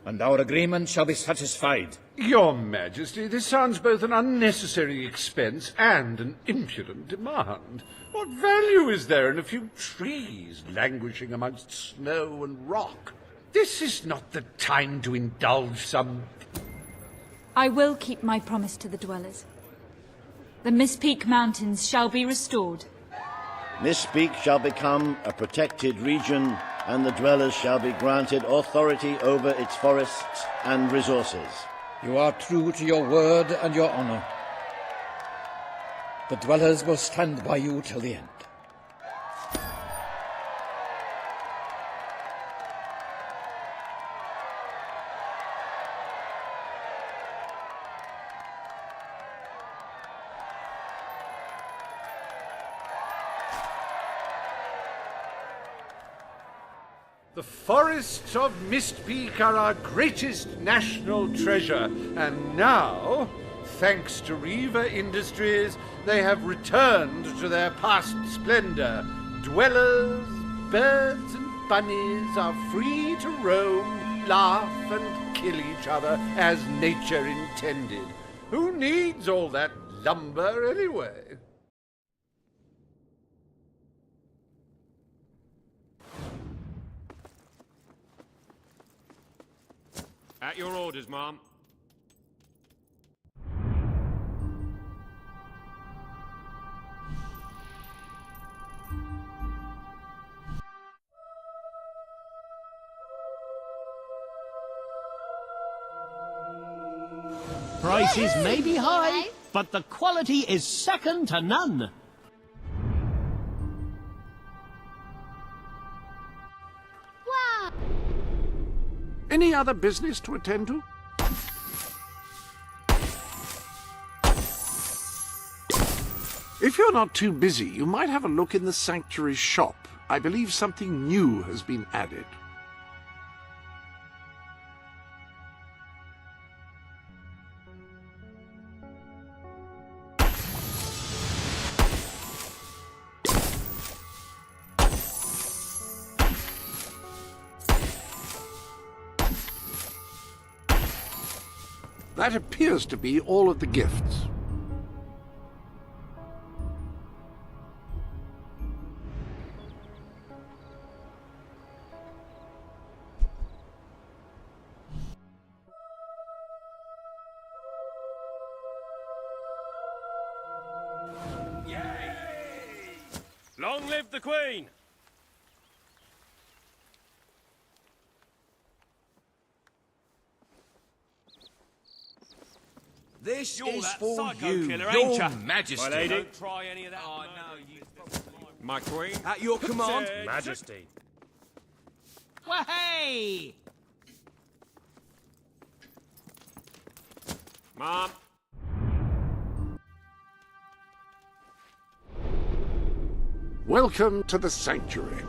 and our agreement shall be satisfied. Your Majesty, this sounds both an unnecessary expense and an impudent demand. What value is there in a few trees languishing amongst snow and rock? This is not the time to indulge some... I will keep my promise to the Dwellers. The Mist Peak Mountains shall be restored. Mist Peak shall become a protected region, and the Dwellers shall be granted authority over its forests and resources. You are true to your word and your honor. The Dwellers will stand by you till the end. The forests of Mist Peak are our greatest national treasure, and now, thanks to Riva Industries, they have returned to their past splendor. Dwellers, birds, and bunnies are free to roam, laugh, and kill each other as nature intended. Who needs all that lumber anyway? At your orders, ma'am. Prices may be high, but the quality is second to none. Wow! Any other business to attend to? If you're not too busy, you might have a look in the sanctuary shop. I believe something new has been added. That appears to be all of the gifts. Long live the Queen! This You're is that for psycho you, killer, Your ain't ya? Majesty. My lady. Don't try any of that. Oh, no, you... My queen. At your command. Majesty. Well, hey! Ma'am. Welcome to the sanctuary.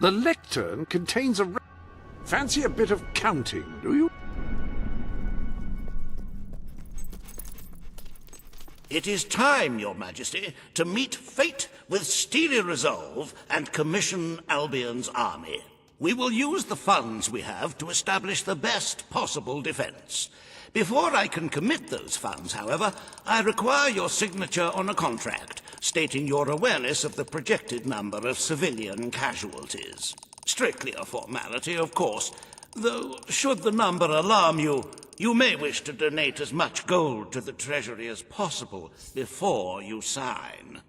The lectern contains a... Fancy a bit of counting, do you? It is time, Your Majesty, to meet fate with steely resolve and commission Albion's army. We will use the funds we have to establish the best possible defense. Before I can commit those funds, however, I require your signature on a contract stating your awareness of the projected number of civilian casualties. Strictly a formality, of course, though should the number alarm you, you may wish to donate as much gold to the treasury as possible before you sign.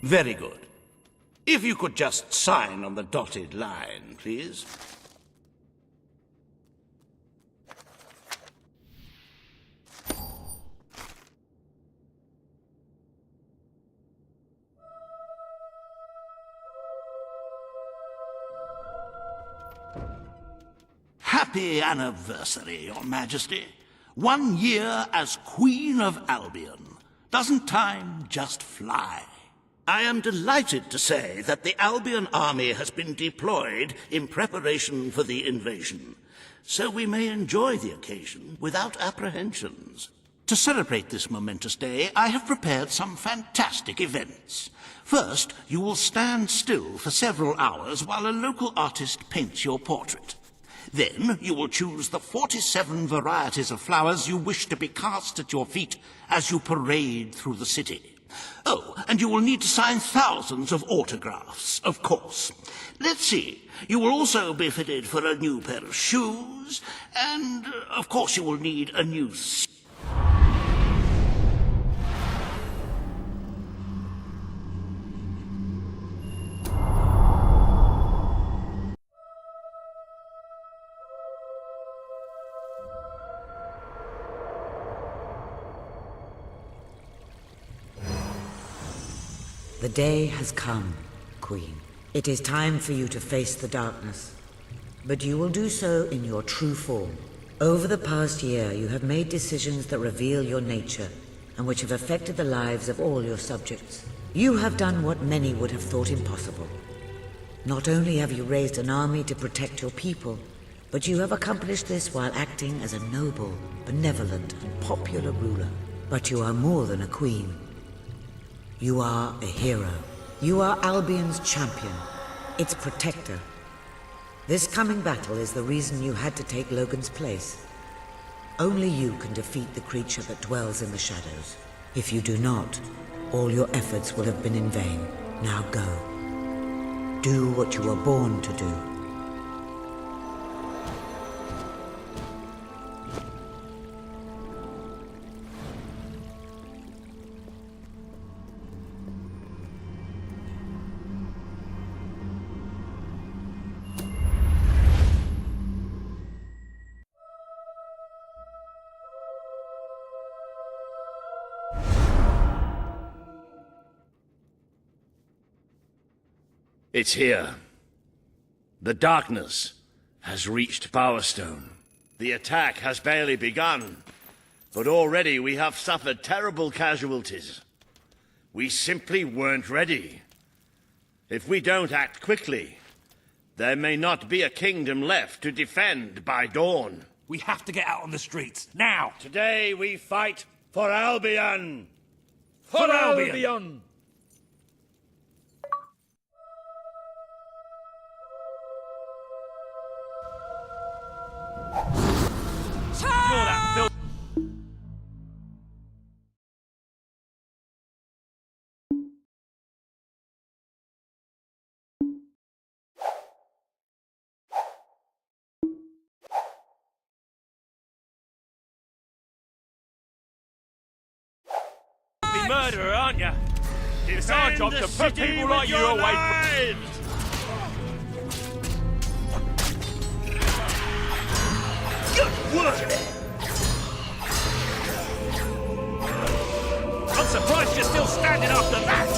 Very good. If you could just sign on the dotted line, please. Happy anniversary, Your Majesty. 1 year as Queen of Albion. Doesn't time just fly? I am delighted to say that the Albion army has been deployed in preparation for the invasion, so we may enjoy the occasion without apprehensions. To celebrate this momentous day, I have prepared some fantastic events. First, you will stand still for several hours while a local artist paints your portrait. Then you will choose the 47 varieties of flowers you wish to be cast at your feet as you parade through the city. Oh, and you will need to sign thousands of autographs, of course. Let's see, you will also be fitted for a new pair of shoes, and, of course, you will need a new suit. The day has come, Queen. It is time for you to face the darkness. But you will do so in your true form. Over the past year, you have made decisions that reveal your nature, and which have affected the lives of all your subjects. You have done what many would have thought impossible. Not only have you raised an army to protect your people, but you have accomplished this while acting as a noble, benevolent, and popular ruler. But you are more than a queen. You are a hero. You are Albion's champion, its protector. This coming battle is the reason you had to take Logan's place. Only you can defeat the creature that dwells in the shadows. If you do not, all your efforts will have been in vain. Now go. Do what you were born to do. It's here. The darkness has reached Power Stone. The attack has barely begun, but already we have suffered terrible casualties. We simply weren't ready. If we don't act quickly, there may not be a kingdom left to defend by dawn. We have to get out on the streets, now! Today we fight for Albion! For Albion! Murderer, aren't you? It's our job to put people like you away from... Good work! I'm surprised you're still standing after that!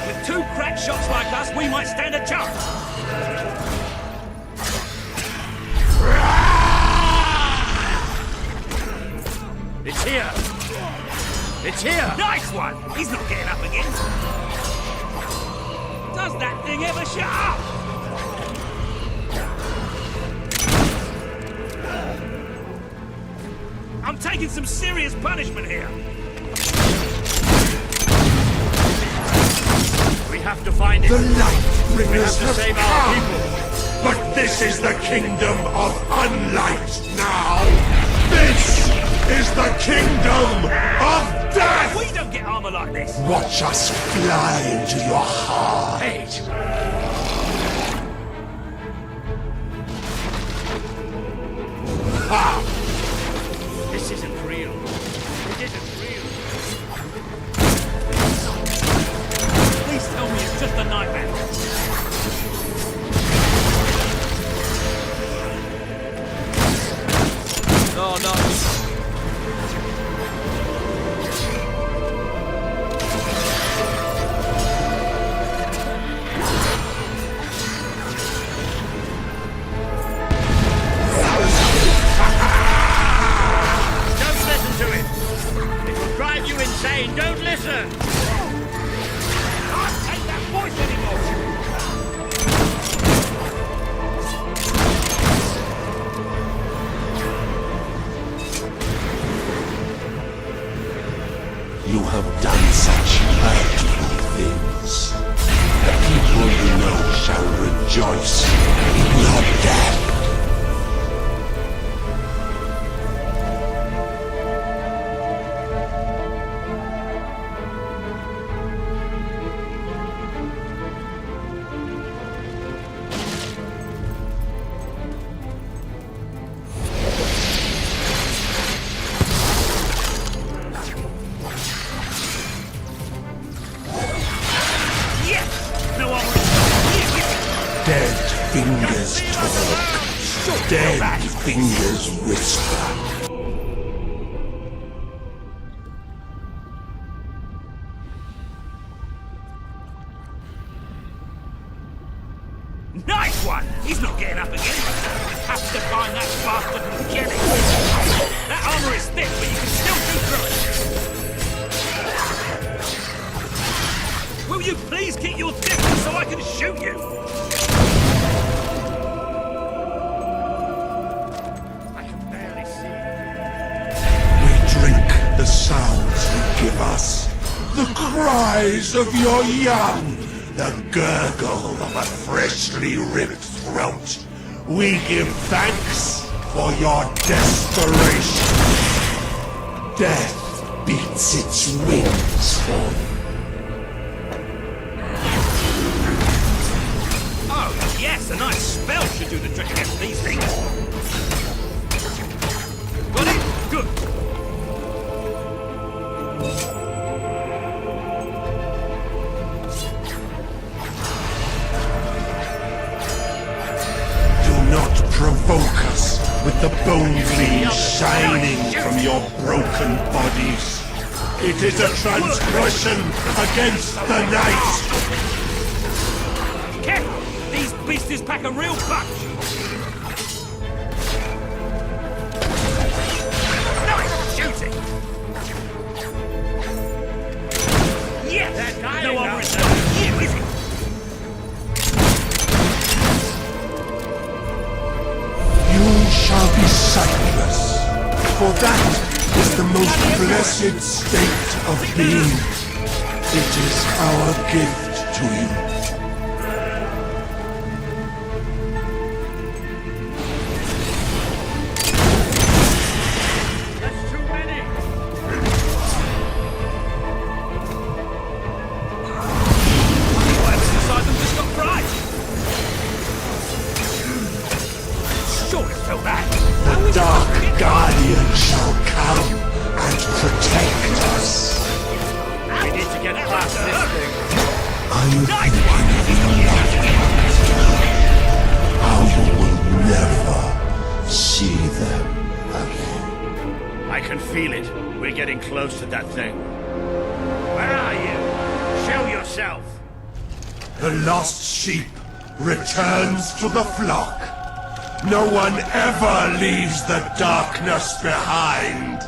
With 2 crack shots like us, we might stand a chance! It's here! It's here! Nice one! He's not getting up again! Does that thing ever shut up? I'm taking some serious punishment here! We have to find it! The light We have bringers to have save come! our people! But this is the kingdom of unlight now! This is the kingdom of death! We don't get armor like this! Watch us fly into your heart! Ha! This isn't real. It isn't real. Please tell me it's just a nightmare! No, no. Insane, don't listen! Can't take that voice anymore! You have done such hurtful things. The people you know shall rejoice in your death. Dead fingers talk. Dead fingers whisper. Nice one! He's not getting up again. We have to find that bastard and kill him. That armor is thick, but you can still see through it. Will you please keep your distance so I can shoot you? I can barely see. We drink the sounds you give us. The cries of your young. The gurgle of a freshly ripped throat. We give thanks for your desperation. Death beats its wings for you. Oh, yes, a nice spell should do the trick against these things. Got it? Good. Do not provoke us with the bone gleam shining from your broken bodies. It is a transgression against the night. Careful! These beasties pack a real punch! Nice shooting! Yes! No one reserved you, is it? You shall be sightless, for that is the most blessed state of being. It is our gift to you. The Dark Guardian shall come and protect us. We need to get past this thing. Are you thinking of your loved ones? How you will never see them again. I can feel it. We're getting close to that thing. Where are you? Show yourself. The lost sheep returns to the flock. No one ever leaves the darkness behind.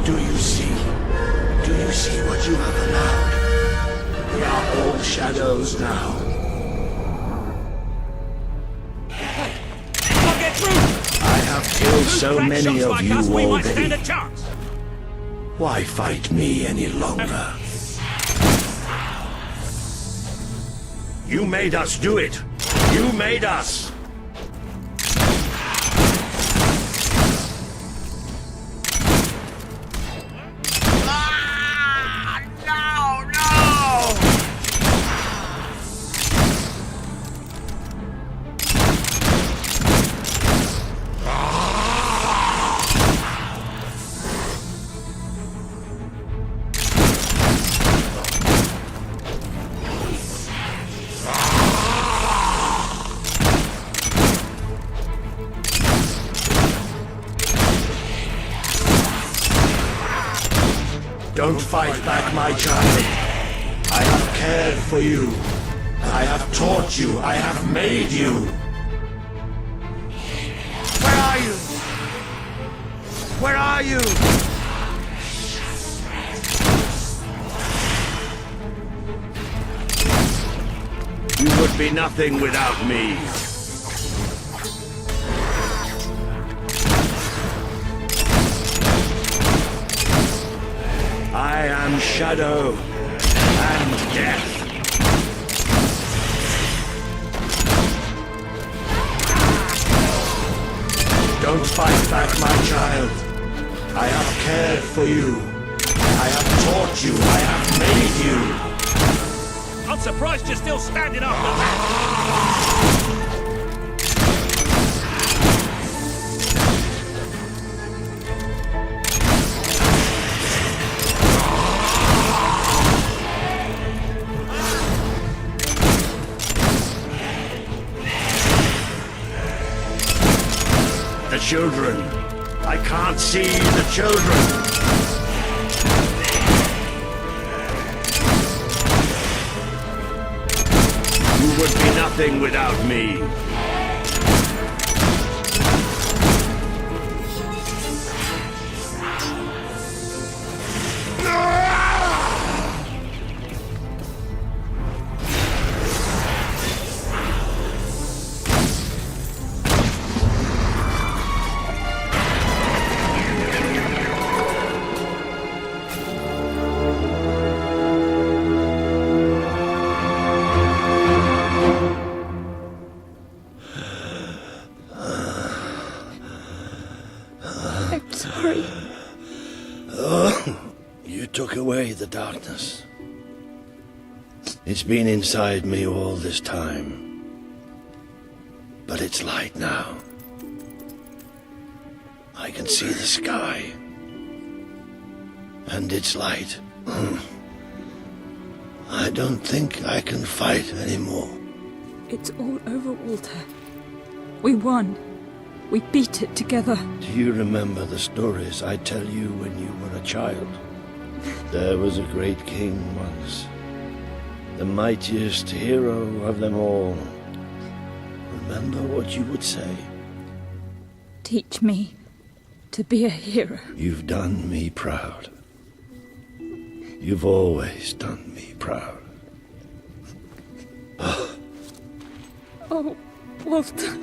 Do you see? Do you see what you have allowed? We are all shadows now. I have killed so many of you already. Why fight me any longer? You made us do it. You made us. Don't fight back, my child. I have cared for you. I have taught you. I have made you. Where are you? Where are you? You would be nothing without me. I am Shadow and Death. Don't fight back, my child. I have cared for you. I have taught you. I have made you. I'm surprised you're still standing after that. The children. I can't see the children. You would be nothing without me. away the darkness. It's been inside me all this time. But it's light now. I can see the sky. And it's light. I don't think I can fight anymore. It's all over, Walter. We won. We beat it together. Do you remember the stories I tell you when you were a child? There was a great king once. The mightiest hero of them all. Remember what you would say? Teach me to be a hero. You've done me proud. You've always done me proud. Oh, Walter.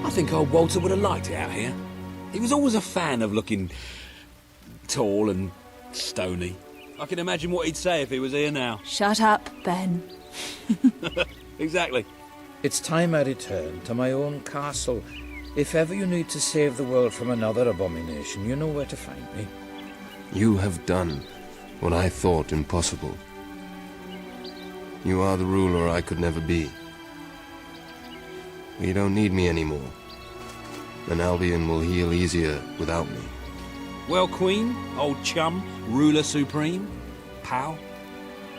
I think old Walter would have liked it out here. He was always a fan of looking tall and stony. I can imagine what he'd say if he was here now. Shut up, Ben. Exactly. It's time I return to my own castle. If ever you need to save the world from another abomination, you know where to find me. You have done what I thought impossible. You are the ruler I could never be. You don't need me anymore. And Albion will heal easier without me. Well, Queen, old chum, ruler supreme, pal,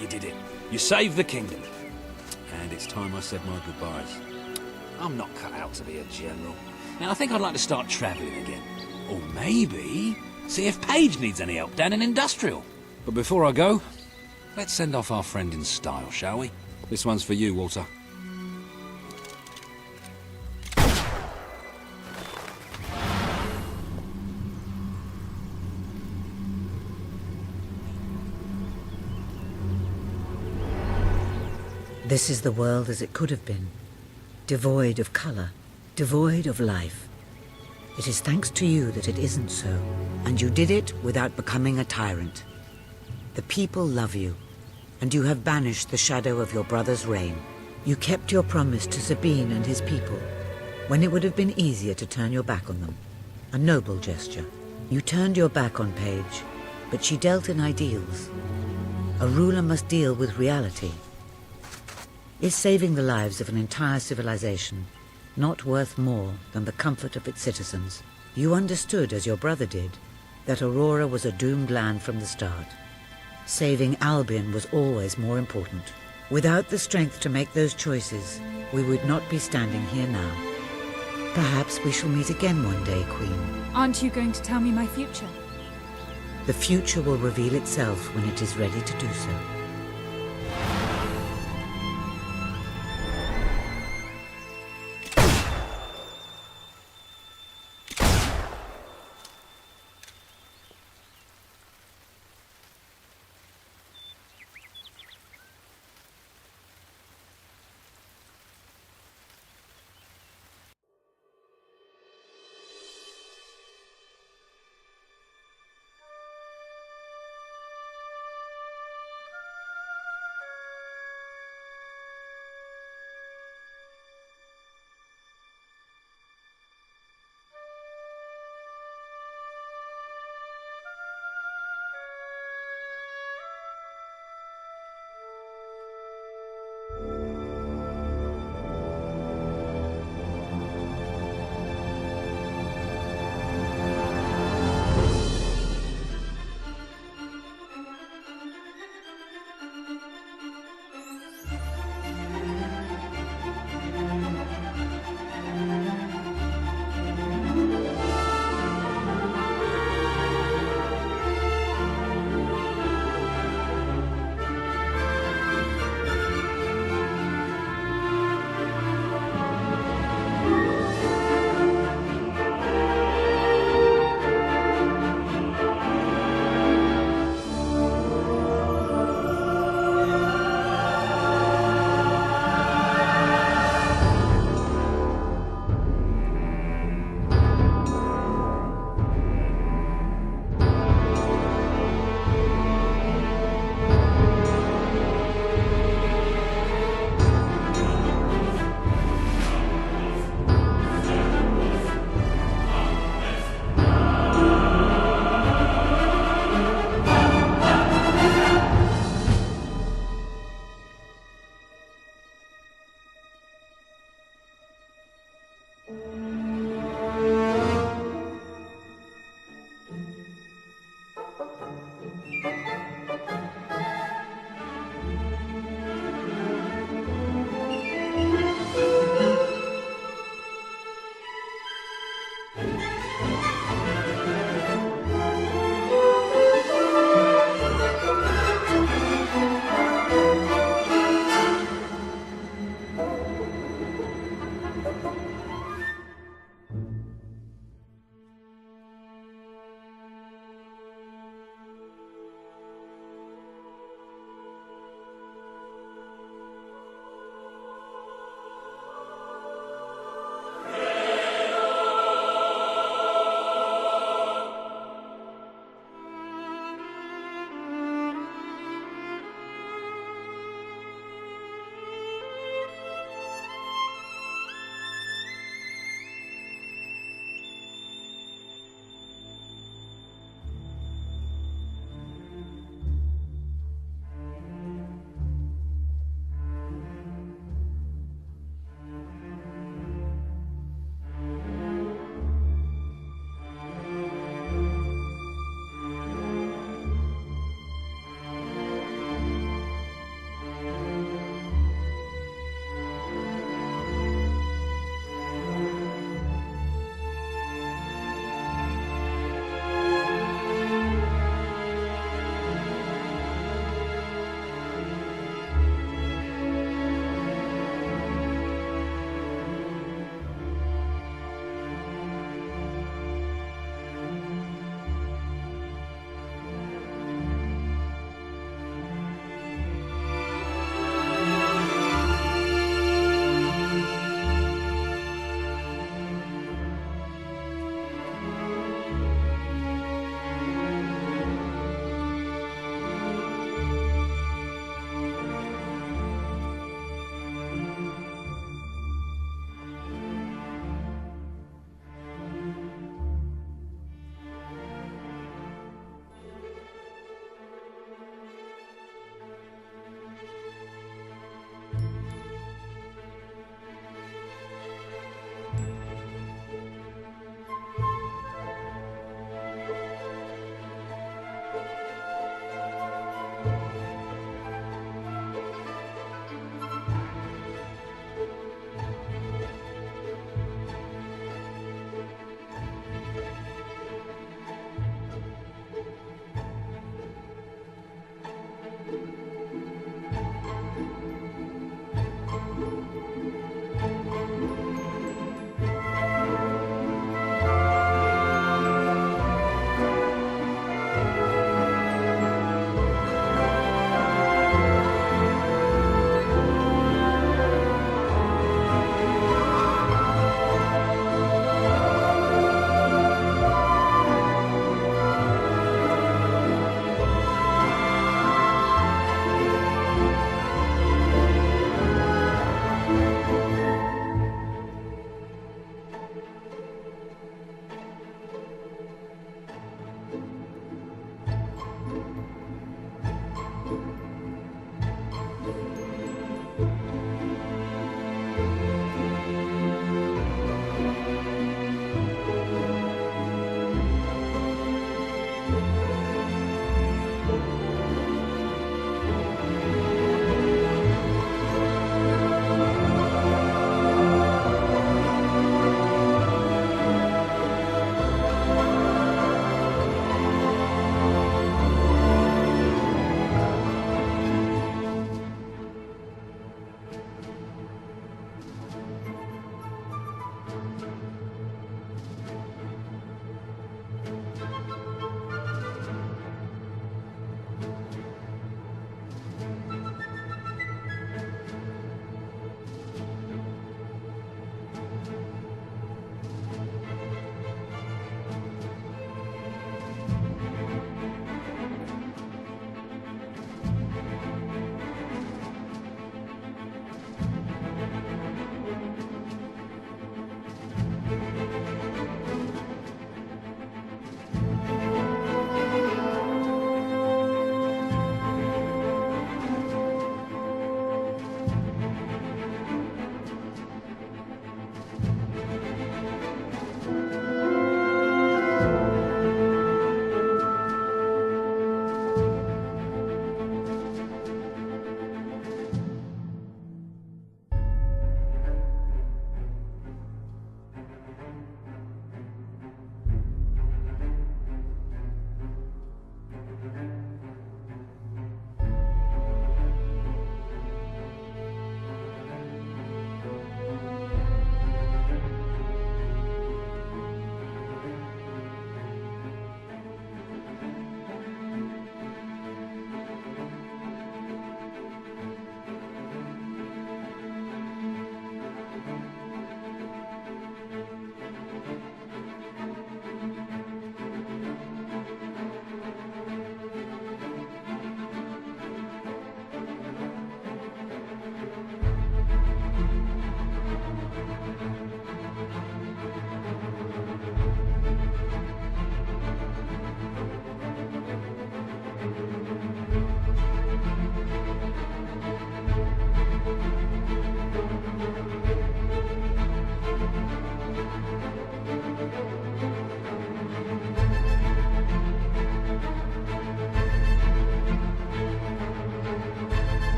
you did it. You saved the kingdom. And it's time I said my goodbyes. I'm not cut out to be a general. Now, I think I'd like to start travelling again. Or maybe see if Paige needs any help down in Industrial. But before I go, let's send off our friend in style, shall we? This one's for you, Walter. This is the world as it could have been, devoid of colour, devoid of life. It is thanks to you that it isn't so, and you did it without becoming a tyrant. The people love you, and you have banished the shadow of your brother's reign. You kept your promise to Sabine and his people, when it would have been easier to turn your back on them. A noble gesture. You turned your back on Paige, but she dealt in ideals. A ruler must deal with reality. Is saving the lives of an entire civilization not worth more than the comfort of its citizens? You understood, as your brother did, that Aurora was a doomed land from the start. Saving Albion was always more important. Without the strength to make those choices, we would not be standing here now. Perhaps we shall meet again one day, Queen. Aren't you going to tell me my future? The future will reveal itself when it is ready to do so.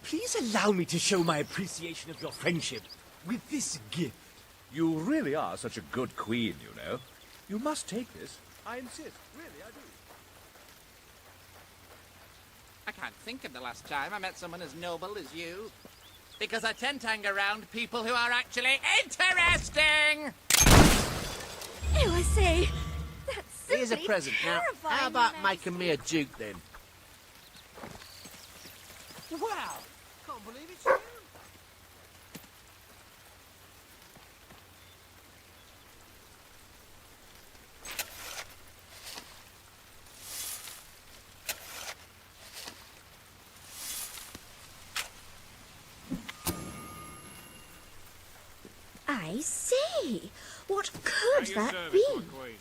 Please allow me to show my appreciation of your friendship with this gift. You really are such a good queen, you know. You must take this. I insist. Really, I do. I can't think of the last time I met someone as noble as you. Because I tend to hang around people who are actually interesting! Oh, I see. That's simply Here's a present. Now, terrifying, how about Your making me a duke then? Wow! Can't believe it's you! I see. What could At your that service, be? my queen.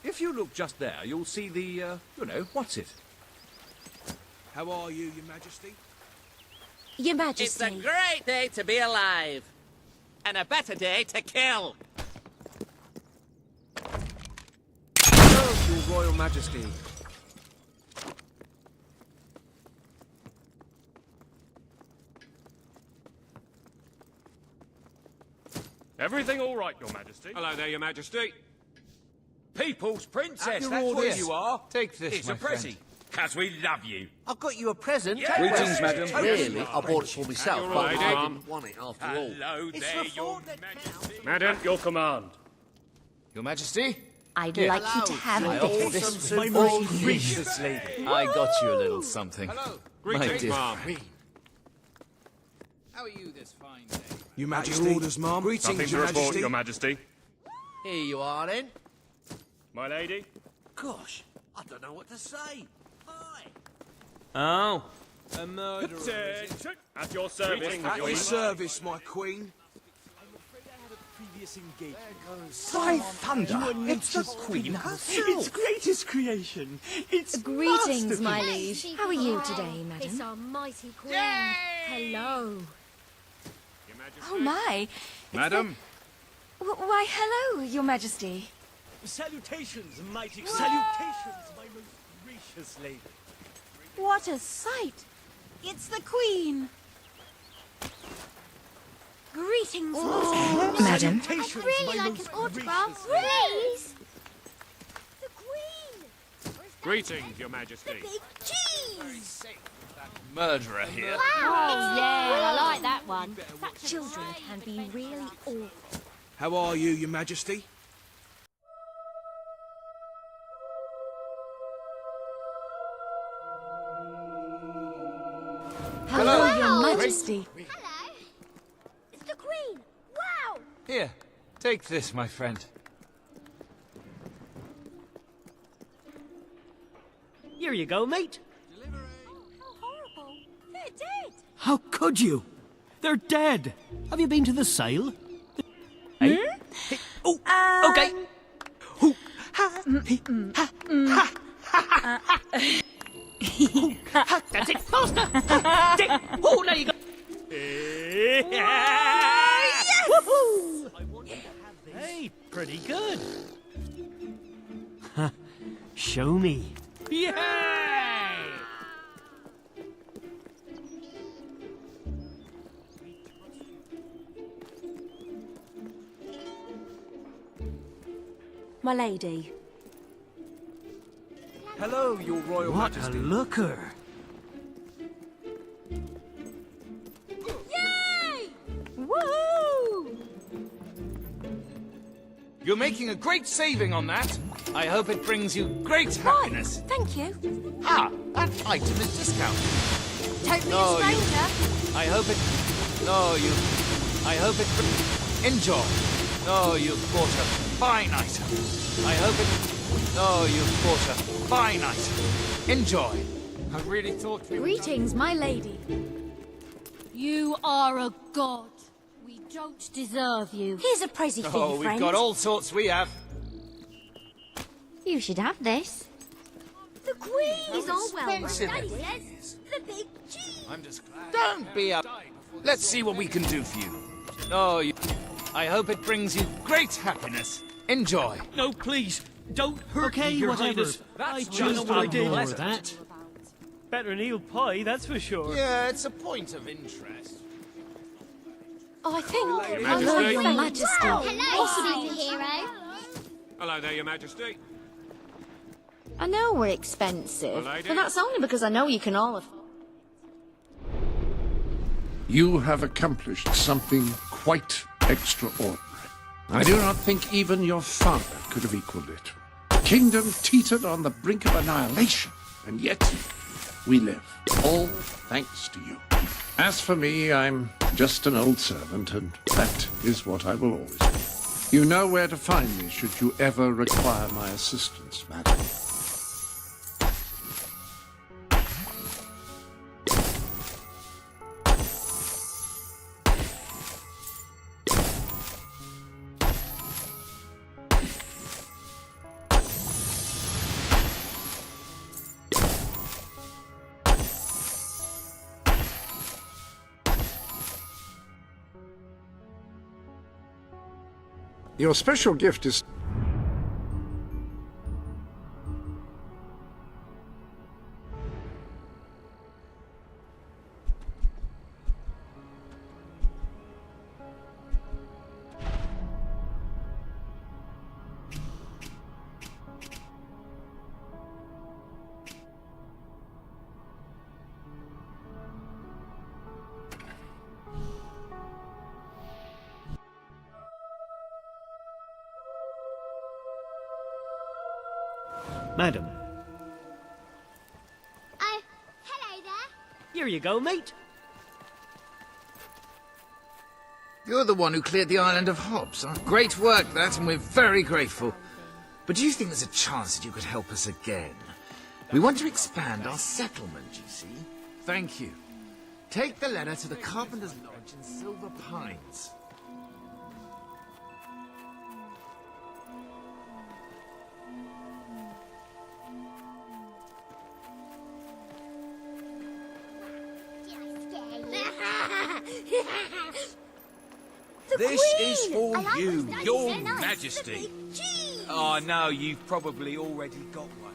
If you look just there, you'll see the, you know, what's it? How are you, Your Majesty? Your It's Majesty. a great day to be alive. And a better day to kill. Oh, Your Royal Majesty. Everything all right, Your Majesty? Hello there, Your Majesty. People's princess, At your that's what orders. you are. Take this, It's my a prezi. friend. Because we love you. I've got you a present. Yeah. Greetings, madam. Really, I bought it for myself, You're but right, I Mum. didn't want it after all. Hello It's there, for Your food that Majesty. Madam, your command. Your Majesty? I'd Here. like you to have I this. ordered this for all gracious lady. I got you a little something. Hello. Greetings, dear Mum. queen. How are you this fine day? Your Majesty. orders, Mum. Nothing Greetings, to Your report, Majesty. Your Majesty. Here you are, then. My lady? Gosh, I don't know what to say. Hi. Oh. A murderer, is it? Attention! At your service, Greetings, my At your queen. service, my queen. Previous engagement. By thunder, it's the Queen herself. Its greatest creation. It's Greetings, my masterpiece. liege. How are you today, madam? It's our mighty queen. Hello. Your Majesty. Oh my. Madam? Why, hello, Your Majesty. Salutations, mighty. Salutations, my most gracious lady. What a sight. It's the Queen. Greetings, Madam. I'd Salutations, really my like most an autograph, gracious lady. please. The Queen. Greetings, Your Majesty. Big cheese. Murderer here. Oh, yeah, I like that one. Children can be really awful. How are you, Your Majesty? Hello, Your Majesty. Hello. It's the Queen. Wow. Here, take this, my friend. Here you go, mate. How horrible. They're dead. How could you? They're dead. Have you been to the sale? Hey? Hey. Oh, okay. Oh. That's it. Faster. Oh, there you go. Woohoo! Hey, pretty good. Show me. Yay! My lady. Hello, Your Royal What Majesty. a looker. Yay! Woohoo! You're making a great saving on that. I hope it brings you great happiness. Thank you. Ah, that item is discounted. Totally No, a stranger. I hope it... No, you... I hope it... Enjoy. No, you've bought a fine item. I hope it... No, you've bought a fine item. Enjoy. I really thought we were... Greetings, my lady. You are a god. We don't deserve you. Here's a present for Oh, you, we've friend. got all sorts we have. You should have this. The Queen is all well. expensive Daddy it says the big cheese. I'm just glad. Don't be a... Let's see what we can do for you. Oh, I hope it brings you great happiness. Enjoy. No, please, don't hurt me, Your Highness. I just ignore that. Better than eel pie, that's for sure. Yeah, it's a point of interest. Oh, I think... Hello, Your Majesty. Hello, superhero. Hello there, Your Majesty. I know we're expensive, Well, lady. but that's only because I know you can all afford. You have accomplished something quite extraordinary. I do not think even your father could have equaled it. The kingdom teetered on the brink of annihilation, and yet we live, all thanks to you. As for me, I'm just an old servant, and that is what I will always be. You know where to find me should you ever require my assistance, madam. Your special gift is... Madam. Oh, hello there. Here you go, mate. You're the one who cleared the island of Hobbs. Great work, that, and we're very grateful. But do you think there's a chance that you could help us again? We want to expand our settlement, you see. Thank you. Take the letter to the Carpenter's Lodge in Silver Pines. This is for you, Your so nice. Majesty. Jeez. Oh, no, you've probably already got one.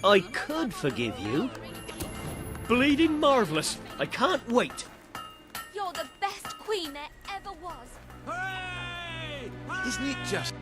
I could forgive you. Bleeding marvellous. I can't wait. You're the best queen there ever was. Isn't it just...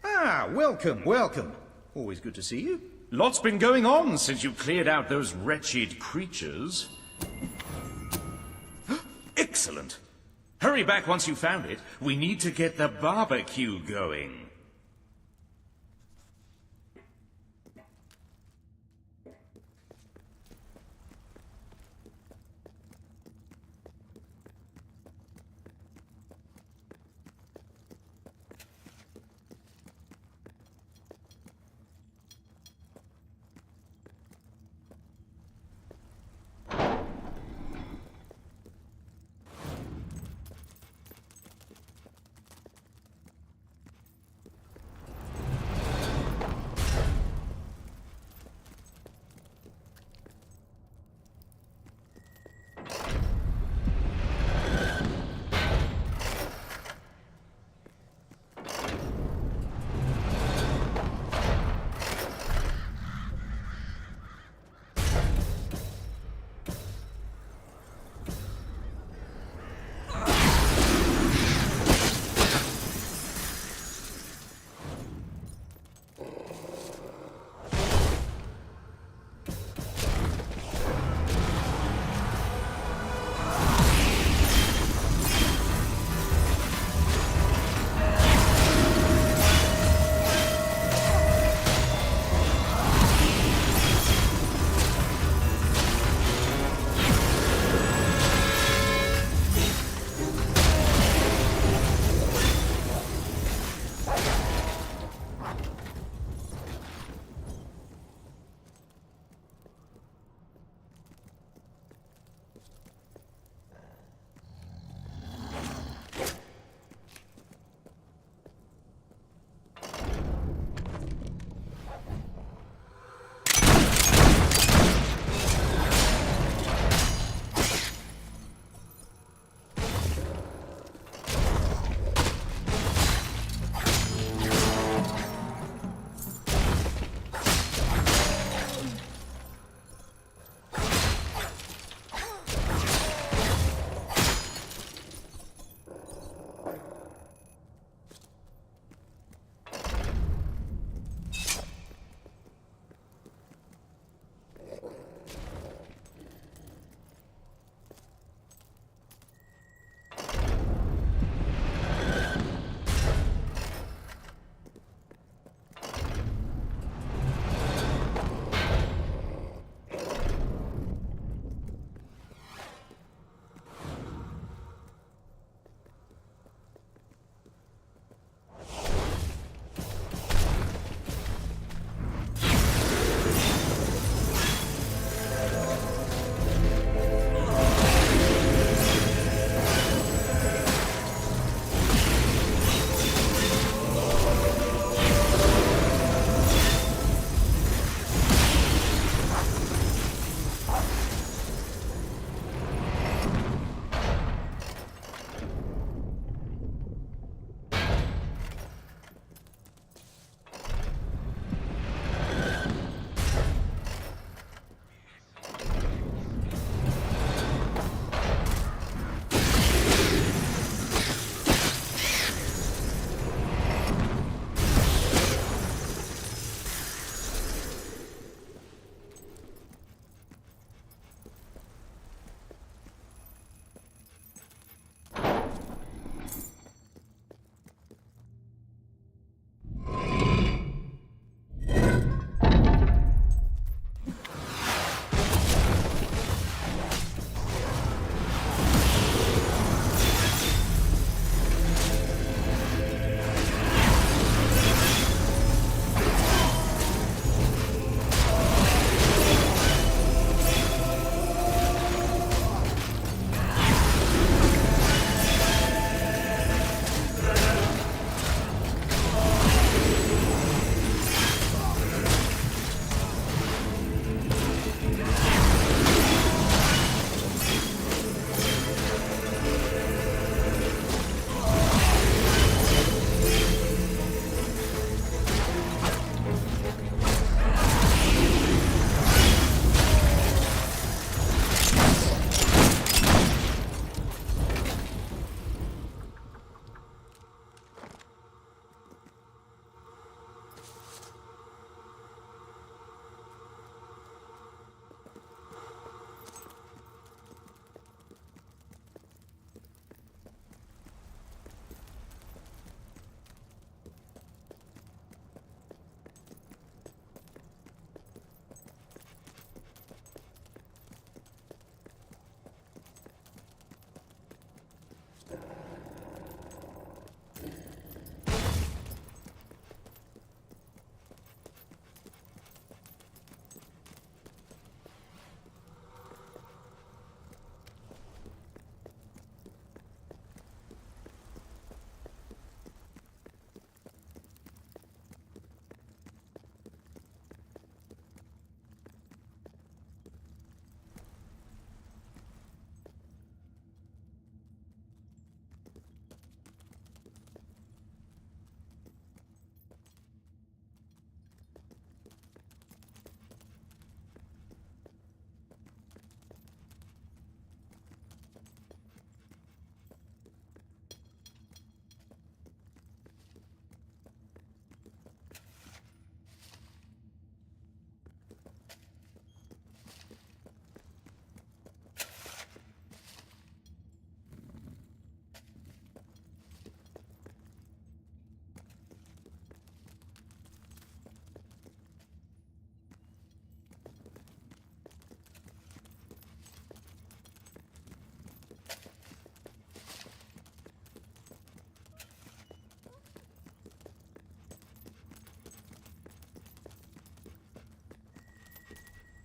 Ah, welcome, welcome. Always good to see you. Lots been going on since you cleared out those wretched creatures. Excellent. Hurry back once you found it. We need to get the barbecue going.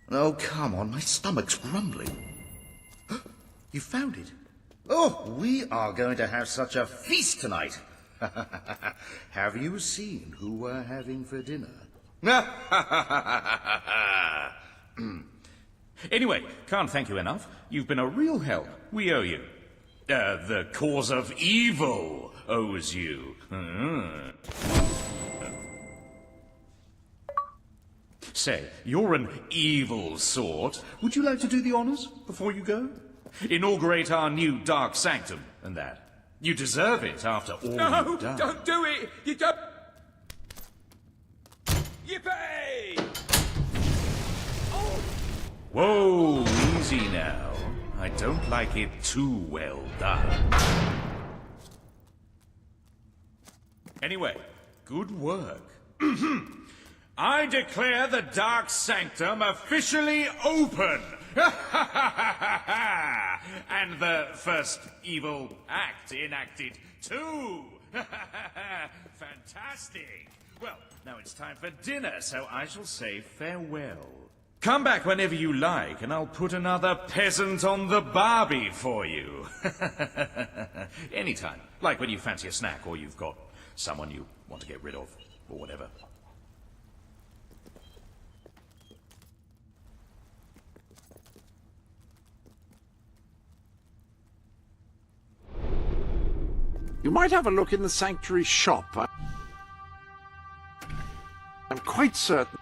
Oh, come on, my stomach's grumbling. You found it? Oh, we are going to have such a feast tonight. Have you seen who we're having for dinner? Anyway, can't thank you enough. You've been a real help. We owe you. The cause of evil owes you. Say, you're an evil sort. Would you like to do the honors before you go? Inaugurate our new dark sanctum and that. You deserve it after all you've done. Don't do it! You don't... Yippee! Oh! Whoa, easy now. I don't like it too well done. Anyway, good work. I declare the Dark Sanctum officially open! And the first evil act enacted too! Fantastic! Well, now it's time for dinner, so I shall say farewell. Come back whenever you like, and I'll put another peasant on the barbie for you. Anytime. Like when you fancy a snack, or you've got someone you want to get rid of, or whatever. You might have a look in the sanctuary shop. I'm quite certain